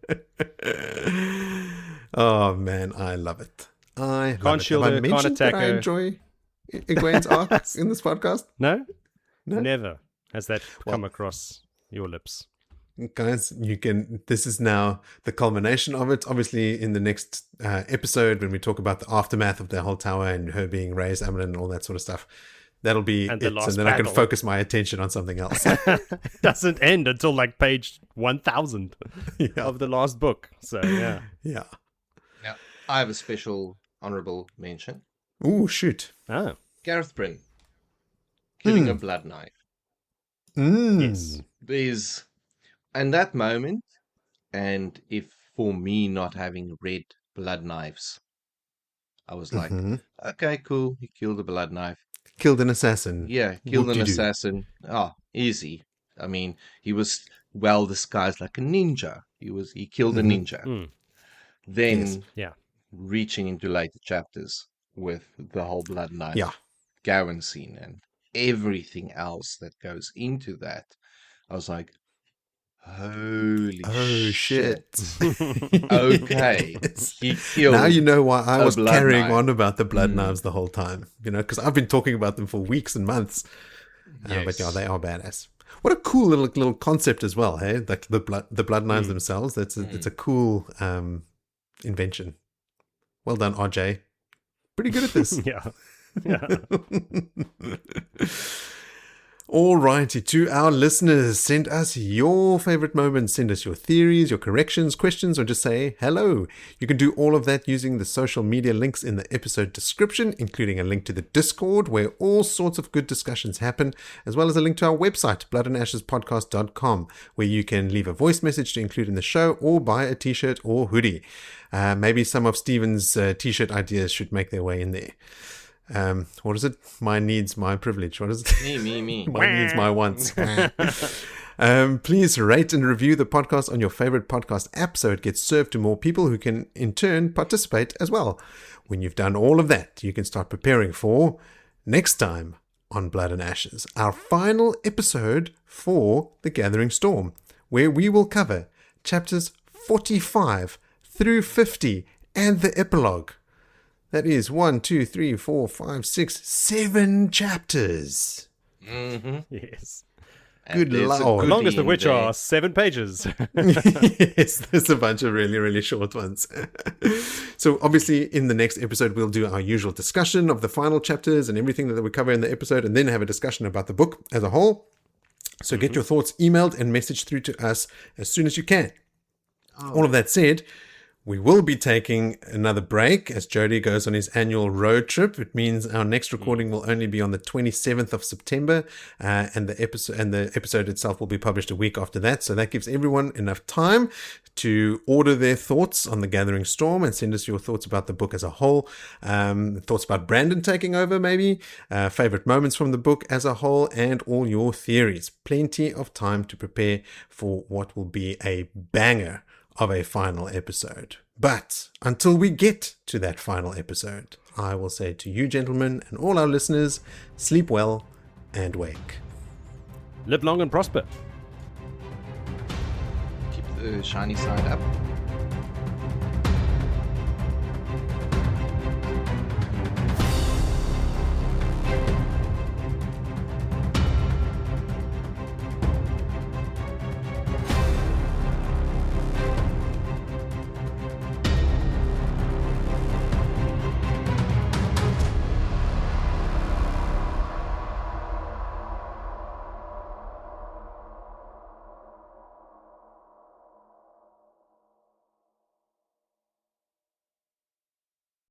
Oh man, I love it. Can't shield her, can't attack her. I enjoy Egwene's arc in this podcast. No, never has that come across your lips. Guys, this is now the culmination of it. Obviously, in the next episode, when we talk about the aftermath of the whole tower and her being raised, Amelin, and all that sort of stuff, that'll be and then I can focus my attention on something else. It doesn't end until page 1000 of the last book. So, yeah. Yeah. I have a special honorable mention. Ooh, shoot. Oh. Gareth Bryn. Killing a blood knife. Yes. There's... And that moment, and if for me not having read Blood Knives, I was like, okay, cool, he killed a blood knife. Killed an assassin. Yeah, killed an assassin. Oh, easy. I mean, he was well disguised like a ninja. He killed a ninja. Then reaching into later chapters with the whole Blood Knife Gavin scene and everything else that goes into that. I was like, holy shit. Okay. Yes. He killed now you know why I was carrying knife. on about the blood knives the whole time. Because I've been talking about them for weeks and months. Yes. But yeah, they are badass. What a cool little concept as well, hey? Like the blood knives themselves. It's a cool invention. Well done, RJ. Pretty good at this. Yeah. Alrighty, to our listeners, send us your favorite moments, send us your theories, your corrections, questions, or just say hello. You can do all of that using the social media links in the episode description, including a link to the Discord where all sorts of good discussions happen, as well as a link to our website, bloodandashespodcast.com, where you can leave a voice message to include in the show or buy a t-shirt or hoodie. Maybe some of Steven's t-shirt ideas should make their way in there. What is it? My needs, my privilege. What is it? Me. My needs, my wants. Please rate and review the podcast on your favorite podcast app so it gets served to more people who can in turn participate as well. When you've done all of that, you can start preparing for next time on Blood and Ashes, our final episode for The Gathering Storm, where we will cover chapters 45 through 50 and the epilogue. That is 7 chapters. Mm-hmm. Yes. Good lord. The longest of which are 7 pages. Yes, there's a bunch of really, really short ones. So obviously in the next episode, we'll do our usual discussion of the final chapters and everything that we cover in the episode, and then have a discussion about the book as a whole. So get your thoughts emailed and messaged through to us as soon as you can. All of that said, we will be taking another break as Jody goes on his annual road trip. It means our next recording will only be on the 27th of September, and the episode itself will be published a week after that. So that gives everyone enough time to order their thoughts on The Gathering Storm and send us your thoughts about the book as a whole. Thoughts about Brandon taking over, maybe. Favorite moments from the book as a whole, and all your theories. Plenty of time to prepare for what will be a banger of a final episode. But until we get to that final episode, I will say to you, gentlemen, and all our listeners, sleep well and wake. Live long and prosper. Keep the shiny side up.